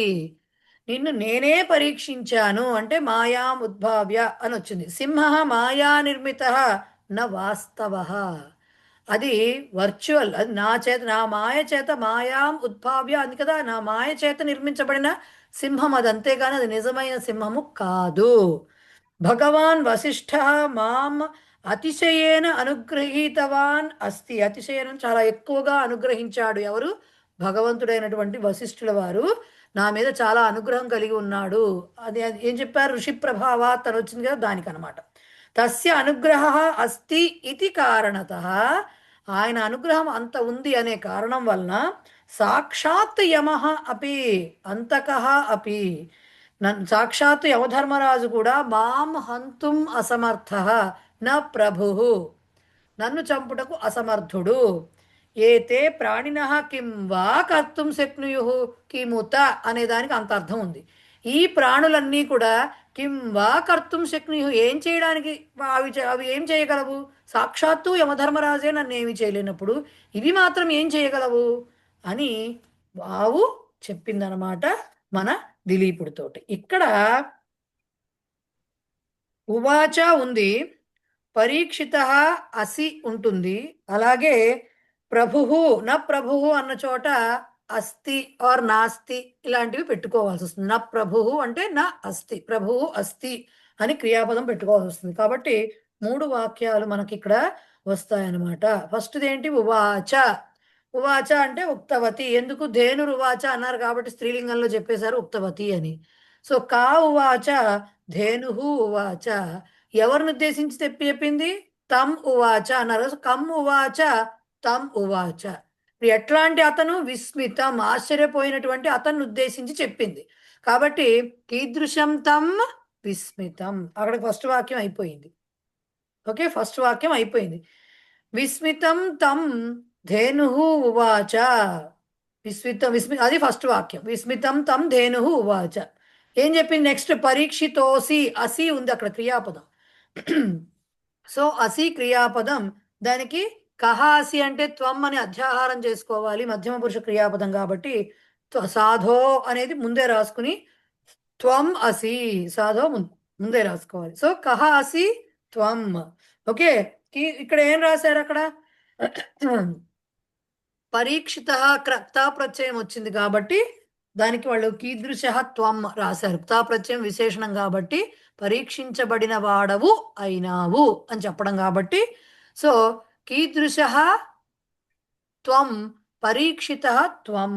నిన్ను నేనే పరీక్షించాను అంటే మాయాం ఉద్భావ్య అని వచ్చింది. సింహ మాయా నిర్మిత న వాస్తవ, అది వర్చువల్, అది నా మాయ చేత మాయాం ఉద్భావ్య అంది కదా, నా మాయ చేత నిర్మించబడిన సింహం అది, అంతేగాని అది నిజమైన సింహము కాదు. భగవాన్ వశిష్ఠ మాం అతిశయేన అనుగ్రహీతవాన్ అస్తి, అతిశయన చాలా ఎక్కువగా అనుగ్రహించాడు. ఎవరు? భగవంతుడైనటువంటి వశిష్ఠుల వారు నా మీద చాలా అనుగ్రహం కలిగి ఉన్నాడు. అది ఏం చెప్పారు? ఋషి ప్రభావాత్ అని వచ్చింది కదా, దానికనమాట. తస్య అనుగ్రహ అస్తి ఇది కారణత, ఆయన అనుగ్రహం అంత ఉంది అనే కారణం వలన సాక్షాత్ యమః అపి అంతకః అపి, సాక్షాత్ యమధర్మరాజు కూడా మాం హంతుం అసమర్థః న ప్రభుః, నన్ను చంపుటకు అసమర్థుడు. ఏతే ప్రాణినః కిం వా కర్తుం శక్నుయుః కిముత అనే దానికి అంత అర్థం ఉంది. ఈ ప్రాణులన్నీ కూడా కిం వా కర్తుం శక్నుయుః, ఏం చేయడానికి అవి ఏం చేయగలవు? సాక్షాత్తు యమధర్మరాజే నన్ను ఏమి చేయలేనప్పుడు ఇవి మాత్రం ఏం చేయగలవు అని ఆవు చెప్పిందనమాట మన దిలీపుడితోటి. ఇక్కడ ఉవాచ ఉంది, పరీక్షిత అసి ఉంటుంది, అలాగే ప్రభువు న ప్రభువు అన్న చోట అస్తి ఆర్ నాస్తి ఇలాంటివి పెట్టుకోవాల్సి వస్తుంది. నా ప్రభువు అంటే నా అస్తి, ప్రభువు అస్తి అని క్రియాపదం పెట్టుకోవాల్సి వస్తుంది. కాబట్టి 3 వాక్యాలు మనకి ఇక్కడ వస్తాయన్నమాట. ఫస్ట్ది ఏంటి? ఉవాచ. ఉవాచ అంటే ఉక్తవతి. ఎందుకు? ధేనుర్ ఉవాచ అన్నారు కాబట్టి స్త్రీలింగంలో చెప్పేశారు ఉక్తవతి అని. సో కా ఉవాచ ధేనుహు ఉవాచ, ఎవరిని ఉద్దేశించి చెప్పింది? తం ఉవాచ అన్నారు. కం ఉవాచ తం ఉవాచ, ఎట్లాంటి అతను? విస్మితం, ఆశ్చర్యపోయినటువంటి అతన్ని ఉద్దేశించి చెప్పింది కాబట్టి కీదృశం తం విస్మితం, అక్కడ ఫస్ట్ వాక్యం అయిపోయింది. ఓకే, ఫస్ట్ వాక్యం అయిపోయింది. విస్మితం తం ధేనుహు ఉవాచ, అది ఫస్ట్ వాక్యం. విస్మితం తం ధేనుహు ఉవాచ. ఏం చెప్పింది నెక్స్ట్? పరీక్షితోసి, అసి ఉంది అక్కడ క్రియాపదం. సో అసి క్రియాపదం, దానికి కహాసి అంటే త్వం అని అధ్యాహారం చేసుకోవాలి, మధ్యమ పురుష క్రియాపదం కాబట్టి సాధో అనేది ముందే రాసుకుని త్వం అసి, సాధో ముందే రాసుకోవాలి. సో కహాసి త్వం. ఓకే, ఇక్కడ ఏం రాశారు? అక్కడ పరీక్షిత క్తా ప్రత్యయం వచ్చింది కాబట్టి దానికి వాళ్ళు కీదృశ త్వం రాశారు. క్తా ప్రత్యయం విశేషణం కాబట్టి పరీక్షించబడిన వాడవు అయినావు అని చెప్పడం కాబట్టి, సో కీదృశ త్వం పరీక్షిత త్వం.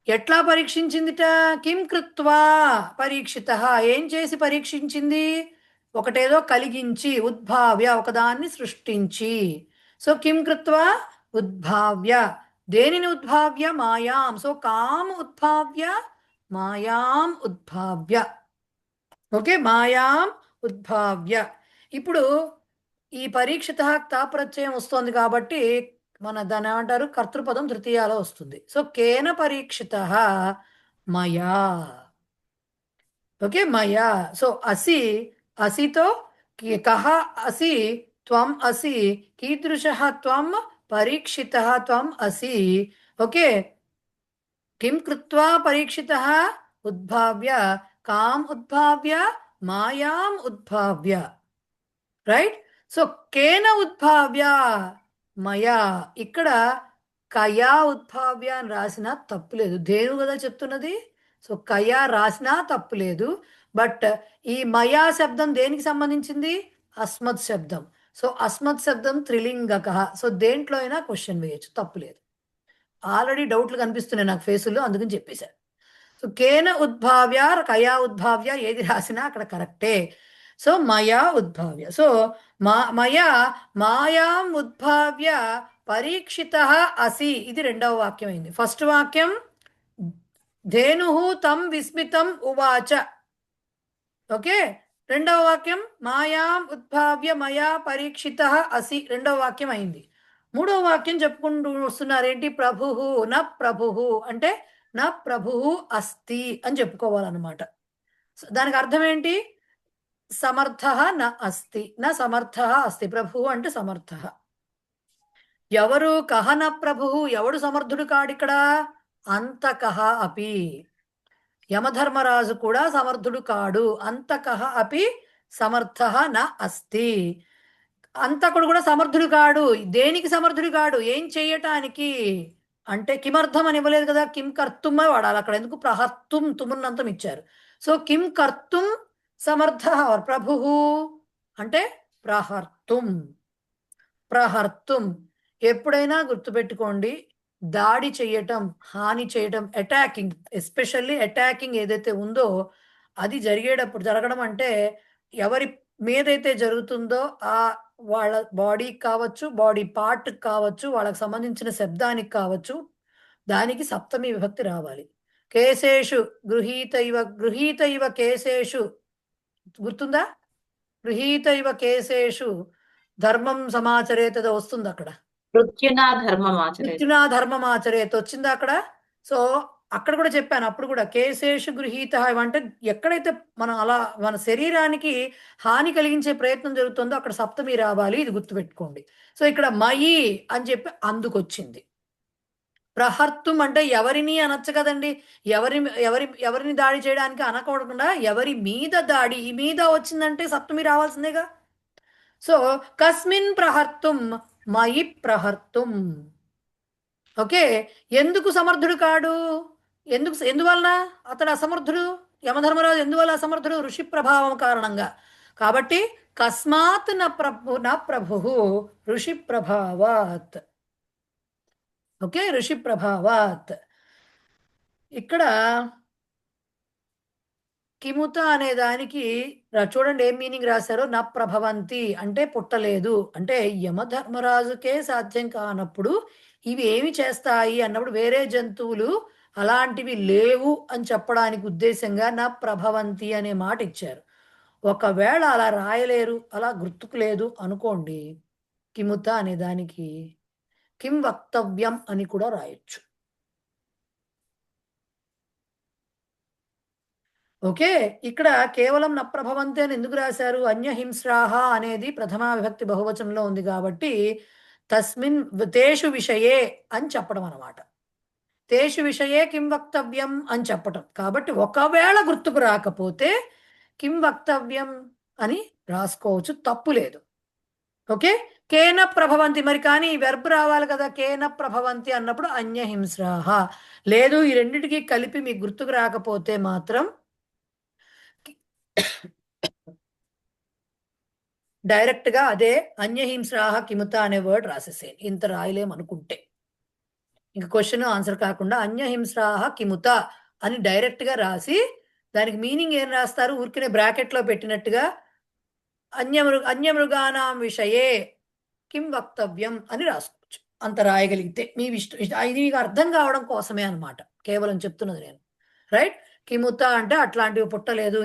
ఎట్లా పరీక్షించిందిట? కిం కృత్వా పరీక్షిత, ఏం చేసి పరీక్షించింది? ఒకటేదో కలిగించి, ఉద్భావ్య ఒకదాన్ని సృష్టించి. సో కిం కృత్వా ఉద్భావ్య, దేనిని ఉద్భావ్య? మాయాం. సో కాం ఉద్భావ్య మాయాం ఉద్భావ్య. ఓకే, మాయాం ఉద్భావ్య. ఇప్పుడు ఈ పరీక్షిత తాప్రత్యయం వస్తుంది కాబట్టి మన దాని ఏమంటారు? కర్తృపదం తృతీయాలో వస్తుంది. సో కేన పరీక్షిత? మయా. ఓకే, మయా. సో అసి, అసితో కహ అసి త్వం అసి కీదృశః త్వం పరీక్షితః త్వం అసి. ఓకే, కిం కృత్వా పరీక్షితః ఉద్భావ్య కాం ఉద్భావ్య మాయాం ఉద్భావ్య. రైట్. సో కేన ఉద్భావ్య మయా, ఇక్కడ కయా ఉద్భావ్య అని రాసినా తప్పులేదు, ధేను కదా చెప్తున్నది. సో కయా రాసినా తప్పులేదు. బట్ ఈ మయా శబ్దం దేనికి సంబంధించింది? అస్మత్ శబ్దం. సో అస్మత్ శబ్దం త్రిలింగక. సో దేంట్లో అయినా క్వశ్చన్ వేయచ్చు, తప్పులేదు. ఆల్రెడీ డౌట్లు కనిపిస్తున్నాయి నాకు ఫేసులో, అందుకని చెప్పేశారు. సో కేన ఉద్భావ్య కయా ఉద్భావ్య ఏది రాసినా అక్కడ కరెక్టే. సో మయా ఉద్భావ్య. సో మయా మాయాం ఉద్భావ్య పరీక్షితః అసి, ఇది రెండవ వాక్యం అయింది. ఫస్ట్ వాక్యం ధేను తం విస్మితం ఉవాచ. ఓకే, రెండవ వాక్యం మాయాం ఉద్భావ్య మయా పరీక్షితః అసి, రెండవ వాక్యం అయింది. మూడవ వాక్యం చెప్పుకుంటూ వస్తున్నారు ఏంటి? ప్రభుః న ప్రభుః అంటే నా ప్రభుః అస్తి అని చెప్పుకోవాలన్నమాట. దానికి అర్థం ఏంటి? సమర్థః న అస్తి, నా సమర్థః అస్తి. ప్రభుః అంటే సమర్థః. ఎవరు? కహ న ప్రభుః, ఎవడు సమర్థుడు కాడిక్కడ? అంతకః అపి, యమధర్మరాజు కూడా సమర్థుడు కాడు. అంతకః అపి సమర్థః న అస్తి, అంతకుడు కూడా సమర్థుడు కాడు. దేనికి సమర్థుడు కాడు? ఏం చేయటానికి అంటే కిమర్థం అని ఇవ్వలేదు కదా, కిం కర్తుమ్ వాడాలి అక్కడ. ఎందుకు? ప్రహర్తుం, తుమున్నంతం ఇచ్చారు. సో కిం కర్తుం సమర్థ ప్రభుః అంటే ప్రహర్తుం. ప్రహర్తుం ఎప్పుడైనా గుర్తుపెట్టుకోండి, దాడి చేయటం, హాని చేయటం, అటాకింగ్, ఎస్పెషల్లీ అటాకింగ్ ఏదైతే ఉందో అది జరగడం అంటే ఎవరి మీదైతే జరుగుతుందో ఆ వాళ్ళ బాడీకి కావచ్చు, బాడీ పార్ట్ కావచ్చు, వాళ్ళకి సంబంధించిన శబ్దానికి కావచ్చు, దానికి సప్తమి విభక్తి రావాలి. కేశేషు గృహీత ఇవ కేశేషు, గుర్తుందా? గృహీత ఇవ కేశేషు ధర్మం సమాచరేత వస్తుంది అక్కడ. మృత్యునా ధర్మం ఆచరేత వచ్చిందా అక్కడ? సో అక్కడ కూడా చెప్పాను, అప్పుడు కూడా కేశేషు గృహీత అంటే ఎక్కడైతే మనం అలా మన శరీరానికి హాని కలిగించే ప్రయత్నం జరుగుతుందో అక్కడ సప్తమి రావాలి, ఇది గుర్తుపెట్టుకోండి. సో ఇక్కడ మయి అని చెప్పి అందుకొచ్చింది. ప్రహర్తుం అంటే ఎవరిని అనొచ్చు కదండి, ఎవరిని దాడి చేయడానికి అనకూడకుండా ఎవరి మీద దాడి, ఈ మీద వచ్చిందంటే సప్తమి రావాల్సిందేగా. సో కస్మిన్ ప్రహర్తుం మయి ప్రహర్తుం. ఓకే, ఎందుకు సమర్థుడు కాడు? ఎందువలన అతడు అసమర్థుడు? యమధర్మరాజు ఎందువల్ల అసమర్థుడు? ఋషి ప్రభావం కారణంగా. కాబట్టి కస్మాత్ న ప్రభుః ఋషి ప్రభావాత్. ఓకే, ఋషి ప్రభావాత్. ఇక్కడ కిముత అనే దానికి చూడండి ఏం మీనింగ్ రాశారో. నా ప్రభవంతి అంటే పుట్టలేదు అంటే యమధర్మరాజుకే సాధ్యం కానప్పుడు ఇవి ఏమి చేస్తాయి అన్నప్పుడు వేరే జంతువులు అలాంటివి లేవు అని చెప్పడానికి ఉద్దేశంగా నా ప్రభవంతి అనే మాట ఇచ్చారు. ఒకవేళ అలా రాయలేరు, అలా గుర్తుకు లేదు అనుకోండి, కిముత అనే దానికి కిం వక్తవ్యం అని కూడా రాయొచ్చు. ఓకే, ఇక్కడ కేవలం నప్రభవంతి అని ఎందుకు రాశారు? అన్యహింస్రాహ అనేది ప్రథమా విభక్తి బహువచనంలో ఉంది కాబట్టి తస్మిన్ తేషు విషయే అని చెప్పడం అన్నమాట. తేషు విషయే కిం వక్తవ్యం అని చెప్పటం. కాబట్టి ఒకవేళ గుర్తుకు రాకపోతే కిం వక్తవ్యం అని రాసుకోవచ్చు, తప్పు లేదు. ఓకే, కేన ప్రభవంతి మరి కానీ వెర్బ్ రావాలి కదా. కేన ప్రభవంతి అన్నప్పుడు అన్యహింస్రాహ లేదు. ఈ రెండిటికి కలిపి మీకు గుర్తుకు రాకపోతే మాత్రం డైరెక్ట్ గా అదే అన్యహింస్రాహ కిముత అనే వర్డ్ రాసేసేయండి. ఇంత రాయలేమనుకుంటే ఇంక క్వశ్చన్ ఆన్సర్ కాకుండా అన్యహింస్రాహ కిముత అని డైరెక్ట్ గా రాసి దానికి మీనింగ్ ఏం రాస్తారు? ఊరికనే బ్రాకెట్ లో పెట్టినట్టుగా అన్యమృగానాం విషయే కిం వక్తవ్యం అని రాసుకోవచ్చు. అంత రాయగలిగితే మీ ఇష్టం. ఇది మీకు అర్థం కావడం కోసమే అన్నమాట కేవలం చెప్తున్నది నేను. రైట్, కిముత అంటే అట్లాంటివి పుట్టలేదు,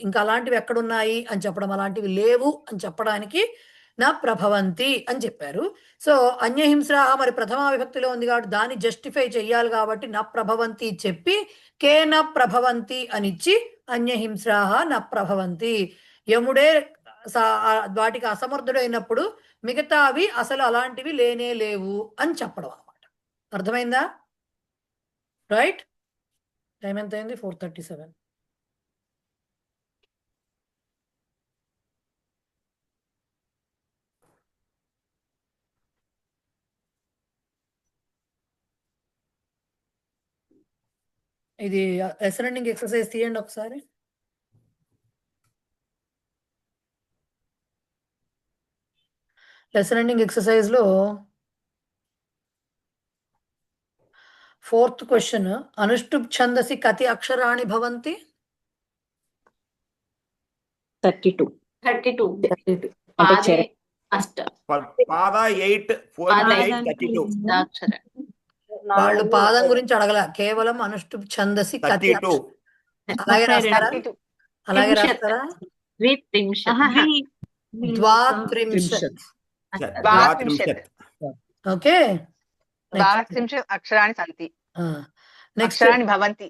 ఇంకా అలాంటివి ఎక్కడున్నాయి అని చెప్పడం, అలాంటివి లేవు అని చెప్పడానికి నా ప్రభవంతి అని చెప్పారు. సో అన్యహింస్రాహ మరి ప్రథమా విభక్తిలో ఉంది కాబట్టి దాన్ని జస్టిఫై చెయ్యాలి కాబట్టి నా ప్రభవంతి చెప్పి కే న ప్రభవంతి అనిచ్చి అన్యహింస్రాహ న ప్రభవంతి. యముడే వాటికి అసమర్థుడైనప్పుడు మిగతావి అసలు అలాంటివి లేనే లేవు అని చెప్పడం అనమాట. అర్థమైందా? రైట్. టైం ఎంత అయింది? 4:37. ఇది అసెండింగ్ ఎక్సర్సైజ్ తీయండి ఒకసారి. అసెండింగ్ ఎక్సర్సైజ్ లో 4th క్వశ్చన్, అనుష్టుప్ ఛందసి కతి అక్షరాణి భవంతి? 32. పాదే అష్ట పాద 8 4 8 32. వాళ్ళు పాదం గురించి అడగల, కేవలం అనుష్టుప్ ఛందసి కతి 32. అలాగే రాస్తారా? అలాగే రాస్తారా? ద్వాత్రింశత్. ఓకే. అక్షరాన్ని సంతి. నెక్స్ట్ అక్షరాన్ని భవంతి.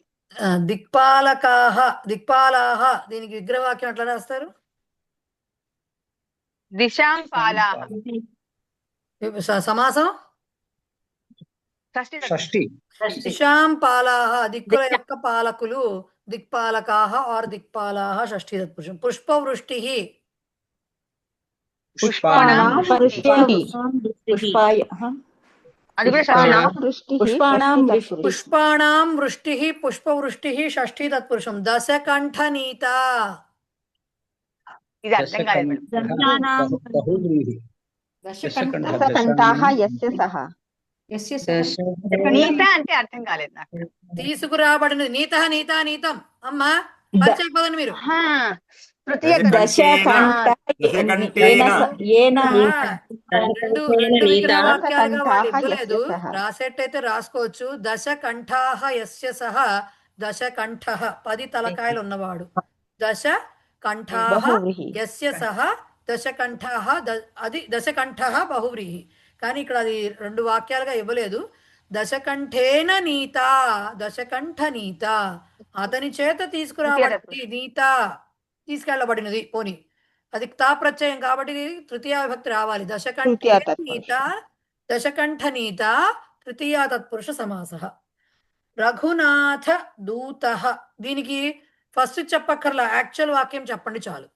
దిక్పాలకాహ, దిక్పాలాహ, దీనికి విగ్రహవాక్యం ఎట్లా రాస్తారు? దిశాం పాలాహ. సమాసం షష్ఠి. దిశాం పాలాహ, దిక్కుల యొక్క పాలకులు. దిక్పాలకాహ ఆర్ దిక్పాలాహ షష్ఠీ తత్పురుషం. పుష్పవృష్టి. పుష్పాణం పుష్పాణం వృష్టి పుష్పవృష్టి షష్ఠీ తత్పురుషం. దశకంఠనీత. ఇది అర్థం కాలేదు. నీత అంటే అర్థం కాలేదు నాకు. తీసుకురాబడిన నీత నీత నీతం. అమ్మా పదండి మీరు. రాసేటైతే రాసుకోవచ్చు. దశకంఠాహ యస్య సహ దశకంఠః, 10 తలకాయలు ఉన్నవాడు. దశకంఠాహ యస్య సహ దశకంఠః, అది దశకంఠః బహువ్రీహి. కానీ ఇక్కడ అది 2 వాక్యాలుగా ఇవ్వలేదు. దశకంఠేన నీత, దశకంఠ నీత, అతని చేత తీసుకురాబడి, నీత తీసుకెళ్లబడినది. పోని అది తా ప్రత్యయం కాబట్టి తృతీయ విభక్తి రావాలి. దశకంఠేన నీత, దశకంఠ నీత, తృతీయ తత్పురుష సమాసః. రఘునాథ దూతః, దీనికి ఫస్ట్ చెప్పక్కర్లా, యాక్చువల్ వాక్యం చెప్పండి చాలు.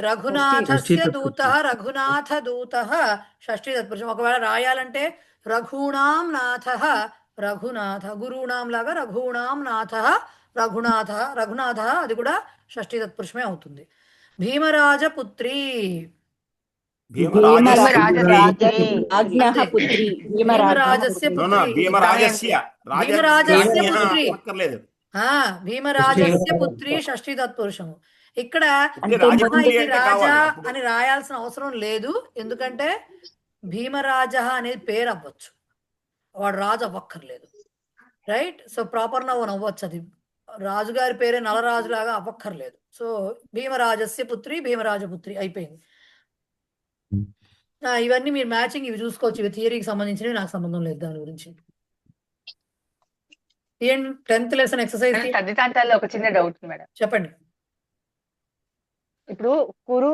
రఘునాథస్య దూతః, రఘునాథ దూతః షష్ఠీ తత్పురుషం. ఒకవేళ రాయాలంటే రఘూణాం నాథః, రఘునాథ, గురుణాం లాగా రఘూణాం నాథః, రఘునాథ, రఘునాథ, అది కూడా షష్ఠీ తత్పురుషమే అవుతుంది. భీమరాజ పుత్రి, భీమరాజస్య పుత్రి, భీమరాజస్య పుత్రి, భీమరాజస్య పుత్రి షష్ఠీ తత్పురుషము. ఇక్కడ ఇది రాజా అని రాయాల్సిన అవసరం లేదు, ఎందుకంటే భీమరాజ అనేది పేరు అవ్వచ్చు, వాడు రాజు అవ్వక్కర్లేదు. రైట్. సో ప్రాపర్ నవ్వు అవ్వచ్చు, అది రాజుగారి పేరే నలరాజులాగా అవ్వక్కర్లేదు. సో భీమరాజస్య పుత్రి, భీమరాజపుత్రి అయిపోయింది. ఇవన్నీ మీరు మ్యాచింగ్ ఇవి చూసుకోవచ్చు. ఇవి థియరీకి సంబంధించినవి, నాకు సంబంధం లేదు దాని గురించి. 10th lesson exercise. తద్దితాంతాల్లో ఒక చిన్న డౌట్ మేడం, చెప్పండి. ఇప్పుడు కురు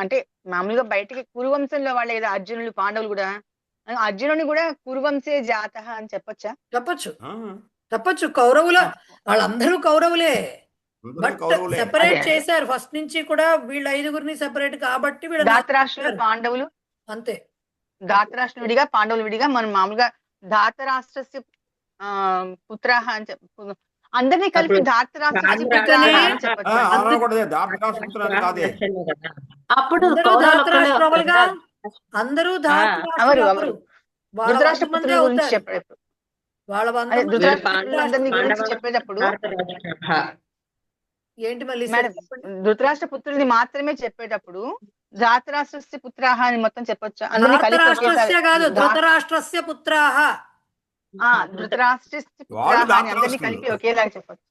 అంటే మామూలుగా బయటికి కురువంశంలో వాళ్ళే కదా అర్జునులు, పాండవులు కూడా. అర్జునుని కూడా కురువంశే జాతః అని చెప్పొచ్చా? చెప్పొచ్చు. కౌరవుల వాళ్ళందరూ కౌరవులే, బట్ సెపరేట్ చేశారు ఫస్ట్ నుంచి కూడా. వీళ్ళ 5గురిని సెపరేట్ కాబట్టి ధాతరాష్ట్రులు, పాండవులు అంతే. ధాతరాష్ట్రులు విడిగా, పాండవులు విడిగా. మనం మామూలుగా ధాతరాష్ట్రస్య పుత్రాహ అని చెప్పు, అందరినీ కలిపి అప్పుడు అందరూ చెప్పేటప్పుడు ఏంటి మళ్ళీ ధృతరాష్ట్ర పుత్రుల్ని మాత్రమే చెప్పేటప్పుడు ధాతరాష్ట్రస్య పుత్రాహ అని మొత్తం చెప్పొచ్చా? కాదు, ధృతరాష్ట్రస్య పుత్రాహ, అందరినీ కలిపి ఒకేలాగా చెప్పొచ్చు.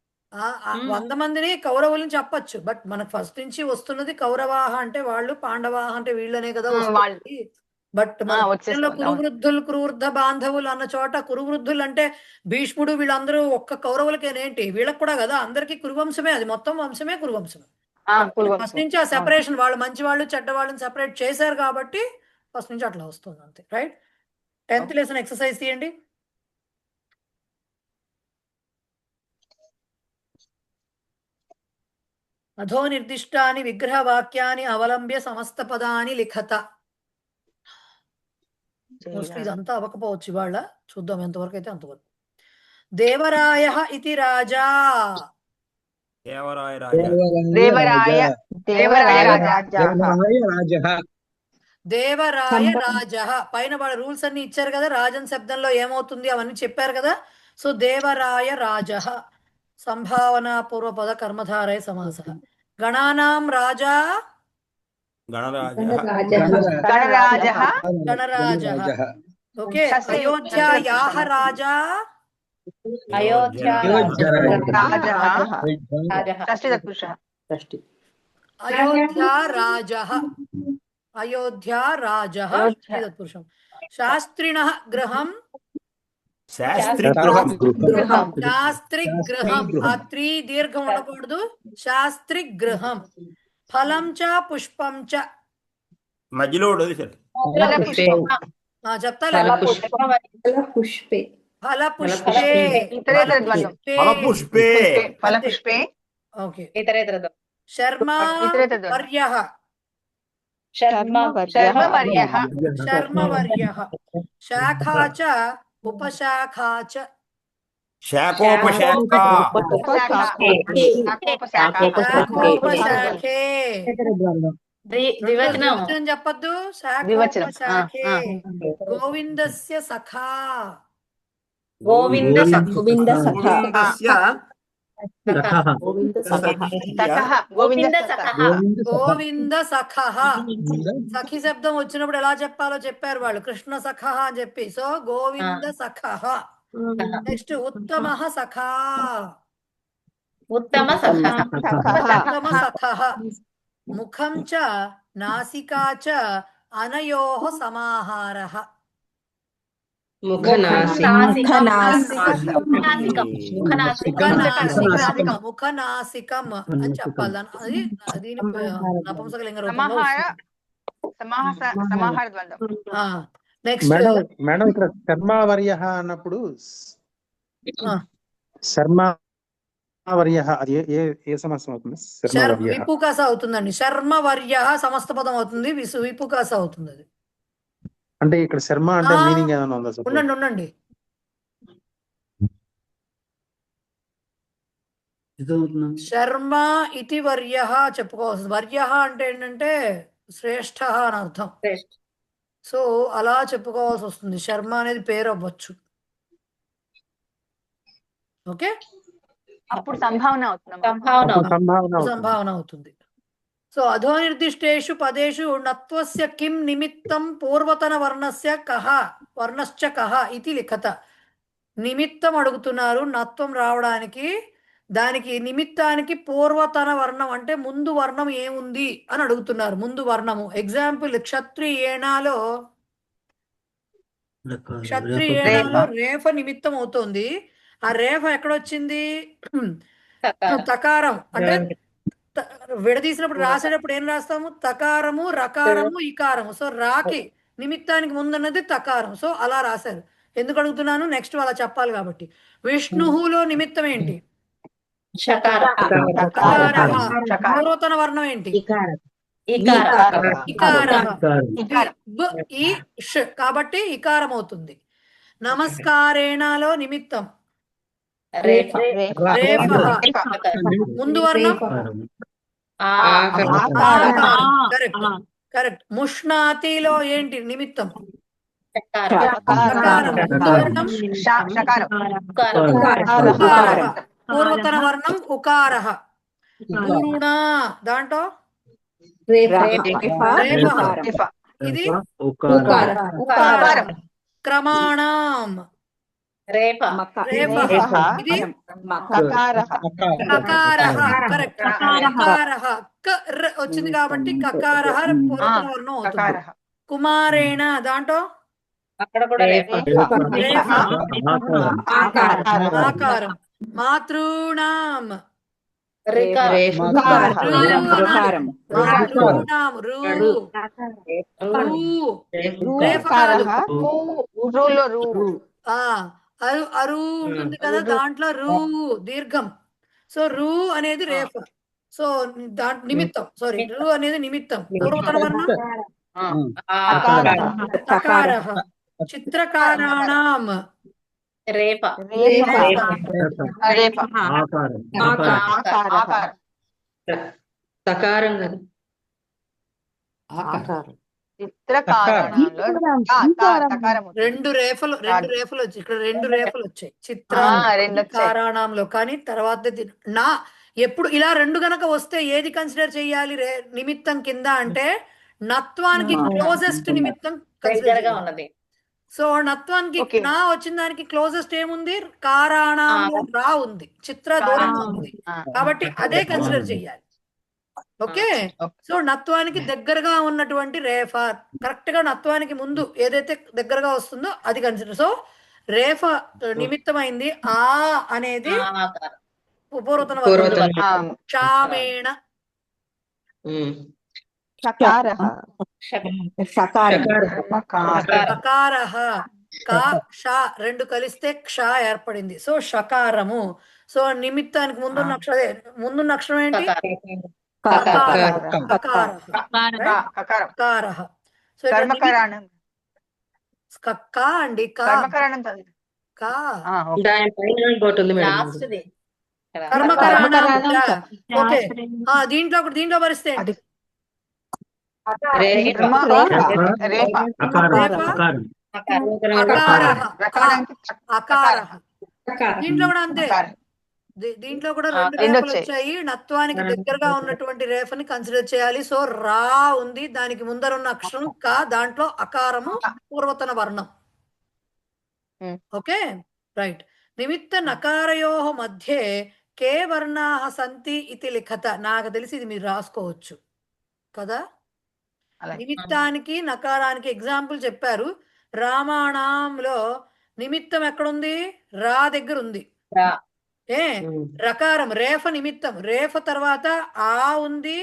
100 మందిని కౌరవులని చెప్పొచ్చు, బట్ మనకు ఫస్ట్ నుంచి వస్తున్నది కౌరవాహ అంటే వాళ్ళు, పాండవాహ అంటే వీళ్ళనే కదా. బట్ మన పురాణంలో వచ్చేస్తుంది. అవును. కురువృద్ధులు కురువృద్ధ బాంధవులు అన్న చోట కురువృద్ధులు అంటే భీష్ముడు వీళ్ళందరూ ఒక్క కౌరవులకేనేంటి, వీళ్ళకి కూడా కదా, అందరికీ కురువంశమే, అది మొత్తం వంశమే కురువంశమే. ఫస్ట్ నుంచి ఆ సెపరేషన్, వాళ్ళు మంచి వాళ్ళు చెడ్డ వాళ్ళని సెపరేట్ చేశారు కాబట్టి ఫస్ట్ నుంచి అట్లా వస్తుంది అంతే. రైట్. 10th లెసన్ ఎక్సర్సైజ్ తీయండి. అధో నిర్దిష్టాని విగ్రహ వాక్యాన్ని అవలంబ్య సమస్త పదాని లిఖత. మోస్ట్లీ ఇదంతా అవ్వకపోవచ్చు ఇవాళ, చూద్దాం ఎంతవరకు అయితే అంతవరకు. దేవరాయ ఇతి రాజా. దేవరాయ దేవరాయ రాజ. పైన వాళ్ళ రూల్స్ అన్ని ఇచ్చారు కదా, రాజన్ శబ్దంలో ఏమవుతుంది అవన్నీ చెప్పారు కదా. సో దేవరాయ రాజ సంభావన పూర్వపద కర్మధారయ సమాస. గణానాం రాజా గణరాజ. ఓకే. అయోధ్యాయాః రాజా అయోధ్యా రాజః తత్పురుషం. శాస్త్రిణః గృహం శాస్త్రిగృహం. ఆ త్రీ దీర్ఘం ఉండకూడదు. శాస్త్రిగృహం. ఫలం చ పుష్పం చ. మధ్యలో చెప్తా. ఫలపుష్పే. ఓకే. శర్మా వర్యః. శర్మవర్యః. శాఖా చ ఉపశాఖా చ. శాఖోపశాఖే. ద్వివచనం చెప్పద్దు. శాఖోపశాఖే. గోవిందస్య సఖా. గోవింద సఖః. సఖి శబ్దం వచ్చినప్పుడు ఎలా చెప్పాలో చెప్పారు వాళ్ళు, కృష్ణ సఖః అని చెప్పి. సో గోవింద సఖః. నెక్స్ట్ ఉత్తమః సఖా. ఉత్తమ సఖః. ముఖం చ నాసికా చ అనయోః సమాహారః. ముఖనాసికం అని చెప్పాలి. అది దీని నపుంసకలింగ రూపంలో. నెక్స్ట్ మేడం ఇక్కడ శర్మావర్య అన్నప్పుడు శర్మావర్య అది ఏ సమాసం అవుతుంది? విపుకాస అవుతుందండి. శర్మవర్య సమస్త పదం అవుతుంది, విపుకాస అవుతుంది. అది అంటే ఇక్కడ శర్మ అంటే మీనింగ్ ఏమైనా ఉందా? ఉండండి. శర్మ ఇతి వర్య చెప్పుకోవాల్సి. వర్య అంటే ఏంటంటే శ్రేష్ఠ అని అర్థం. సో అలా చెప్పుకోవాల్సి వస్తుంది. శర్మ అనేది పేరు అవ్వచ్చు. ఓకే. అప్పుడు సంభావన అవుతుంది. సో అధో నిర్దిష్టేషు పదేషు నత్వస్య కిం నిమిత్తం పూర్వతన వర్ణస్య కహ వర్ణశ్చ కహ ఇతి లిఖత. నిమిత్తం అడుగుతున్నారు నత్వం రావడానికి. దానికి నిమిత్తానికి పూర్వతన వర్ణం అంటే ముందు వర్ణం ఏముంది అని అడుగుతున్నారు. ముందు వర్ణము. ఎగ్జాంపుల్ క్షత్రియేణాలో రేఫ నిమిత్తం అవుతోంది. ఆ రేఫ ఎక్కడొచ్చింది? తకారం. అంటే విడదీసినప్పుడు రాసేటప్పుడు ఏం రాస్తాము? తకారము, రకారము, ఇకారము. సో రాకి నిమిత్తానికి ముందున్నది తకారం. సో అలా రాశారు. ఎందుకు అడుగుతున్నాను? నెక్స్ట్ అలా చెప్పాలి కాబట్టి. విష్ణువులో నిమిత్తం ఏంటి? పూర్వతన వర్ణం ఏంటి? కాబట్టి ఇకారం అవుతుంది. నమస్కారేణలో నిమిత్తం ముందు వర్ణం కరెక్ట్. ముష్ణాతిలో ఏంటి నిమిత్తం? పూర్వతన వర్ణం ఉకారః. గురుణా దాంట్లో ఇది క్రమాణం ఇది కరెక్ట్. వచ్చింది కాబట్టి కకారః పూర్వతన వర్ణం అవుతుంది. కుమారేణ దాంట్లో అక్కడ కూడా రేఫ. రేఫ ఆకారం ఆకారం. మాతృణాం రిక. ఋకారం. మాతృణాం రు రు రేఫ కాదు. రూలో రూ ఆ అరు అరు ఉంటుంది కదా, దాంట్లో రూ దీర్ఘం. సో రూ అనేది రేఫ. సో దాంట్లో నిమిత్తం, సారీ, రూ అనేది నిమిత్తం. పూర్వతన వర్ణం అకారః. చిత్రకారాణాం రేప. రేప తకారం కదా. రెండు రేఫలు వచ్చాయి ఇక్కడ, రెండు రేఫలు వచ్చాయి చిత్రకారాణంలో. కానీ తర్వాత నా ఎప్పుడు ఇలా రెండు గనక వస్తే ఏది కన్సిడర్ చేయాలి నిమిత్తం కింద అంటే నత్వానికి క్లోజెస్ట్ నిమిత్తం కన్సిడర్ ఉన్నది. సో నత్వానికి నా వచ్చిన దానికి క్లోజెస్ట్ ఏముంది, కారాణంలో రా ఉంది, చిత్ర దూరంగా ఉంది, కాబట్టి అదే కన్సిడర్ చేయాలి. ఓకే, సో నత్వానికి దగ్గరగా ఉన్నటువంటి రేఫ, కరెక్ట్ గా నత్వానికి ముందు ఏదైతే దగ్గరగా వస్తుందో అది కన్సిడర్. సో రేఫ నిమిత్తమైంది. ఆ అనేది పూర్వతన వర్ణం. క్షామేణ షకారః షకారః. క ష రెండు కలిస్తే క్ష ఏర్పడింది. సో షకారము. సో నిమిత్తానికి ముందున్న అక్షరం ఏంటి, కకారః. సో క అండి, కర్మకరణం. ఓకే, దీంట్లో భరిస్తే దీంట్లో కూడా అంతే. దీంట్లో కూడా రెండు రేఫలు వచ్చాయి. నత్వానికి దగ్గరగా ఉన్నటువంటి రేఫని కన్సిడర్ చేయాలి. సో రా ఉంది, దానికి ముందర ఉన్న అక్షరం క, దాంట్లో అకారము పూర్వతన వర్ణం. Okay, right. నిమిత్త నకారయోః మధ్యే కే వర్ణాః సంతి ఇతి లిఖత. నాకు తెలిసి ఇది మీరు రాసుకోవచ్చు కదా. నిమిత్తానికి నకారానికి ఎగ్జాంపుల్ చెప్పారు. రామాణంలో నిమిత్తం ఎక్కడుంది, రా దగ్గర ఉంది. రకారం రేఫ నిమిత్తం, రేఫ తర్వాత ఆ ఉంది,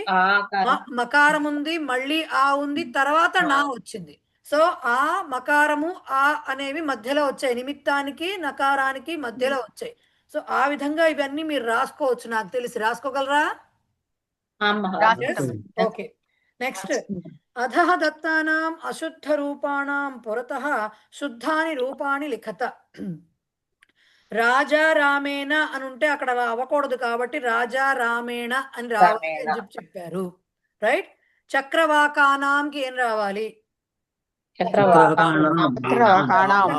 మకారం ఉంది, మళ్ళీ ఆ ఉంది, తర్వాత నా వచ్చింది. సో ఆ మకారము ఆ అనేవి మధ్యలో వచ్చాయి, నిమిత్తానికి నకారానికి మధ్యలో వచ్చాయి. సో ఆ విధంగా ఇవన్నీ మీరు రాసుకోవచ్చు. నాకు తెలిసి రాసుకోగలరా? Okay, next. అధః దత్తానాం అశుద్ధ రూపాణాం పురతః శుద్ధాని రూపాణి లిఖత. రాజా రామేణ అని ఉంటే అక్కడ అవ్వకూడదు, కాబట్టి రాజా రామేణ అని రావాలి అని చెప్పారు. రైట్. చక్రవాకానాంకి ఏం రావాలి,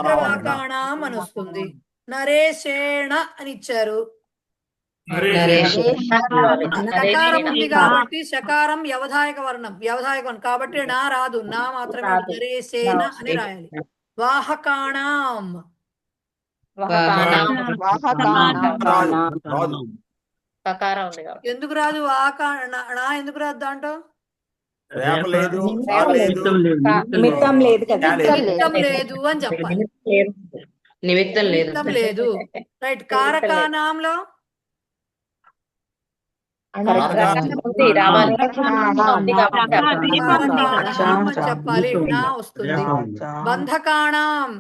చక్రవాకాణం అని వస్తుంది. నరేశేణ అని ఇచ్చారు. శకారం ఉంది కాబట్టి శకారం వ్యవధాయక వర్ణం, కాబట్టి నా రాదు, నా మాత్రమే. నరేశేన అని రాయాలి. వాహకాణం ఎందుకు రాదు, నా ఎందుకు రాదు దాంట్లో? నిమిత్తం లేదు కదా, నిమిత్తం లేదు అని చెప్పాలి. నిమిత్తం లేదు. రైట్. కారకానాంలో చెప్పాలి, నా వస్తుంది. బంధకాణం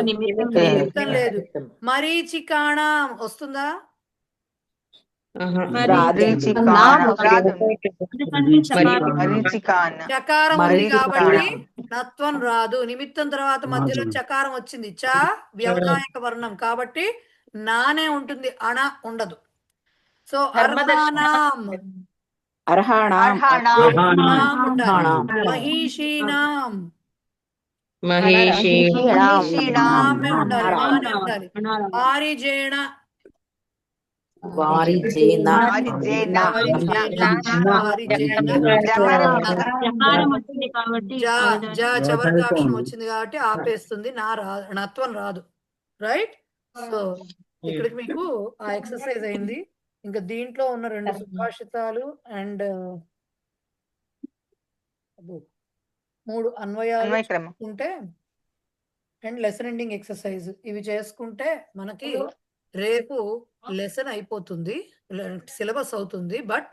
నిమిత్తం లేదు. మరీచికాణం వస్తుందా? చకారం ఉంది కాబట్టి నత్వం రాదు. నిమిత్తం తర్వాత మధ్యలో చకారం వచ్చింది, చ వ్యవధాయక వర్ణం కాబట్టి నానే ఉంటుంది, అణ ఉండదు. సో అర్హాణం మహిషీనాం ఉండాలి. ఆరిజేణ చవర్గాక్షం వచ్చింది కాబట్టి ఆపేస్తుంది, నత్వం రాదు. రైట్. సో ఇక్కడికి మీకు ఆ ఎక్సర్సైజ్ అయింది. ఇంకా దీంట్లో ఉన్న 2 సుభాషితాలు అండ్ 3 అన్వయాలు అన్వయక్రమం. చేసుకుంటే అండ్ లెసన్ ఎండింగ్ ఎక్సర్సైజ్ ఇవి చేసుకుంటే మనకి రేపు లెసన్ అయిపోతుంది, సిలబస్ అవుతుంది. బట్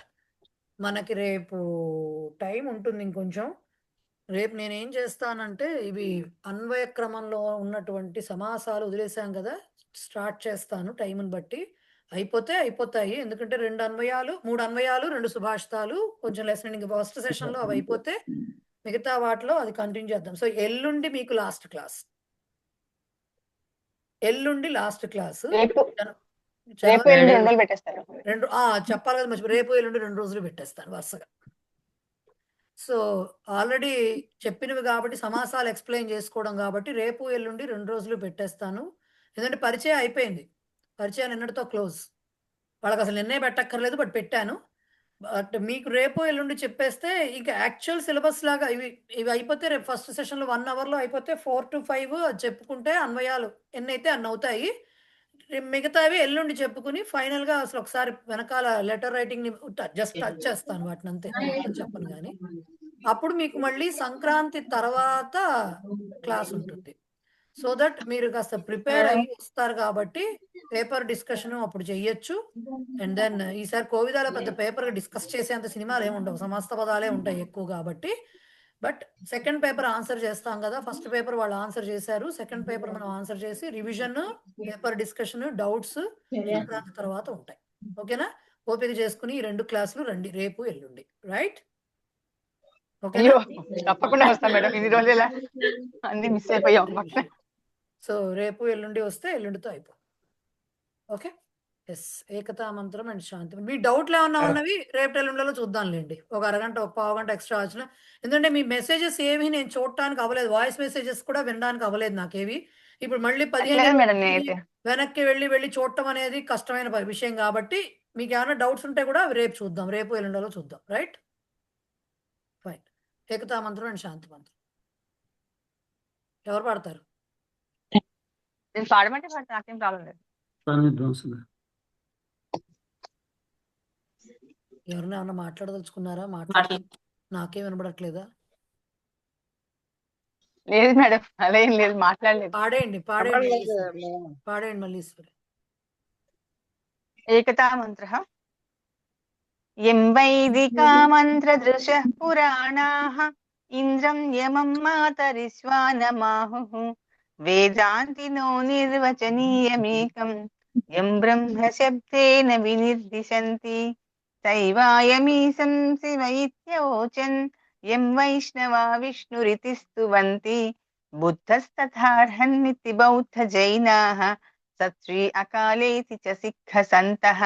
మనకి రేపు టైం ఉంటుంది ఇంకొంచెం. రేపు నేనేం చేస్తానంటే ఇవి అన్వయ క్రమంలో ఉన్నటువంటి సమాసాలు వదిలేసాం కదా, స్టార్ట్ చేస్తాను టైంని బట్టి. అయిపోతే అయిపోతాయి, ఎందుకంటే 2 అన్వయాలు 3 అన్వయాలు 2 సుభాషితాలు కొంచెం లెసన్ ఎండింగ్ ఫస్ట్ సెషన్లో అవి అయిపోతే మిగతా వాటిలో అది కంటిన్యూ చేద్దాం. సో ఎల్లుండి మీకు లాస్ట్ క్లాస్, ఎల్లుండి లాస్ట్ క్లాస్. రేపు ఎల్లుండి 2 రోజులు పెట్టేస్తారు. చెప్పాలి కదా మర్చిపోయి, రేపు ఎల్లుండి 2 రోజులు పెట్టేస్తాను వరుసగా. సో ఆల్రెడీ చెప్పినవి కాబట్టి సమాసాలు ఎక్స్ప్లెయిన్ చేసుకోవడం కాబట్టి రేపు ఎల్లుండి 2 రోజులు పెట్టేస్తాను. ఎందుకంటే పరిచయం అయిపోయింది, పరిచయం నిన్నటితో క్లోజ్. వాళ్ళకి అసలు నిన్నే పెట్టక్కర్లేదు, బట్ పెట్టాను. బట్ మీకు రేపు ఎల్లుండి చెప్పేస్తే ఇంకా యాక్చువల్ సిలబస్ లాగా ఇవి అయిపోతే రేపు ఫస్ట్ సెషన్లో 1 అవర్లో అయిపోతే 4 to 5 అది చెప్పుకుంటే అన్వయాలు ఎన్నైతే అన్ని అవుతాయి. మిగతావి ఎల్లుండి చెప్పుకుని ఫైనల్గా అసలు ఒకసారి వెనకాల లెటర్ రైటింగ్ని జస్ట్ టచ్ చేస్తాను వాటిని, అంతే, మొత్తం చెప్పను. కానీ అప్పుడు మీకు మళ్ళీ సంక్రాంతి తర్వాత క్లాస్ ఉంటుంది. సో దట్ మీరు కాస్త ప్రిపేర్ అయ్యి వస్తారు కాబట్టి పేపర్ డిస్కషన్ అప్పుడు చెయ్యొచ్చు. అండ్ దెన్ ఈసారి కోవిదాలో పెద్ద పేపర్ డిస్కస్ చేసేంత సినిమాలు ఏమి ఉండవు, సమస్త పదాలే ఉంటాయి ఎక్కువ కాబట్టి. బట్ సెకండ్ పేపర్ ఆన్సర్ చేస్తాం కదా, ఫస్ట్ పేపర్ వాళ్ళు ఆన్సర్ చేశారు, సెకండ్ పేపర్ మనం ఆన్సర్ చేసి revision, paper discussion, doubts Sankranti తర్వాత ఉంటాయి. ఓకేనా? ఓపిక చేసుకుని ఈ 2 క్లాసులు రండి రేపు ఎల్లుండి, రైట్? అయ్యో తప్పకుండా వస్తాం మేడం, ఇన్ని రోజులు ఇలా అన్ని మిస్ అయిపోయాం. సో రేపు ఎల్లుండి వస్తే ఎల్లుండితో అయిపో. Okay, yes. ఏకతా మంత్రం అండ్ శాంతి. మీ డౌట్లు ఏమన్నా ఉన్నవి రేపు ఎల్లుండిలో చూద్దాంలేండి. ఒక అరగంట ఒక పావు గంట ఎక్స్ట్రా వచ్చిన, ఎందుకంటే మీ మెసేజెస్ ఏవి నేను చూడటానికి అవ్వలేదు, వాయిస్ మెసేజెస్ కూడా వినడానికి అవ్వలేదు నాకేవి. ఇప్పుడు మళ్ళీ 15 వెనక్కి వెళ్ళి చూడటం అనేది కష్టమైన విషయం కాబట్టి మీకు ఏమైనా డౌట్స్ ఉంటే కూడా అవి రేపు చూద్దాం, రేపు ఎల్లుండిలో చూద్దాం, రైట్? ఫైన్. ఏకతా మంత్రం అండ్ శాంతి మంత్రం ఎవరు పాడతారు? నేను పాడమంటే పాడతా, నాకేం ప్రాబ్లం లేదు. ఎవరైనా ఏమన్నా మాట్లాడదలుచుకున్నారా? నాకేం వినబడట్లేదా? లేదు మేడం, అలా ఏం లేదు, మాట్లాడలేదు. పాడేయండి మల్లీశ్వరి. ఏకతా మంత్ర యం వైదికా మంత్రదృశ పురాణాః ఇంద్రం యమం మాతరిశ్వానమాహుః వేదాంతినో నిర్వచనీయమేకం యం బ్రహ్మ శబ్దేన వినిర్దిశంతి తైవాయమీశం శివ ఇత్యోచన్ యం వైష్ణవా విష్ణురితి స్తువంతి బుద్ధస్తథార్హన్నితి బౌద్ధ జైనాః సత్శ్రీ అకాలేతి చ సిద్ధ సంతః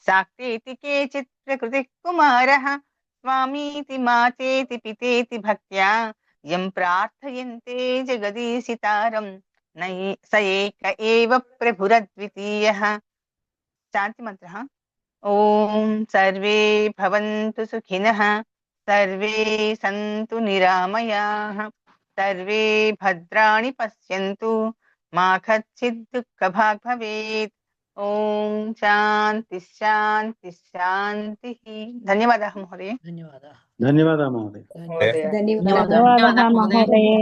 సాక్తేతి కేచిత్ ప్రకృతి కుమారః స్వామీతి మాతేతి పితేతి భక్త్యా యం ప్రార్థయంతే జగదీశితారం స ఏక ఏవ ప్రభురద్వితీయః. శాంతి మంత్రః ఓం సర్వే భవంతు సుఖినః, సర్వే సంతు నిరామయాః, సర్వే భద్రాణి పశ్యంతు, మా కచ్చిత్ దుఃఖభాగ్ భవేత్. ఓం శాంతి శాంతి శాంతి. ధన్యవాదాः మహోదయ. ధన్యవాదాలు మహోదయ. ధన్యవాదాలు మహోదయ.